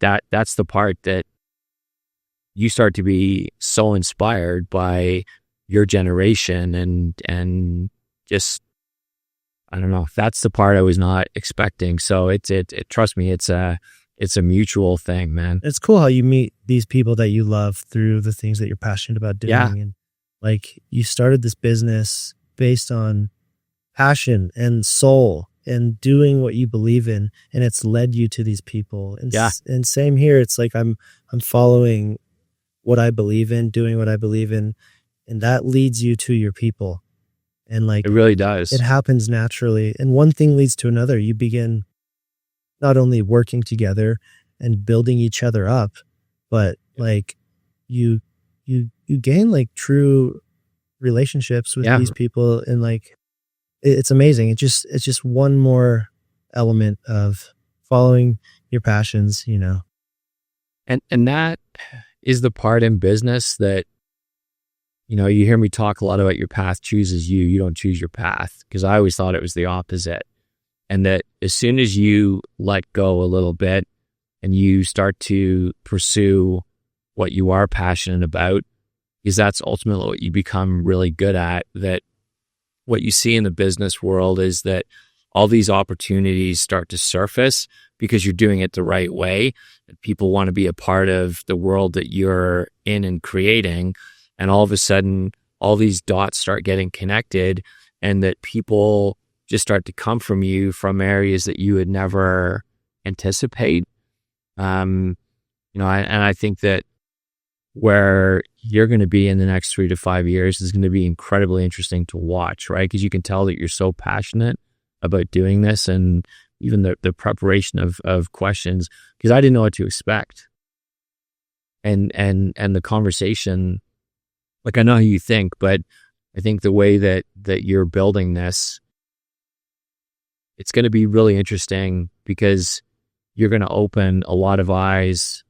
that's the part that you start to be so inspired by your generation and just, I don't know, that's the part I was not expecting. So trust me, it's a mutual thing, man. It's cool how you meet these people that you love through the things that you're passionate about doing. Yeah. And you started this business based on passion and soul and doing what you believe in, and it's led you to these people. And and same here. It's like I'm following what I believe in, doing what I believe in, and that leads you to your people. And it really does. It happens naturally, and one thing leads to another. You begin not only working together and building each other up, but you gain true relationships with these people, and it's amazing. It's just one more element of following your passions, And that is the part in business that, you hear me talk a lot about your path chooses you. You don't choose your path, because I always thought it was the opposite. And that as soon as you let go a little bit and you start to pursue what you are passionate about, because that's ultimately what you become really good at, that what you see in the business world is that all these opportunities start to surface, because you're doing it the right way, that people want to be a part of the world that you're in and creating. And all of a sudden, all these dots start getting connected, and that people just start to come from you from areas that you would never anticipate. I think that where you're going to be in the next 3 to 5 years is going to be incredibly interesting to watch, right? Because you can tell that you're so passionate about doing this, and even the preparation of questions, because I didn't know what to expect. And the conversation, like, I know how you think, but I think the way that you're building this, it's going to be really interesting, because you're going to open a lot of eyes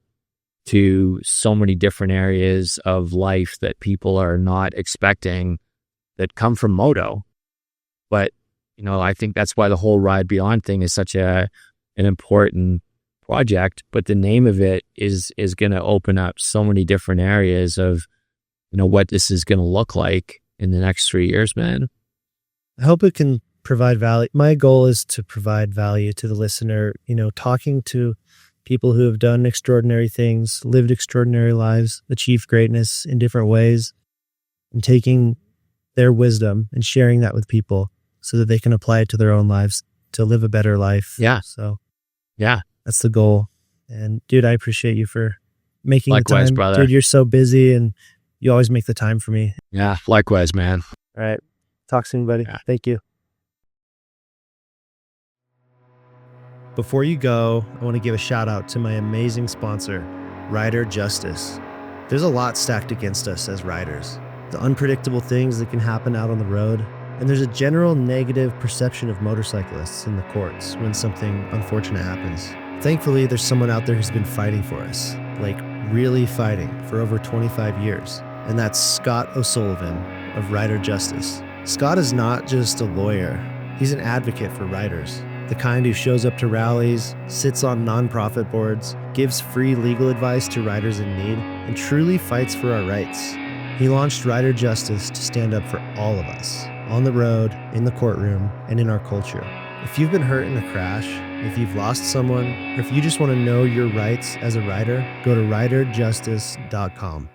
to so many different areas of life that people are not expecting that come from moto. But, I think that's why the whole Ride Beyond thing is such an important project. But the name of it is going to open up so many different areas of, what this is going to look like in the next 3 years, man. I hope it can provide value. My goal is to provide value to the listener, talking to people who have done extraordinary things, lived extraordinary lives, achieved greatness in different ways, and taking their wisdom and sharing that with people so that they can apply it to their own lives to live a better life. Yeah. So yeah, that's the goal. And dude, I appreciate you for making likewise, the time. brother. Dude, you're so busy and you always make the time for me. Yeah, likewise, man. All right. Talk soon, buddy. Yeah. Thank you. Before you go, I want to give a shout out to my amazing sponsor, Rider Justice. There's a lot stacked against us as riders. The unpredictable things that can happen out on the road, and there's a general negative perception of motorcyclists in the courts when something unfortunate happens. Thankfully, there's someone out there who's been fighting for us, like really fighting for over 25 years, and that's Scott O'Sullivan of Rider Justice. Scott is not just a lawyer, he's an advocate for riders. The kind who shows up to rallies, sits on nonprofit boards, gives free legal advice to riders in need, and truly fights for our rights. He launched Rider Justice to stand up for all of us, on the road, in the courtroom, and in our culture. If you've been hurt in a crash, if you've lost someone, or if you just want to know your rights as a rider, go to riderjustice.com.